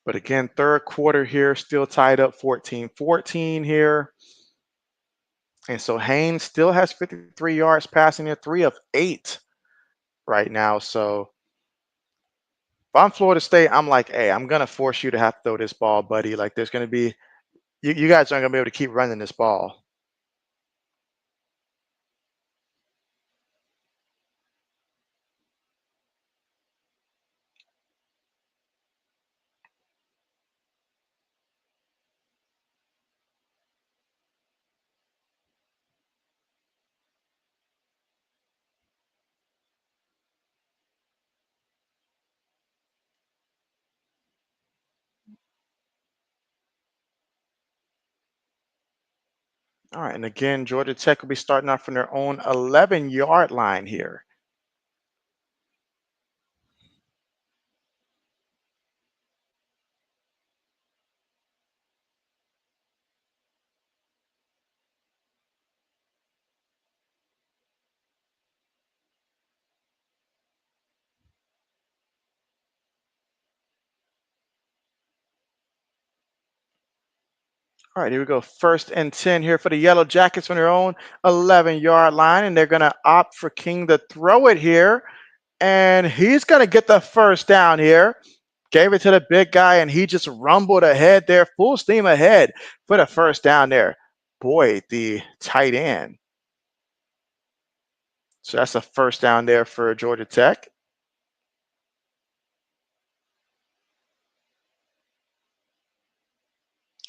But again, third quarter here, still tied up 14-14 here. And so Haynes still has 53 yards passing there, 3 of 8 right now. So if I'm Florida State, I'm like, hey, I'm gonna force you to have to throw this ball, buddy. Like there's gonna be you guys aren't gonna be able to keep running this ball. All right, and again, Georgia Tech will be starting off from their own 11-yard line here. All right, here we go. 1st and 10 here for the Yellow Jackets on their own 11-yard line, and they're going to opt for King to throw it here, and he's going to get the first down here. Gave it to the big guy, and he just rumbled ahead there, full steam ahead for the first down there. Boyd, the tight end. So that's a first down there for Georgia Tech.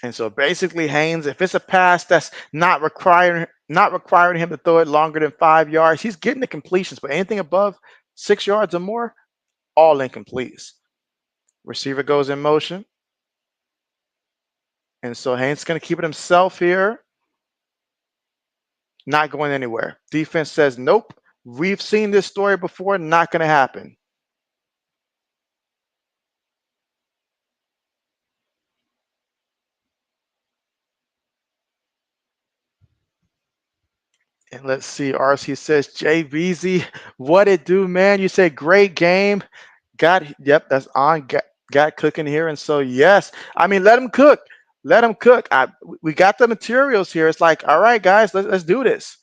And so basically, Haynes, if it's a pass that's not requiring him to throw it longer than 5 yards, he's getting the completions. But anything above 6 yards or more, all incompletes. Receiver goes in motion. And so Haynes is going to keep it himself here. Not going anywhere. Defense says, nope, we've seen this story before, not going to happen. And let's see, RC says, JBZ, what it do, man? You said great game. Yep, that's on. Got cooking here. And so, yes, I mean, let him cook. Let him cook. We got the materials here. It's like, all right, guys, let's do this.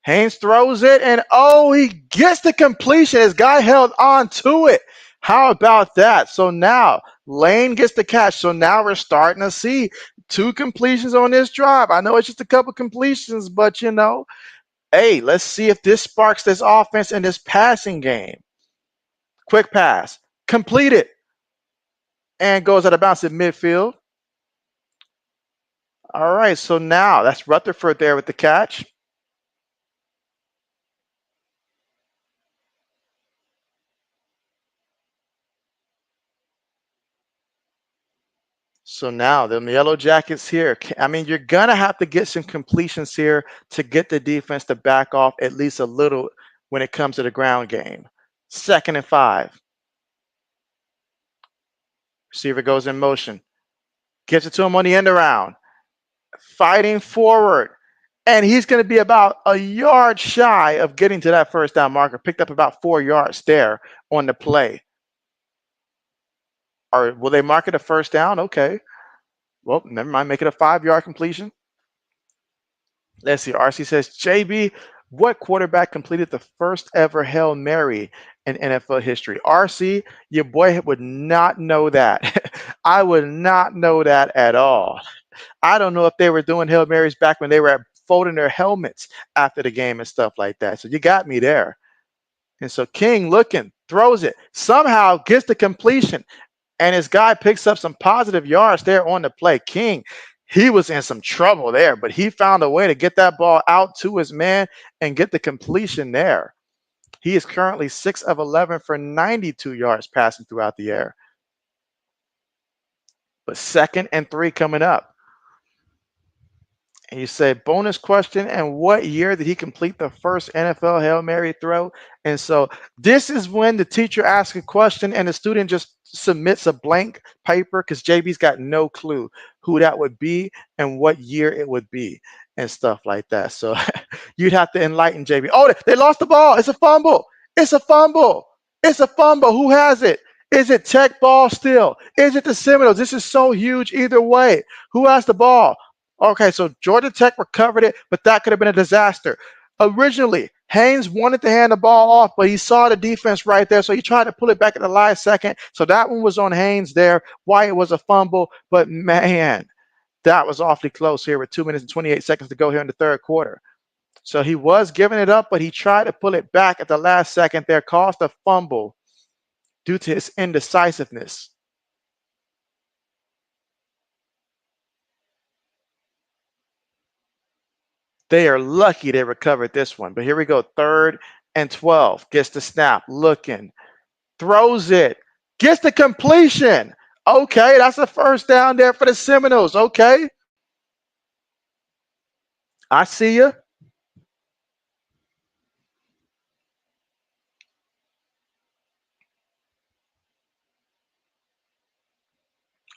Haynes throws it, and oh, he gets the completion. His guy held on to it. How about that? So now Lane gets the catch. So now we're starting to see two completions on this drive. I know it's just a couple completions, but hey, let's see if this sparks this offense in this passing game. Quick pass, completed, and goes out of bounds in midfield. All right, so now that's Rutherford there with the catch. So now the Yellow Jackets here. I mean, you're gonna have to get some completions here to get the defense to back off at least a little when it comes to the ground game. 2nd and 5. Receiver goes in motion, gives it to him on the end around, fighting forward, and he's going to be about a yard shy of getting to that first down marker. Picked up about 4 yards there on the play. Or will they mark it a first down? Okay. Well, never mind. Make it a 5-yard completion. Let's see. RC says, JB, what quarterback completed the first ever Hail Mary in NFL history? RC, your boy would not know that. I would not know that at all. I don't know if they were doing Hail Marys back when they were folding their helmets after the game and stuff like that. So you got me there. And so King looking, throws it, somehow gets the completion, and his guy picks up some positive yards there on the play. King, he was in some trouble there, but he found a way to get that ball out to his man and get the completion there. He is currently 6 of 11 for 92 yards passing throughout the air. But 2nd and 3 coming up. And you say, bonus question, and what year did he complete the first NFL Hail Mary throw? And so this is when the teacher asks a question and the student just submits a blank paper because JB's got no clue who that would be and what year it would be and stuff like that. So you'd have to enlighten JB. Oh, they lost the ball. It's a fumble. It's a fumble. It's a fumble. Who has it? Is it Tech ball still? Is it the Seminoles? This is so huge either way. Who has the ball? Okay, so Georgia Tech recovered it, but that could have been a disaster. Originally, Haynes wanted to hand the ball off, but he saw the defense right there, so he tried to pull it back at the last second. So that one was on Haynes there. Why it was a fumble, but man, that was awfully close here with 2 minutes and 28 seconds to go here in the third quarter. So he was giving it up, but he tried to pull it back at the last second there, caused a fumble due to his indecisiveness. They are lucky they recovered this one. But here we go. 3rd and 12. Gets the snap. Looking. Throws it. Gets the completion. Okay, that's the first down there for the Seminoles. Okay. I see you.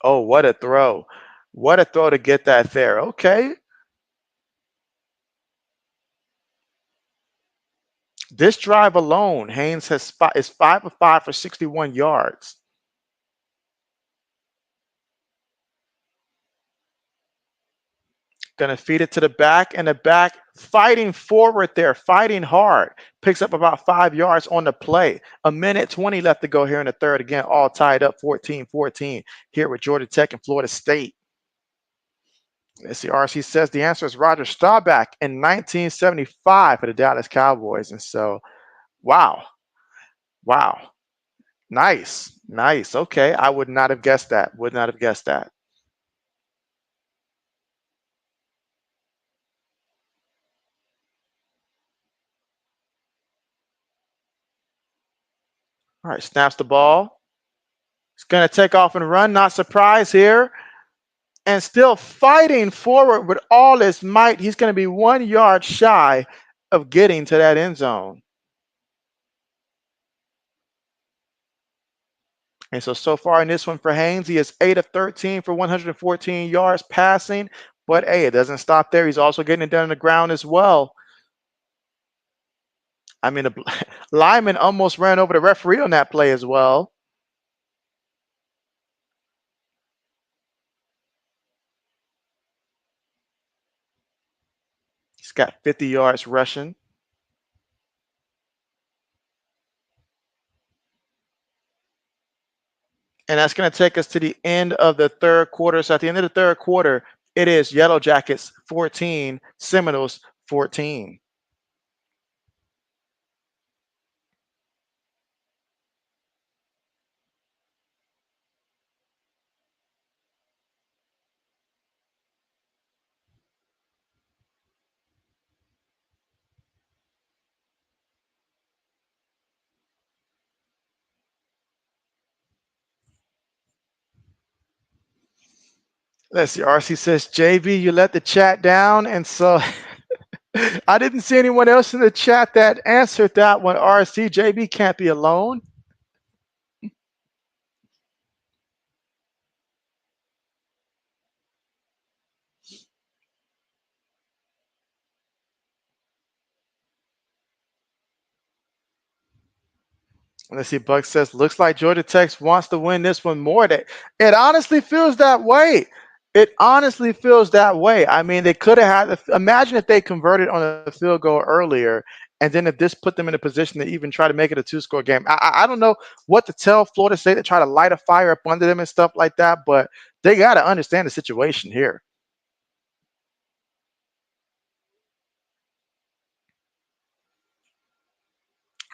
Oh, what a throw. What a throw to get that there. Okay. This drive alone, Haynes is 5 of 5 for 61 yards. Gonna feed it to the back, and the back fighting forward there, fighting hard. Picks up about 5 yards on the play. A minute 20 left to go here in the third. Again, all tied up 14-14 here with Georgia Tech and Florida State. Let's see, RC says the answer is Roger Staubach in 1975 for the Dallas Cowboys. And so, wow, wow. Nice, nice. Okay, I would not have guessed that. Would not have guessed that. All right, snaps the ball. It's going to take off and run. Not surprised here. And still fighting forward with all his might. He's going to be 1 yard shy of getting to that end zone. And so far in this one for Haynes, he is 8 of 13 for 114 yards passing. But hey, it doesn't stop there. He's also getting it done on the ground as well. I mean, the lineman almost ran over the referee on that play as well. He's got 50 yards rushing. And that's going to take us to the end of the third quarter. So at the end of the third quarter, it is Yellow Jackets 14, Seminoles 14. Let's see. RC says, JB, you let the chat down. And so I didn't see anyone else in the chat that answered that one. RC, JB can't be alone. Let's see. Buck says, looks like Georgia Tech wants to win this one more. It honestly feels that way. It honestly feels that way. I mean, they could have had, imagine if they converted on a field goal earlier, and then if this put them in a position to even try to make it a two-score game. I don't know what to tell Florida State to try to light a fire up under them and stuff like that, but they got to understand the situation here.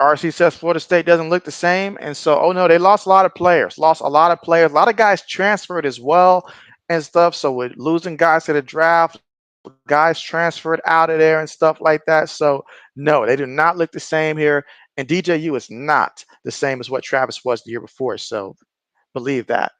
RC says Florida State doesn't look the same. And so, oh no, they lost a lot of players, A lot of guys transferred as well and stuff. So with losing guys to the draft, guys transferred out of there and stuff like that. So no, they do not look the same here. And DJU is not the same as what Travis was the year before. So believe that.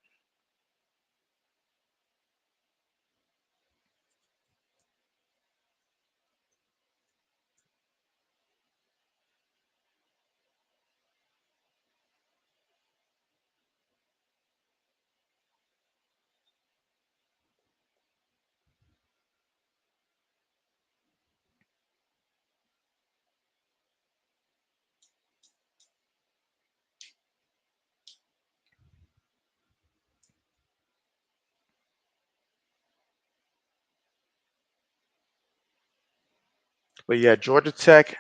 But yeah, Georgia Tech,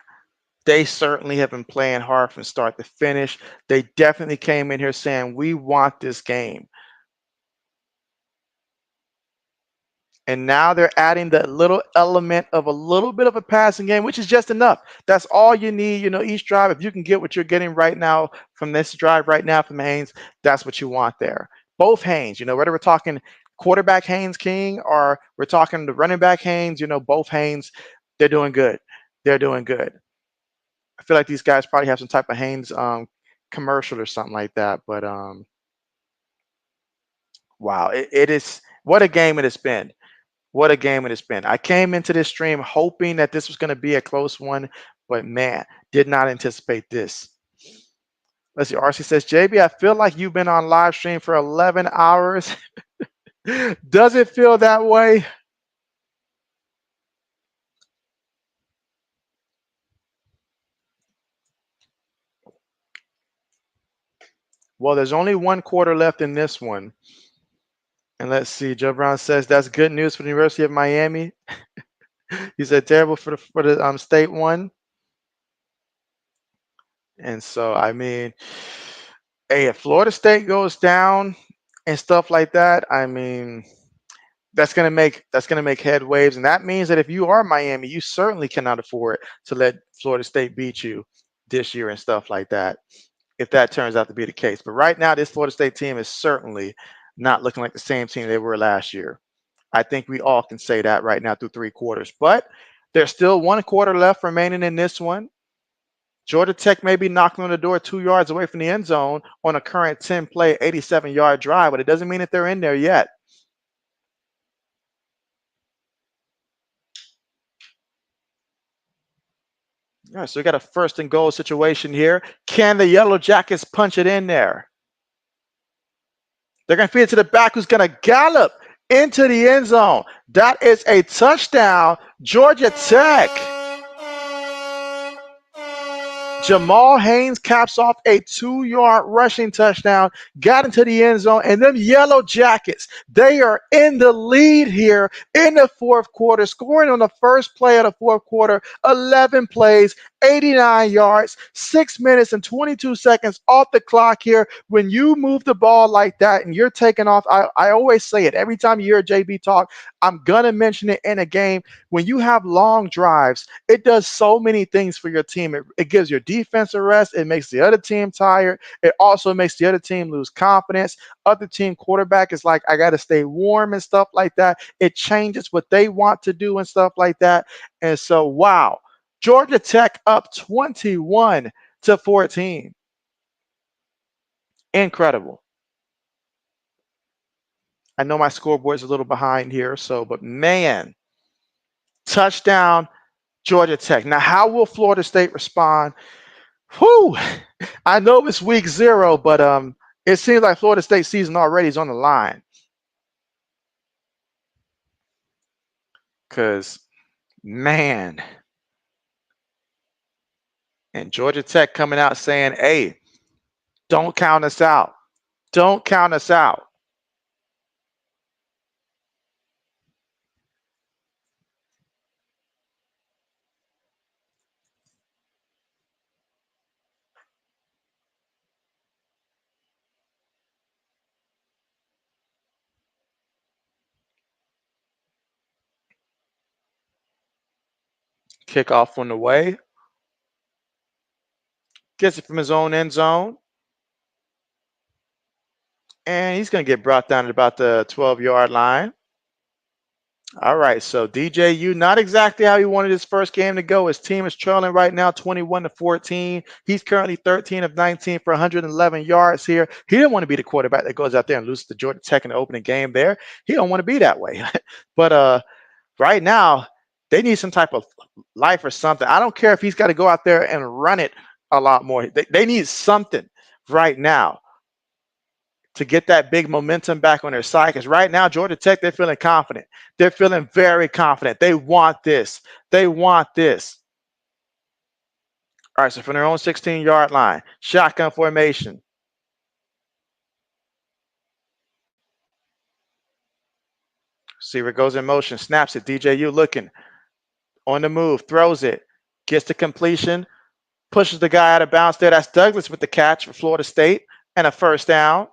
they certainly have been playing hard from start to finish. They definitely came in here saying, we want this game. And now they're adding that little element of a little bit of a passing game, which is just enough. That's all you need. You know, each drive, if you can get what you're getting right now from this drive right now from Haynes, that's what you want there. Both Haynes, you know, whether we're talking quarterback Haynes King or we're talking the running back Haynes, you know, both Haynes, they're doing good. They're doing good. I feel like these guys probably have some type of Haynes commercial or something like that. But wow, it is what a game it has been. What a game it has been. I came into this stream hoping that this was going to be a close one, but man, did not anticipate this. Let's see. RC says, JB, I feel like you've been on live stream for 11 hours. Does it feel that way? Well, there's only one quarter left in this one. And let's see. Joe Brown says, that's good news for the University of Miami. He said, terrible for the state one. And so, I mean, hey, if Florida State goes down and stuff like that, I mean, that's gonna make head waves, and that means that if you are Miami, you certainly cannot afford to let Florida State beat you this year and stuff like that. If that turns out to be the case, but right now, this Florida State team is certainly not looking like the same team they were last year. I think we all can say that right now through three quarters, but there's still one quarter left remaining in this one. Georgia Tech may be knocking on the door 2 yards away from the end zone on a current 10-play, 87-yard drive, but it doesn't mean that they're in there yet. All right, so we got a first and goal situation here. Can the Yellow Jackets punch it in there? They're going to feed it to the back who's going to gallop into the end zone. That is a touchdown, Georgia Tech. Jamal Haynes caps off a 2-yard rushing touchdown, got into the end zone, and them Yellow Jackets, they are in the lead here in the fourth quarter, scoring on the first play of the fourth quarter, 11 plays, 89 yards, 6 minutes and 22 seconds off the clock here. When you move the ball like that and you're taking off, I always say it every time you hear JB talk. I'm going to mention it in a game. When you have long drives, it does so many things for your team. It gives your defense a rest. It makes the other team tired. It also makes the other team lose confidence. Other team quarterback is like, I got to stay warm and stuff like that. It changes what they want to do and stuff like that. And so, wow, Georgia Tech up 21-14. Incredible. I know my scoreboard's a little behind here, but man, touchdown, Georgia Tech. Now, how will Florida State respond? Whew, I know it's week 0, but it seems like Florida State season already is on the line. Because, man, and Georgia Tech coming out saying, hey, don't count us out. Don't count us out. Kickoff on the way. Gets it from his own end zone. And he's going to get brought down at about the 12-yard line. All right, so DJU, not exactly how he wanted his first game to go. His team is trailing right now 21-14. He's currently 13 of 19 for 111 yards here. He didn't want to be the quarterback that goes out there and loses to Georgia Tech in the opening game there. He don't want to be that way. But right now, they need some type of life or something. I don't care if he's got to go out there and run it a lot more. They need something right now to get that big momentum back on their side. Because right now, Georgia Tech, they're feeling confident. They're feeling very confident. They want this. They want this. All right, so from their own 16-yard line, shotgun formation. Receiver goes in motion, snaps it. DJU looking on the move, throws it, gets the completion, pushes the guy out of bounds there. That's Douglas with the catch for Florida State and a first down.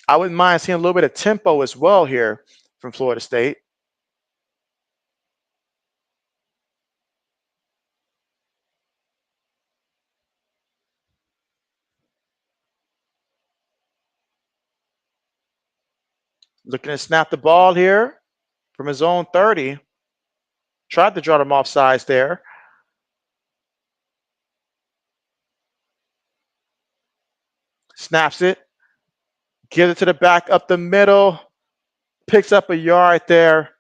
I wouldn't mind seeing a little bit of tempo as well here from Florida State. Looking to snap the ball here from his own 30. Tried to draw them off sides there. Snaps it. Gives it to the back up the middle. Picks up a yard there.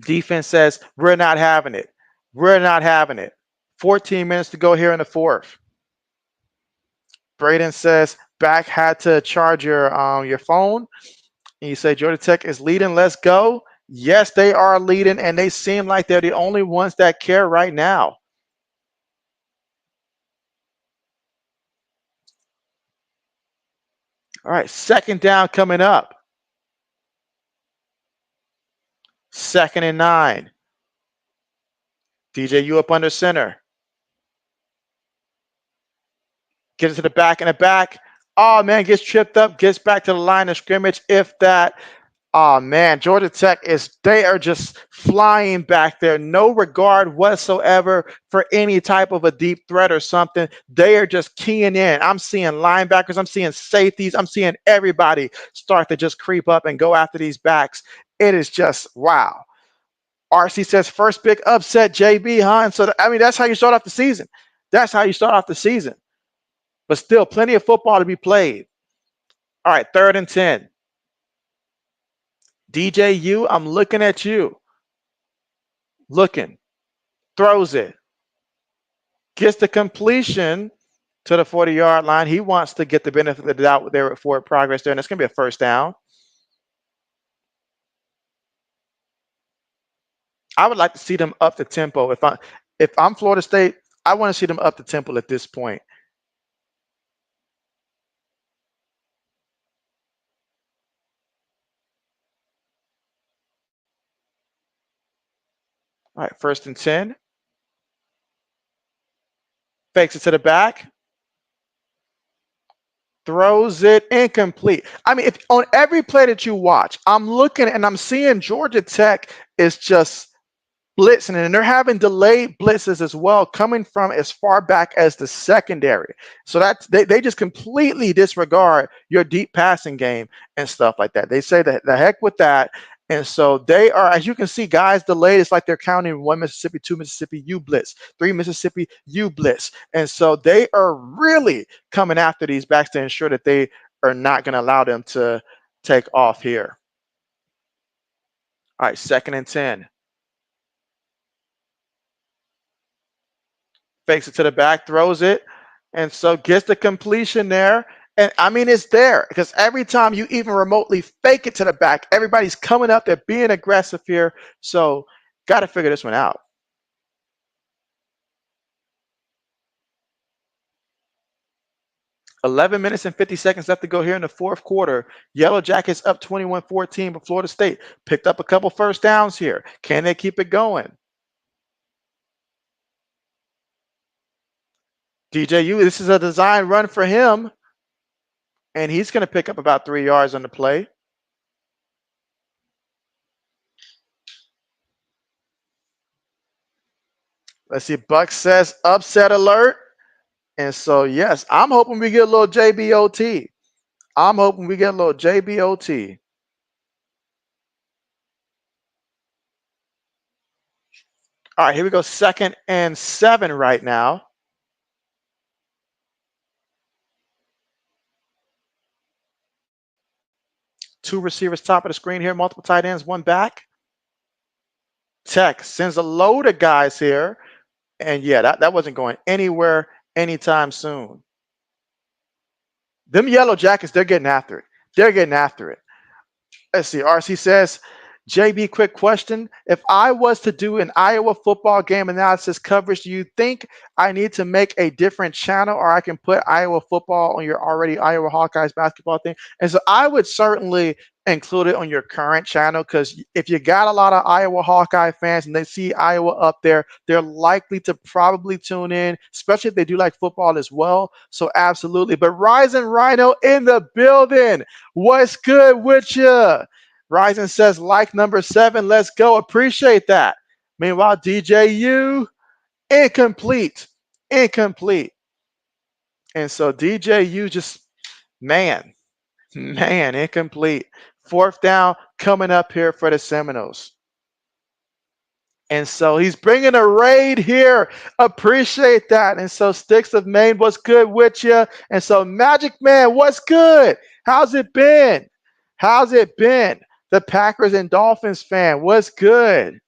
Defense says, we're not having it. We're not having it. 14 minutes to go here in the fourth. Braden says, back had to charge your phone. And you say, Georgia Tech is leading. Let's go. Yes, they are leading, and they seem like they're the only ones that care right now. All right, second down coming up. 2nd and 9. DJU up under center. Gets it to the back and the back. Oh, man, gets tripped up, gets back to the line of scrimmage, if that. Oh, man, Georgia Tech they are just flying back there. No regard whatsoever for any type of a deep threat or something. They are just keying in. I'm seeing linebackers. I'm seeing safeties. I'm seeing everybody start to just creep up and go after these backs. It is just, wow. RC says, first big upset, JB, huh? And so, that's how you start off the season. That's how you start off the season. But still, plenty of football to be played. All right, 3rd and 10. DJU, I'm looking at you. Looking. Throws it. Gets the completion to the 40-yard line. He wants to get the benefit of the doubt there with forward progress there, and it's going to be a first down. I would like to see them up the tempo. If I'm Florida State, I want to see them up the tempo at this point. All right, 1st and 10. Fakes it to the back. Throws it incomplete. I mean, if on every play that you watch, I'm looking and I'm seeing Georgia Tech is just blitzing, and they're having delayed blitzes as well, coming from as far back as the secondary. So that's they just completely disregard your deep passing game and stuff like that. They say that the heck with that. And so they are, as you can see, guys, delayed. It's like they're counting 1 Mississippi, 2 Mississippi, U blitz, 3 Mississippi, U blitz. And so they are really coming after these backs to ensure that they are not going to allow them to take off here. All right, 2nd and 10. Fakes it to the back, throws it, and so gets the completion there. And I mean, it's there because every time you even remotely fake it to the back, everybody's coming up. They're being aggressive here. So got to figure this one out. 11 minutes and 50 seconds left to go here in the 4th quarter. Yellow Jackets up 21-14, but Florida State picked up a couple first downs here. Can they keep it going? DJU, this is a design run for him, and he's going to pick up about 3 yards on the play. Let's see. Buck says upset alert. And so, yes, I'm hoping we get a little JBOT. I'm hoping we get a little JBOT. All right, here we go. 2nd and 7 right now. Two receivers top of the screen here, multiple tight ends, one back. Tech sends a load of guys here. And yeah, that wasn't going anywhere anytime soon. Them Yellow Jackets, they're getting after it. They're getting after it. Let's see. RC says, JB, quick question. If I was to do an Iowa football game analysis coverage, do you think I need to make a different channel, or I can put Iowa football on your already Iowa Hawkeyes basketball thing? And so I would certainly include it on your current channel, because if you got a lot of Iowa Hawkeye fans and they see Iowa up there, they're likely to probably tune in, especially if they do like football as well. So absolutely. But Ryzen Rhino in the building. What's good with you? Ryzen says, like number 7, let's go. Appreciate that. Meanwhile, DJU, incomplete. Incomplete. And so DJU just, man, incomplete. 4th down coming up here for the Seminoles. And so he's bringing a raid here. Appreciate that. And so Sticks of Maine, what's good with you? And so Magic Man, what's good? How's it been? How's it been? The Packers and Dolphins fan, what's good?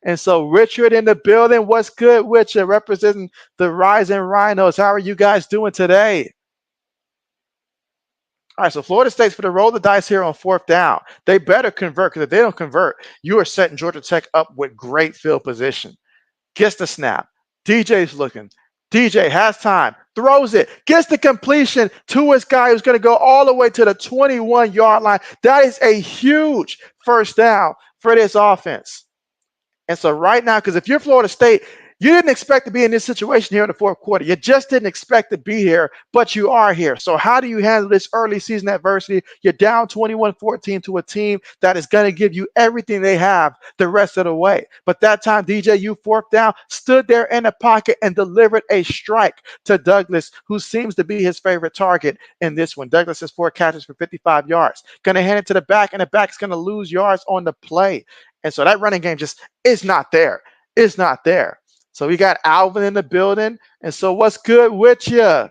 And so Richard in the building, what's good with you? Representing the Rising Rhinos. How are you guys doing today? All right, so Florida State's for the roll the dice here on 4th down. They better convert, because if they don't convert, you are setting Georgia Tech up with great field position. Gets the snap. DJ's looking. DJ has time. Throws it. Gets the completion to his guy who's going to go all the way to the 21-yard line. That is a huge 1st down for this offense. And so right now, because if you're Florida State, you didn't expect to be in this situation here in the 4th quarter. You just didn't expect to be here, but you are here. So how do you handle this early season adversity? You're down 21-14 to a team that is going to give you everything they have the rest of the way. But that time, DJU 4th down, stood there in the pocket and delivered a strike to Douglas, who seems to be his favorite target in this one. Douglas has 4 catches for 55 yards. Going to hand it to the back, and the back's going to lose yards on the play. And so that running game just is not there. It's not there. So we got Alvin in the building. And so what's good with you?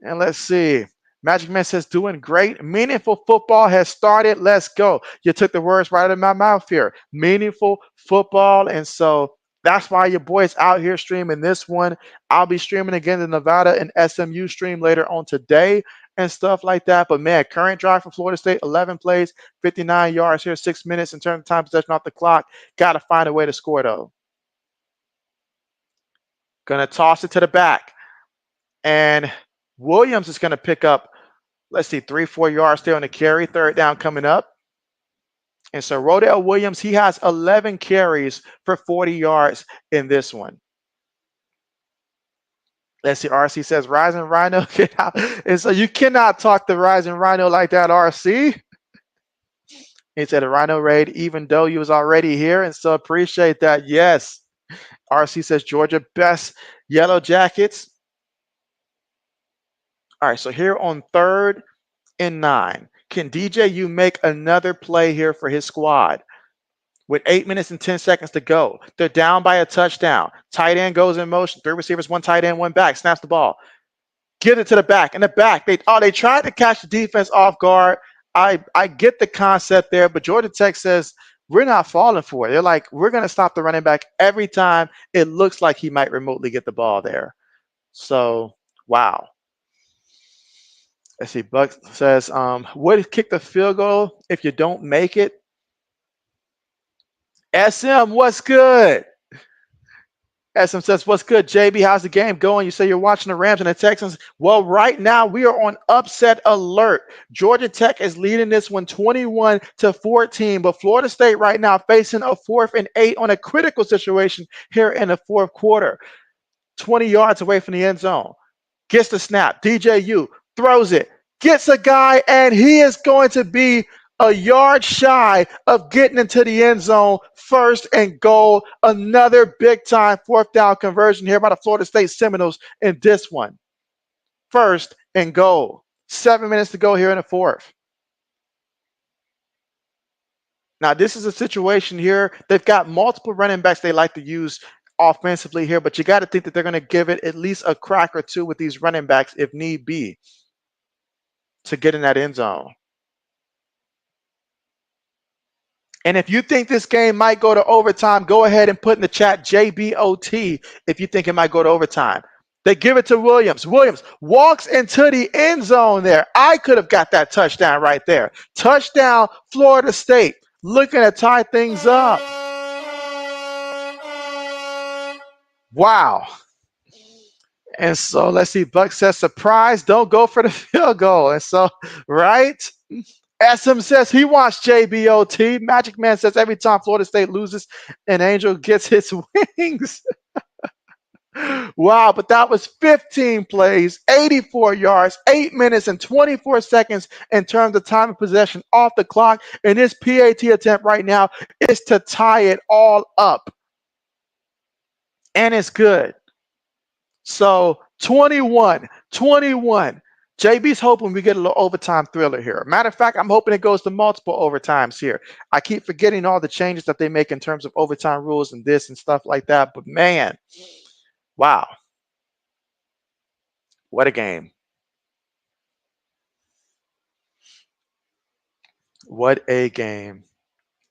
And let's see. Magic Man says, doing great. Meaningful football has started. Let's go. You took the words right out of my mouth here. Meaningful football. And so that's why your boy's out here streaming this one. I'll be streaming again the Nevada and SMU stream later on today and stuff like that. But man, current drive for Florida State, 11 plays, 59 yards here, 6 minutes in terms of time possession off the clock. Got to find a way to score though. Going to toss it to the back. And Williams is going to pick up, let's see, 3-4 yards there on the carry. 3rd down coming up. And so Rodell Williams, he has 11 carries for 40 yards in this one. Let's see, RC says Rising Rhino. And so you cannot talk to Rising Rhino like that, RC. He said a Rhino raid, even though you was already here. And so appreciate that. Yes. RC says Georgia best Yellow Jackets. All right, so here on 3rd and 9, can DJU make another play here for his squad? With 8 minutes and 10 seconds to go, they're down by a touchdown. Tight end goes in motion. 3 receivers, 1 tight end, 1 back. Snaps the ball. Get it to the back. In the back, they tried to catch the defense off guard. I get the concept there, but Georgia Tech says we're not falling for it. They're like, we're going to stop the running back every time it looks like he might remotely get the ball there. So, wow. Let's see. Buck says, would kick the field goal if you don't make it? SM, what's good? SM says, what's good, JB? How's the game going? You say you're watching the Rams and the Texans. Well, right now we are on upset alert. Georgia Tech is leading this one 21-14, but Florida State right now facing a 4th and 8 on a critical situation here in the 4th quarter. 20 yards away from the end zone. Gets the snap. DJU throws it. Gets a guy, and he is going to be a yard shy of getting into the end zone. 1st and goal. Another big time 4th down conversion here by the Florida State Seminoles in this one. 1st and goal. 7 minutes to go here in the 4th. Now, this is a situation here. They've got multiple running backs they like to use offensively here, but you got to think that they're going to give it at least a crack or two with these running backs if need be to get in that end zone. And if you think this game might go to overtime, go ahead and put in the chat JBOT if you think it might go to overtime. They give it to Williams. Williams walks into the end zone there. I could have got that touchdown right there. Touchdown, Florida State. Looking to tie things up. Wow. And so let's see. Buck says, surprise, don't go for the field goal. And so, right? SM says he wants JBOT. Magic Man says every time Florida State loses, an angel gets his wings. Wow, but that was 15 plays, 84 yards, 8 minutes and 24 seconds in terms of time of possession off the clock. And this PAT attempt right now is to tie it all up. And it's good. So 21. JB's hoping we get a little overtime thriller here. Matter of fact, I'm hoping it goes to multiple overtimes here. I keep forgetting all the changes that they make in terms of overtime rules and this and stuff like that. But man, wow. What a game. What a game.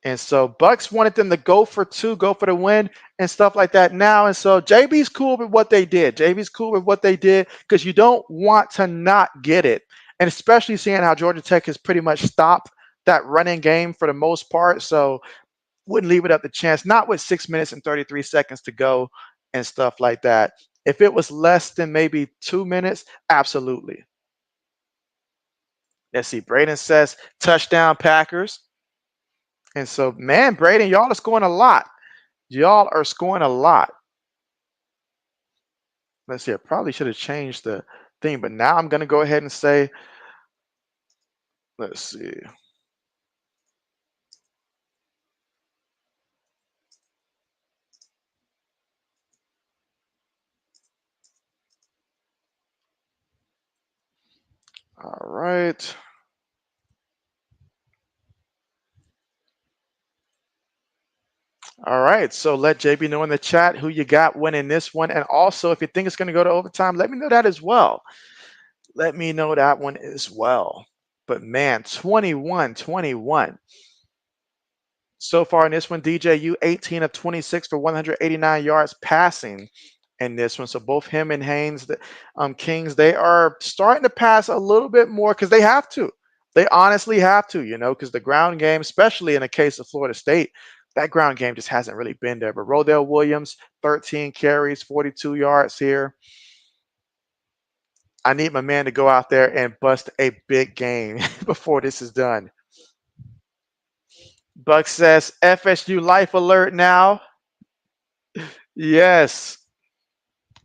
And so Bucks wanted them to go for 2, go for the win and stuff like that now. And so JB's cool with what they did. JB's cool with what they did because you don't want to not get it. And especially seeing how Georgia Tech has pretty much stopped that running game for the most part. So wouldn't leave it up to chance, not with 6 minutes and 33 seconds to go and stuff like that. If it was less than maybe 2 minutes, absolutely. Let's see. Braden says touchdown Packers. And so, man, Braden, y'all are scoring a lot. Y'all are scoring a lot. Let's see. I probably should have changed the thing, but now I'm going to go ahead and say, let's see. All right. All right. So let JB know in the chat who you got winning this one. And also, if you think it's going to go to overtime, let me know that as well. Let me know that one as well. But man, 21-21. So far in this one, DJU 18 of 26 for 189 yards passing in this one. So both him and Haynes, the Kings, they are starting to pass a little bit more because they have to. They honestly have to, because the ground game, especially in the case of Florida State, that ground game just hasn't really been there. But Rodell Williams, 13 carries, 42 yards here. I need my man to go out there and bust a big game before this is done. Buck says FSU life alert now. Yes.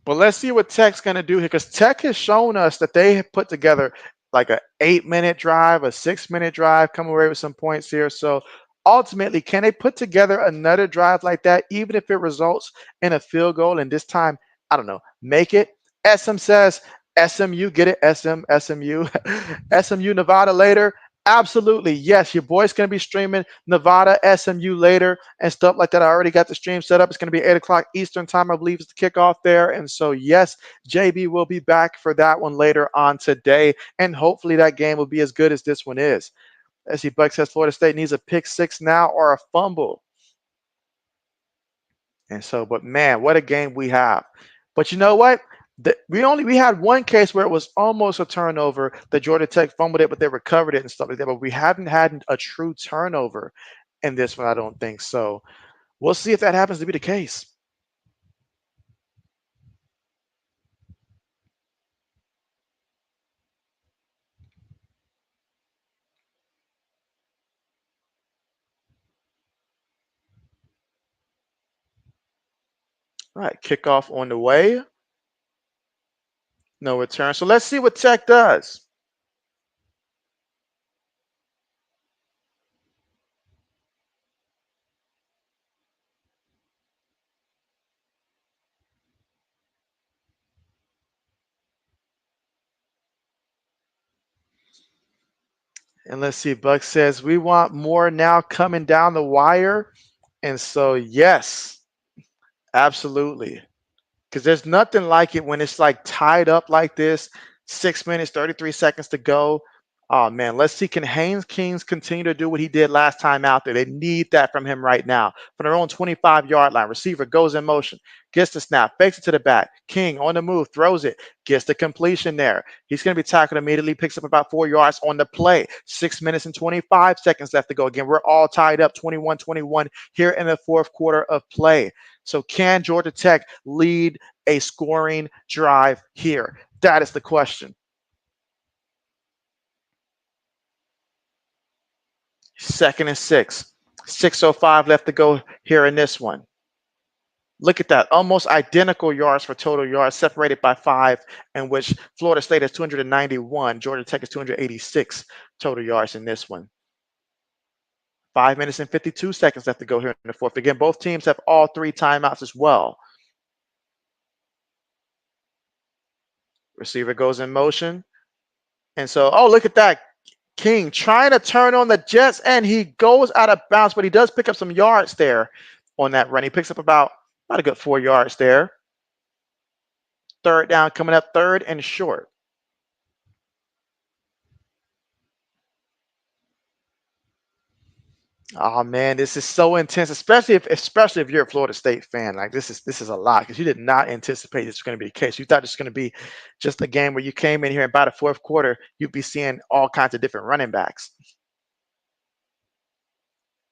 But let's see what Tech's going to do here, because Tech has shown us that they have put together like a 8-minute drive, a 6-minute drive, come away with some points here. So ultimately, can they put together another drive like that, even if it results in a field goal? And this time, I don't know, make it. SM says SMU, get it? SMU, SMU Nevada later. Absolutely. Yes, your boy's going to be streaming Nevada SMU later and stuff like that. I already got the stream set up. It's going to be 8 o'clock Eastern time, I believe, is the kickoff there. And so, yes, JB will be back for that one later on today. And hopefully that game will be as good as this one is. As he Buck says Florida State needs a pick six now or a fumble. And so, but man, what a game we have. But you know what? We had one case where it was almost a turnover. The Georgia Tech fumbled it, but they recovered it and stuff like that. But we haven't had a true turnover in this one, I don't think. So we'll see if that happens to be the case. All right, kickoff on the way. No return. So let's see what Tech does. And let's see, Buck says we want more now coming down the wire. And so, yes, absolutely. Because there's nothing like it when it's like tied up like this, 6 minutes, 33 seconds to go. Oh man, let's see. Can Haynes Kings continue to do what he did last time out there? They need that from him right now. From their own 25-yard line, receiver goes in motion, gets the snap, fakes it to the back. King on the move, throws it, gets the completion there. He's going to be tackled immediately, picks up about 4 yards on the play. 6 minutes and 25 seconds left to go. Again, we're all tied up 21-21 here in the fourth quarter of play. So can Georgia Tech lead a scoring drive here? That is the question. 2nd and 6. 6:05 left to go here in this one. Look at that. Almost identical yards for total yards, separated by 5, in which Florida State has 291. Georgia Tech is 286 total yards in this one. 5 minutes and 52 seconds left to go here in the fourth. Again, both teams have all 3 timeouts as well. Receiver goes in motion. And so, oh, look at that. King trying to turn on the Jets, and he goes out of bounds, but he does pick up some yards there on that run. He picks up about a good 4 yards there. 3rd down coming up, 3rd and short. Oh man, this is so intense, especially if you're a Florida State fan. Like this is a lot, because you did not anticipate this was going to be the case. You thought this was going to be just a game where you came in here and by the fourth quarter, you'd be seeing all kinds of different running backs.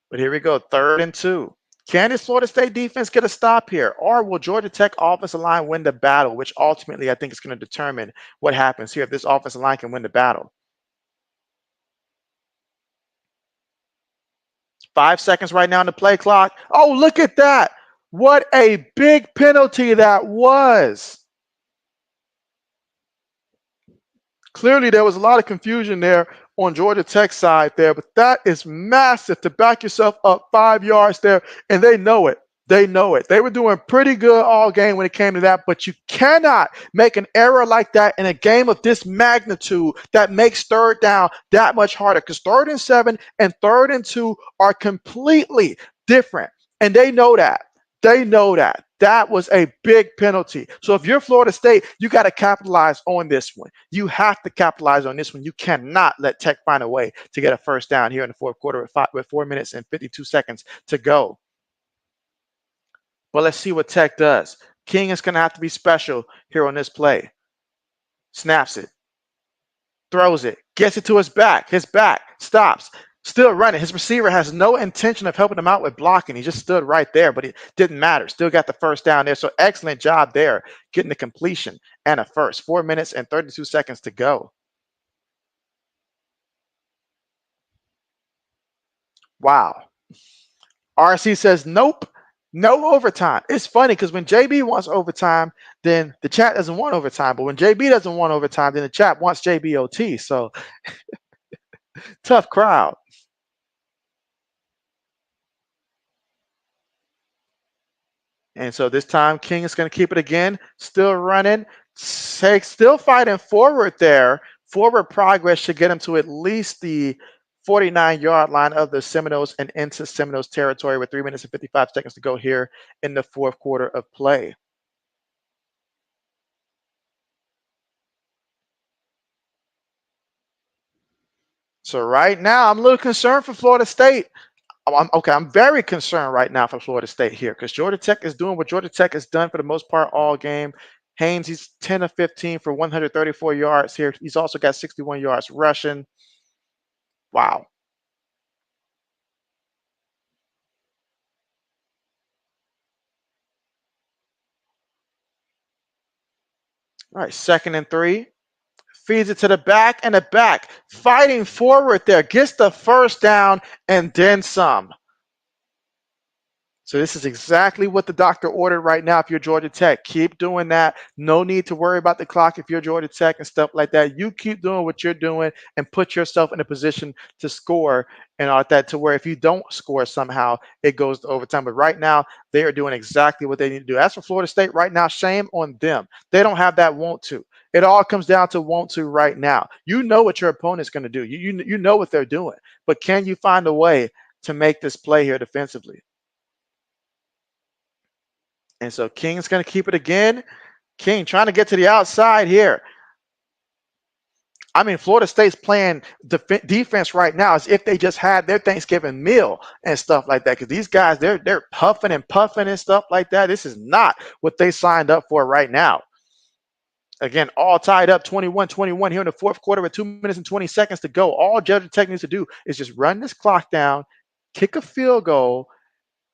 But here we go, 3rd and 2. Can this Florida State defense get a stop here? Or will Georgia Tech offensive line win the battle, which ultimately I think is going to determine what happens here if this offensive line can win the battle. 5 seconds right now on the play clock. Oh, look at that. What a big penalty that was. Clearly, there was a lot of confusion there on Georgia Tech's side there, but that is massive to back yourself up 5 yards there, and they know it. They know it. They were doing pretty good all game when it came to that, but you cannot make an error like that in a game of this magnitude that makes 3rd down that much harder, because 3rd and 7 and 3rd and 2 are completely different, and they know that. They know that. That was a big penalty. So if you're Florida State, you got to capitalize on this one. You have to capitalize on this one. You cannot let Tech find a way to get a 1st down here in the fourth quarter with 4 minutes and 52 seconds to go. But let's see what Tech does. King is going to have to be special here on this play. Snaps it. Throws it. Gets it to his back. His back. Stops. Still running. His receiver has no intention of helping him out with blocking. He just stood right there, but it didn't matter. Still got the 1st down there. So excellent job there, getting the completion and a 1st. 4 minutes and 32 seconds to go. Wow. RC says, nope, no overtime. It's funny because when JB wants overtime, then the chat doesn't want overtime. But when JB doesn't want overtime, then the chat wants JBOT. So tough crowd. And so this time, King is going to keep it again. Still running. Still fighting forward there. Forward progress should get him to at least the 49-yard line of the Seminoles and into Seminoles territory with 3 minutes and 55 seconds to go here in the fourth quarter of play. So right now, I'm a little concerned for Florida State. I'm very concerned right now for Florida State here because Georgia Tech is doing what Georgia Tech has done for the most part all game. Haynes, he's 10 of 15 for 134 yards here. He's also got 61 yards rushing. Wow. All right, 2nd and 3. Feeds it to the back and the back. Fighting forward there. Gets the first down and then some. So this is exactly what the doctor ordered right now if you're Georgia Tech. Keep doing that. No need to worry about the clock if you're Georgia Tech and stuff like that. You keep doing what you're doing and put yourself in a position to score and all that, to where if you don't score somehow, it goes to overtime. But right now, they are doing exactly what they need to do. As for Florida State right now, shame on them. They don't have that want to. It all comes down to want to right now. You know what your opponent's going to do. You know what they're doing. But can you find a way to make this play here defensively? And so King's going to keep it again. King trying to get to the outside here. I mean, Florida State's playing defense right now as if they just had their Thanksgiving meal and stuff like that. Because these guys, they're puffing and puffing and stuff like that. This is not what they signed up for right now. Again, all tied up 21-21 here in the fourth quarter with 2 minutes and 20 seconds to go. All Georgia Tech needs to do is just run this clock down, kick a field goal,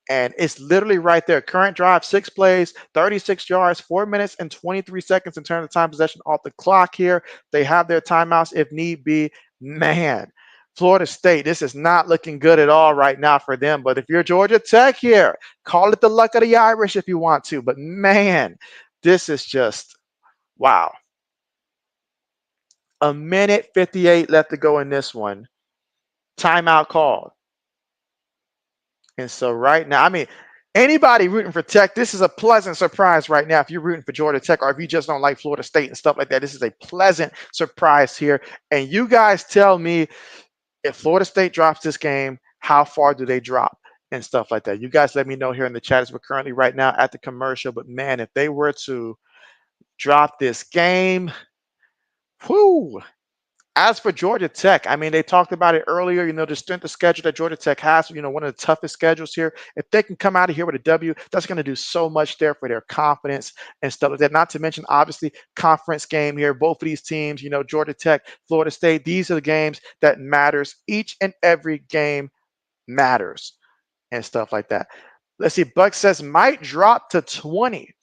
and it's literally right there. Current drive, 6 plays, 36 yards, 4 minutes and 23 seconds in terms of time possession off the clock here. They have their timeouts if need be. Man, Florida State, this is not looking good at all right now for them. But if you're Georgia Tech here, call it the luck of the Irish if you want to. But man, this is just, wow. A minute 58 left to go in this one. Timeout called. And so right now, I mean, anybody rooting for Tech, this is a pleasant surprise right now. If you're rooting for Georgia Tech or if you just don't like Florida State and stuff like that, this is a pleasant surprise here. And you guys tell me, if Florida State drops this game, how far do they drop and stuff like that? You guys let me know here in the chat as we're currently right now at the commercial. But man, if they were to drop this game, whoo. As for Georgia Tech, I mean, they talked about it earlier, the strength of schedule that Georgia Tech has, one of the toughest schedules here. If they can come out of here with a W, that's going to do so much there for their confidence and stuff like that. Not to mention, obviously, conference game here. Both of these teams, Georgia Tech, Florida State, these are the games that matters. Each and every game matters and stuff like that. Let's see, Buck says might drop to 20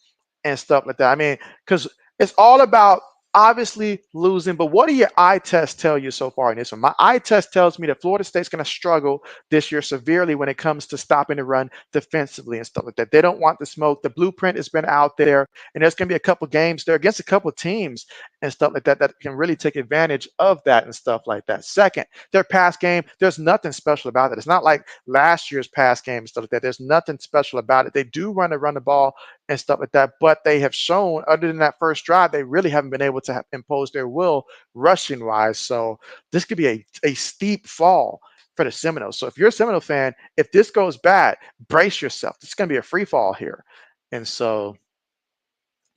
and stuff like that. I mean, because it's all about obviously losing, but what do your eye tests tell you so far in this one? My eye test tells me that Florida State's going to struggle this year severely when it comes to stopping the run defensively and stuff like that. They don't want the smoke. The blueprint has been out there, and there's going to be a couple games there against a couple teams and stuff like that that can really take advantage of that and stuff like that. Second, their pass game, there's nothing special about it. It's not like last year's pass game and stuff like that. There's nothing special about it. They do run the ball and stuff like that, but they have shown, other than that first drive, they really haven't been able to impose their will rushing wise. So this could be a steep fall for the Seminoles. So if you're a Seminole fan, if this goes bad, brace yourself. It's going to be a free fall here. And so,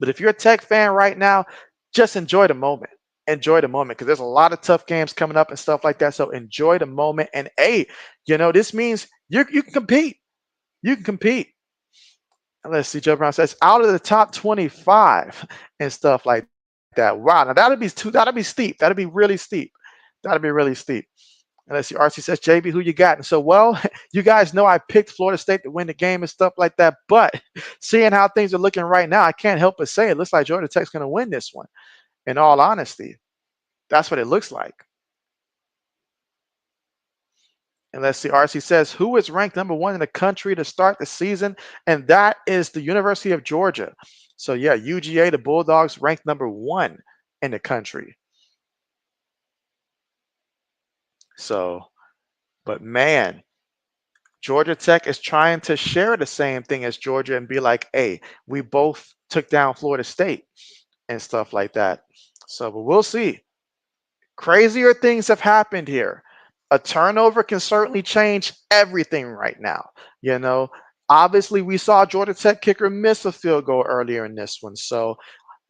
but if you're a Tech fan right now, just enjoy the moment. Enjoy the moment, because there's a lot of tough games coming up and stuff like that. So enjoy the moment. And hey, this means you can compete. You can compete. Let's see, Joe Brown says out of the top 25 and stuff like that. Wow, now that'd be steep. That'd be really steep. That'd be really steep. And let's see, RC says, JB, who you got? And so, well, you guys know I picked Florida State to win the game and stuff like that. But seeing how things are looking right now, I can't help but say it looks like Georgia Tech's going to win this one. In all honesty, that's what it looks like. And let's see, RC says, who is ranked #1 in the country to start the season? And that is the University of Georgia. So yeah, UGA, the Bulldogs, ranked #1 in the country. So, but man, Georgia Tech is trying to share the same thing as Georgia and be like, hey, we both took down Florida State and stuff like that. So, but we'll see. Crazier things have happened here. A turnover can certainly change everything right now. You know, obviously, we saw Georgia Tech kicker miss a field goal earlier in this one. So,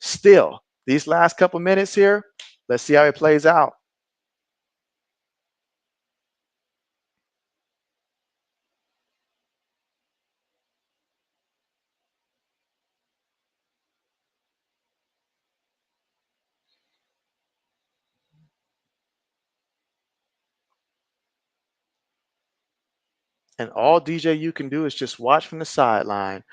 still, these last couple minutes here, let's see how it plays out. And all DJU can do is just watch from the sideline.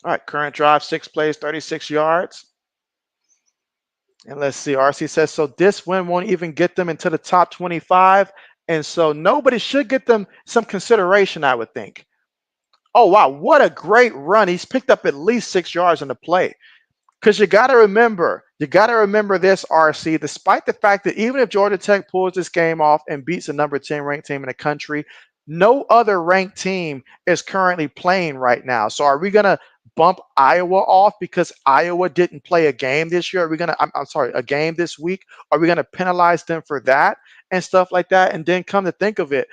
All right, current drive, 6 plays, 36 yards. And let's see, RC says, so this win won't even get them into the top 25. And so nobody should get them some consideration, I would think. Oh, wow, what a great run. He's picked up at least 6 yards on the play. Because you got to remember this, RC, despite the fact that even if Georgia Tech pulls this game off and beats the #10 ranked team in the country, no other ranked team is currently playing right now. So are we going to bump Iowa off because Iowa didn't play a game this year? Are we going to, I'm sorry, a game this week? Are we going to penalize them for that and stuff like that? And then come to think of it,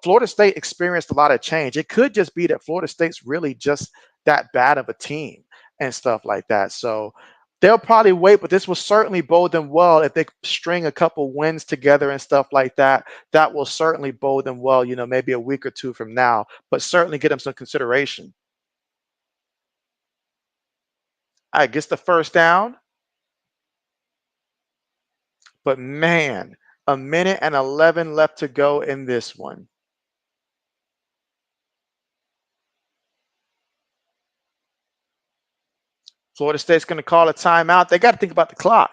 Florida State experienced a lot of change. It could just be that Florida State's really just that bad of a team and stuff like that. So they'll probably wait, but this will certainly bode them well if they string a couple wins together and stuff like that. That will certainly bode them well, maybe a week or two from now, but certainly get them some consideration. I guess the first down, but man, a minute and 11 left to go in this one. Florida State's going to call a timeout. They got to think about the clock.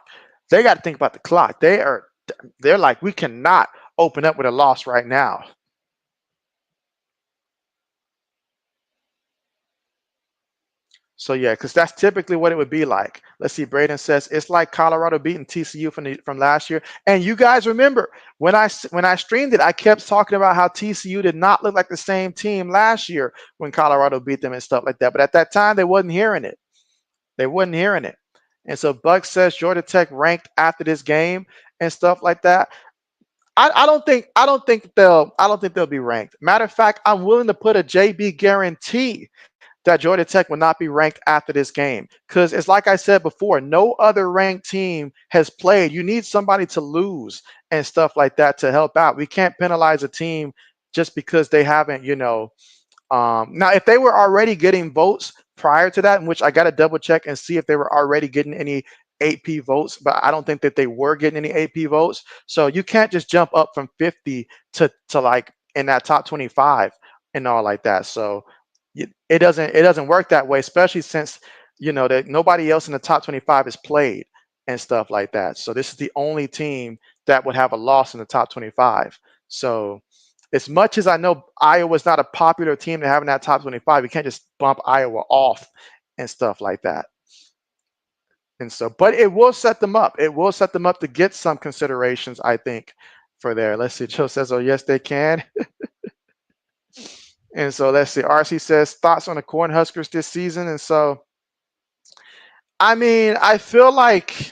They got to think about the clock. They're like, we cannot open up with a loss right now. So yeah, because that's typically what it would be like. Let's see. Braden says it's like Colorado beating TCU from last year. And you guys remember when I streamed it, I kept talking about how TCU did not look like the same team last year when Colorado beat them and stuff like that. But at that time, they wasn't hearing it. They wasn't hearing it. And so Buck says Georgia Tech ranked after this game and stuff like that. I don't think they'll be ranked. Matter of fact, I'm willing to put a JB guarantee that Georgia Tech will not be ranked after this game. Because it's like I said before, no other ranked team has played. You need somebody to lose and stuff like that to help out. We can't penalize a team just because they haven't, now, if they were already getting votes prior to that, in which I got to double check and see if they were already getting any AP votes, but I don't think that they were getting any AP votes. So you can't just jump up from 50 to like in that top 25 and all like that. So it doesn't work that way, especially since that nobody else in the top 25 is played and stuff like that. So this is the only team that would have a loss in the top 25. So as much as I know Iowa's not a popular team to have in that top 25, we can't just bump Iowa off and stuff like that. And so, but it will set them up. It will set them up to get some considerations, I think, for there. Let's see. Joe says, oh, yes, they can. And so let's see. RC says, thoughts on the Cornhuskers this season. And so, I mean, I feel like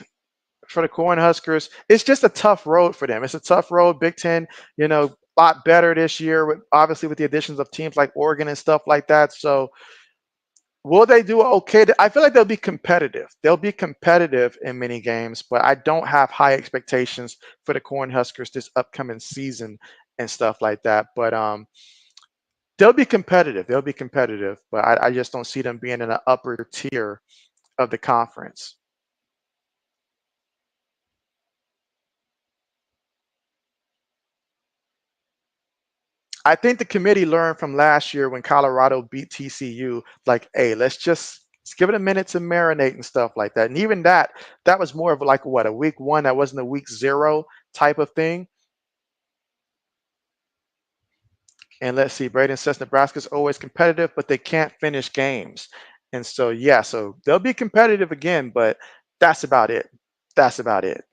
for the Cornhuskers, it's just a tough road for them. It's a tough road. Big Ten, a lot better this year, obviously with the additions of teams like Oregon and stuff like that. So will they do okay? I feel like they'll be competitive. They'll be competitive in many games, but I don't have high expectations for the Cornhuskers this upcoming season and stuff like that. But they'll be competitive. They'll be competitive, but I just don't see them being in the upper tier of the conference. I think the committee learned from last year when Colorado beat TCU, like, hey, let's just Just give it a minute to marinate and stuff like that. And even that was more of like what, a week one. That wasn't a week zero type of thing. And let's see, Braden says Nebraska's always competitive, but they can't finish games. And so, yeah, so they'll be competitive again, but that's about it. That's about it.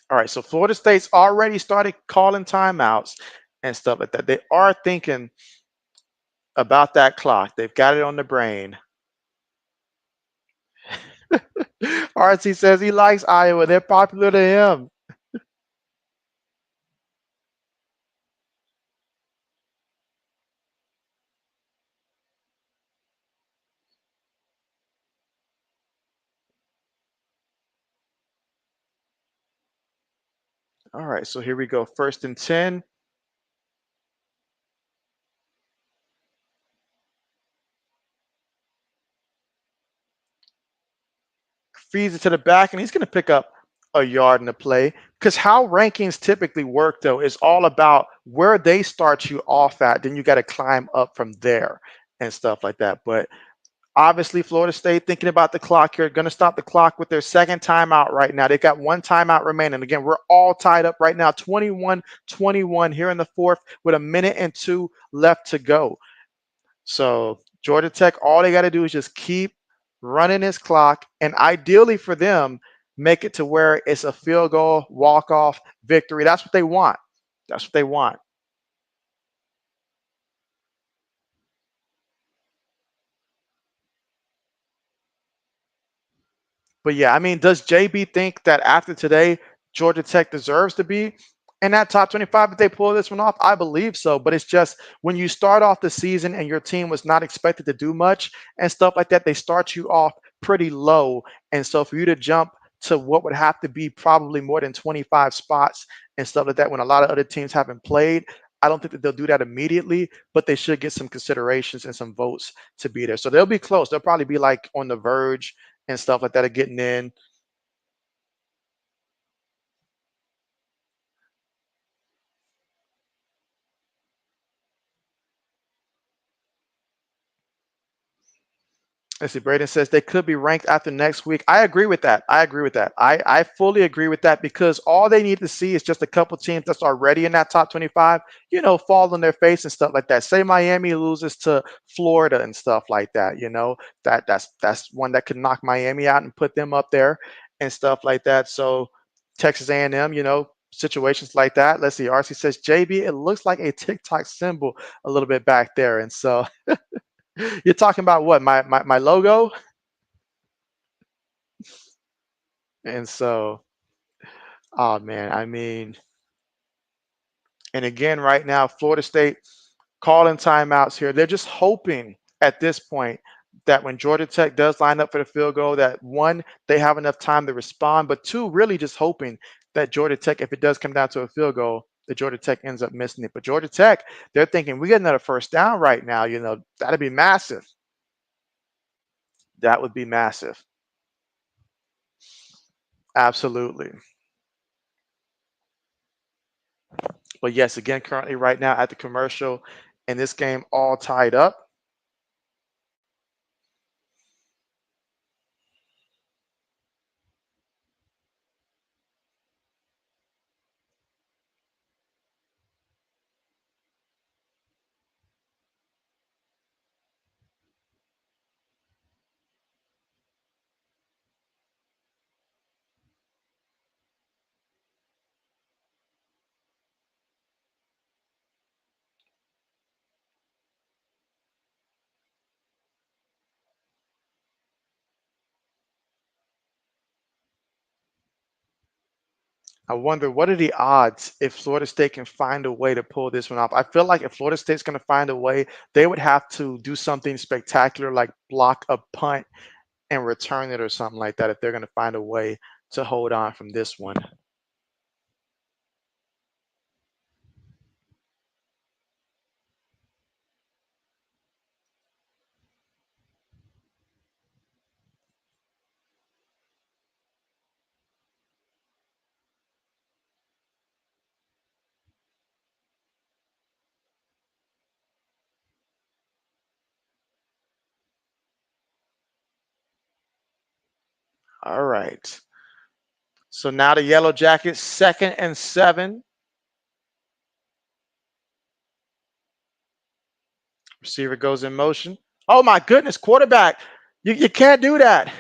All right, so Florida State's already started calling timeouts and stuff like that. They are thinking about that clock. They've got it on the brain. RT says he likes Iowa. They're popular to him. All right, so here we go. 1st and 10. Feeds it to the back, and he's going to pick up a yard in the play. Because how rankings typically work, though, is all about where they start you off at. Then you got to climb up from there and stuff like that. But obviously, Florida State thinking about the clock here, going to stop the clock with their second timeout right now. They got one timeout remaining. Again, we're all tied up right now, 21-21 here in the fourth with a minute and 2 left to go. So Georgia Tech, all they got to do is just keep running this clock, and ideally for them, make it to where it's a field goal, walk-off victory. That's what they want. That's what they want. But yeah, I mean, does JB think that after today, Georgia Tech deserves to be in that top 25 if they pull this one off? I believe so. But it's just when you start off the season and your team was not expected to do much and stuff like that, they start you off pretty low. And so for you to jump to what would have to be probably more than 25 spots and stuff like that when a lot of other teams haven't played, I don't think that they'll do that immediately, but they should get some considerations and some votes to be there. So they'll be close. They'll probably be like on the verge and stuff like that are getting in. Let's see. Braden says they could be ranked after next week. I agree with that. I agree with that. I fully agree with that because all they need to see is just a couple teams that's already in that top 25, fall on their face and stuff like that. Say Miami loses to Florida and stuff like that, that's one that could knock Miami out and put them up there and stuff like that. So Texas A&M, situations like that. Let's see. RC says JB, it looks like a TikTok symbol a little bit back there. And so you're talking about what? My logo? And so, oh man, I mean, and again, right now, Florida State calling timeouts here. They're just hoping at this point that when Georgia Tech does line up for the field goal, that one, they have enough time to respond, but two, really just hoping that Georgia Tech, if it does come down to a field goal, that Georgia Tech ends up missing it. But Georgia Tech, they're thinking we get another first down right now. That'd be massive. That would be massive. Absolutely. But yes, again, currently right now at the commercial in this game, all tied up. I wonder what are the odds if Florida State can find a way to pull this one off. I feel like if Florida State's going to find a way, they would have to do something spectacular like block a punt and return it or something like that if they're going to find a way to hold on from this one. All right. So now the Yellow Jackets, 2nd and 7. Receiver goes in motion. Oh my goodness, quarterback. You can't do that.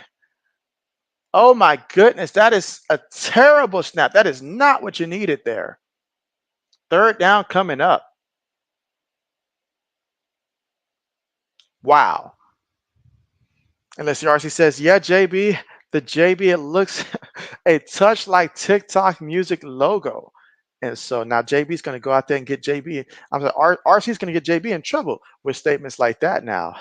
Oh my goodness, that is a terrible snap. That is not what you needed there. 3rd down coming up. Wow. Unless the RC says, yeah, JB, the JB, it looks a touch like TikTok music logo. And so now JB's going to go out there and get JB. I'm sorry, RC's going to get JB in trouble with statements like that now.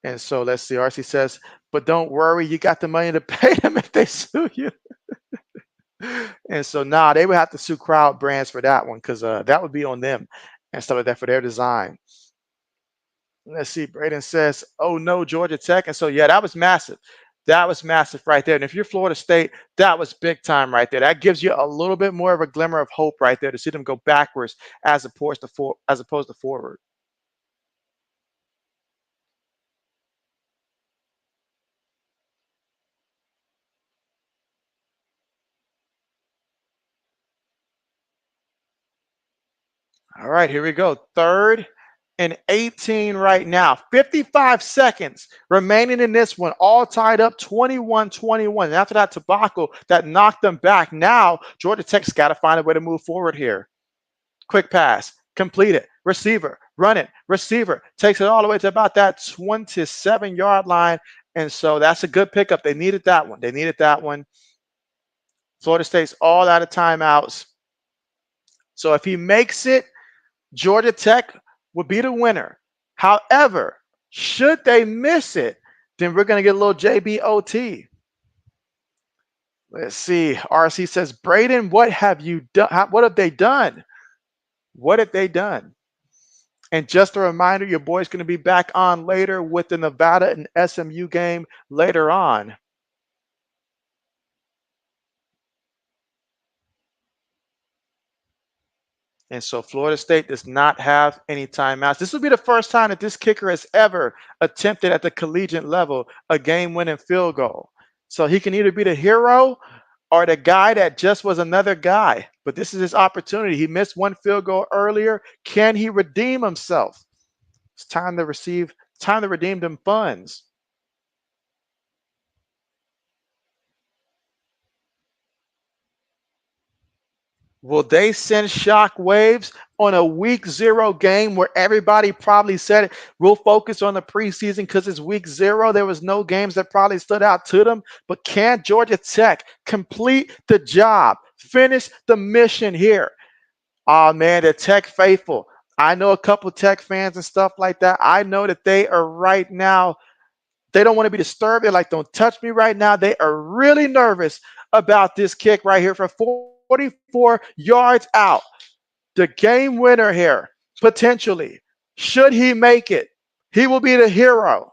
And so let's see, RC says, but don't worry, you got the money to pay them if they sue you. And so now they would have to sue Crowd Brands for that one because that would be on them and stuff like that for their design. Let's see, Braden says, oh no, Georgia Tech. And so, yeah, that was massive. That was massive right there. And if you're Florida State, that was big time right there. That gives you a little bit more of a glimmer of hope right there to see them go backwards as opposed to forward. All right, here we go. 3rd and 18 right now. 55 seconds remaining in this one, all tied up 21-21. And after that debacle that knocked them back, now Georgia Tech's got to find a way to move forward here. Quick pass, complete it, receiver, run it, receiver, takes it all the way to about that 27-yard line. And so that's a good pickup. They needed that one. They needed that one. Florida State's all out of timeouts. So if he makes it, Georgia Tech would be the winner. However, should they miss it, then we're going to get a little JBOT. Let's see. RC says, Braden, what have you done? What have they done? What have they done? And just a reminder, your boy's going to be back on later with the Nevada and SMU game later on. And so Florida State does not have any timeouts. This will be the first time that this kicker has ever attempted at the collegiate level a game-winning field goal. So he can either be the hero or the guy that just was another guy. But this is his opportunity. He missed one field goal earlier. Can he redeem himself? It's time to redeem them funds. Will they send shock waves on a week 0 game where everybody probably said we'll focus on the preseason because it's week 0? There was no games that probably stood out to them. But can Georgia Tech complete the job, finish the mission here? Oh, man, the Tech faithful. I know a couple Tech fans and stuff like that. I know that they are right now. They don't want to be disturbed. They're like, don't touch me right now. They are really nervous about this kick right here for 44 yards out. The game winner here, potentially. Should he make it, he will be the hero.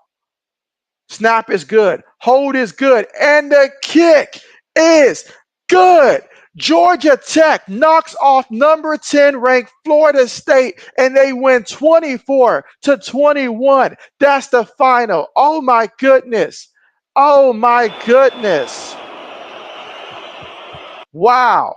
Snap is good. Hold is good. And the kick is good. Georgia Tech knocks off number 10 ranked Florida State, and they win 24-21. That's the final. Oh, my goodness. Oh, my goodness. Wow.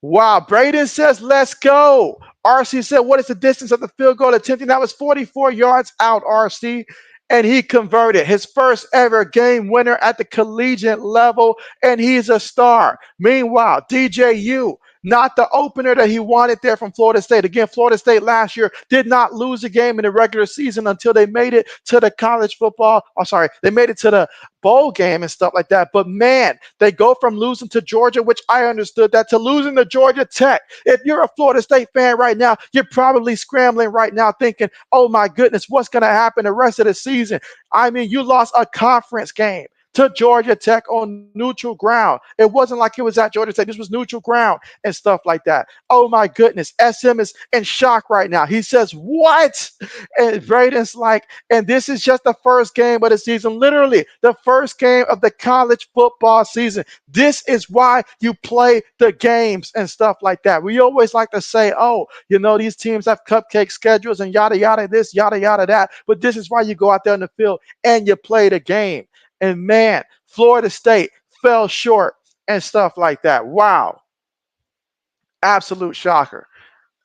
Wow. Braden says, let's go. RC said, what is the distance of the field goal attempting? That was 44 yards out, RC. And he converted his first ever game winner at the collegiate level, and he's a star. Meanwhile, DJU, not the opener that he wanted there from Florida State. Again, Florida State last year did not lose a game in the regular season until they made it to the college football. They made it to the bowl game and stuff like that. But man, they go from losing to Georgia, which I understood that, to losing to Georgia Tech. If you're a Florida State fan right now, you're probably scrambling right now thinking, oh my goodness, what's going to happen the rest of the season? I mean, you lost a conference game to Georgia Tech on neutral ground. It wasn't like it was at Georgia Tech. This was neutral ground and stuff like that. Oh my goodness. SM is in shock right now. He says, what? And Braden's like, and this is just the first game of the season, literally the first game of the college football season. This is why you play the games and stuff like that. We always like to say, oh, you know, these teams have cupcake schedules and yada, yada, this, yada, yada, that. But this is why you go out there in the field and you play the game. And man, Florida State fell short and stuff like that. Wow. Absolute shocker.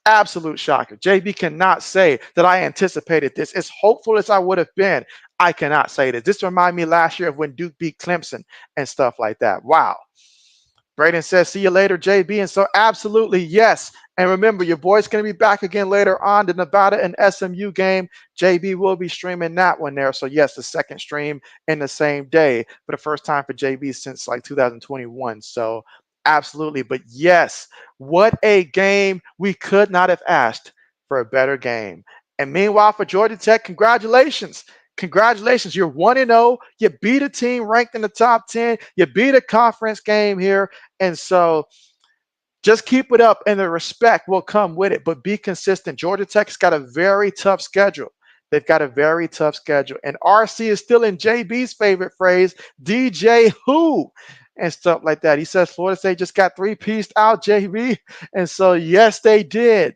Absolute shocker. JB cannot say that I anticipated this. As hopeful as I would have been, I cannot say this. This reminded me last year of when Duke beat Clemson and stuff like that. Wow. Braden says, see you later, JB. And so absolutely, yes. And remember, your boy's going to be back again later on, the Nevada and SMU game. JB will be streaming that one there. So yes, the second stream in the same day for the first time for JB since like 2021. So absolutely. But yes, what a game. We could not have asked for a better game. And meanwhile, for Georgia Tech, congratulations. Congratulations. You're 1-0. You beat a team ranked in the top 10. You beat a conference game here. And so just keep it up, and the respect will come with it. But be consistent. Georgia Tech's got a very tough schedule. They've got a very tough schedule. And RC is still in JB's favorite phrase, DJ who? And stuff like that. He says Florida State just got three-pieced out, JB. And so, yes, they did.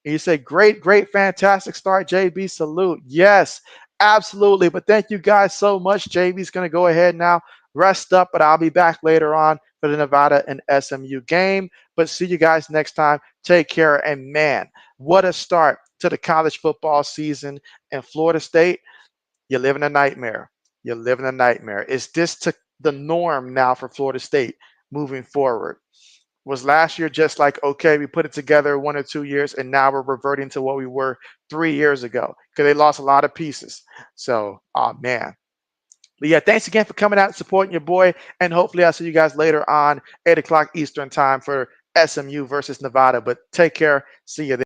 He said, great, great, fantastic start, JB. Salute. Yes, absolutely. But thank you guys so much. JB's going to go ahead now, rest up, but I'll be back later on for the Nevada and SMU game. But see you guys next time. Take care. And man, what a start to the college football season in Florida State. You're living a nightmare. You're living a nightmare. Is this the norm now for Florida State moving forward? Was last year just like, okay, we put it together 1 or 2 years, and now we're reverting to what we were 3 years ago because they lost a lot of pieces. So, oh man. But yeah, thanks again for coming out and supporting your boy, and hopefully I'll see you guys later on 8 o'clock Eastern time for SMU versus Nevada. But take care. See you then.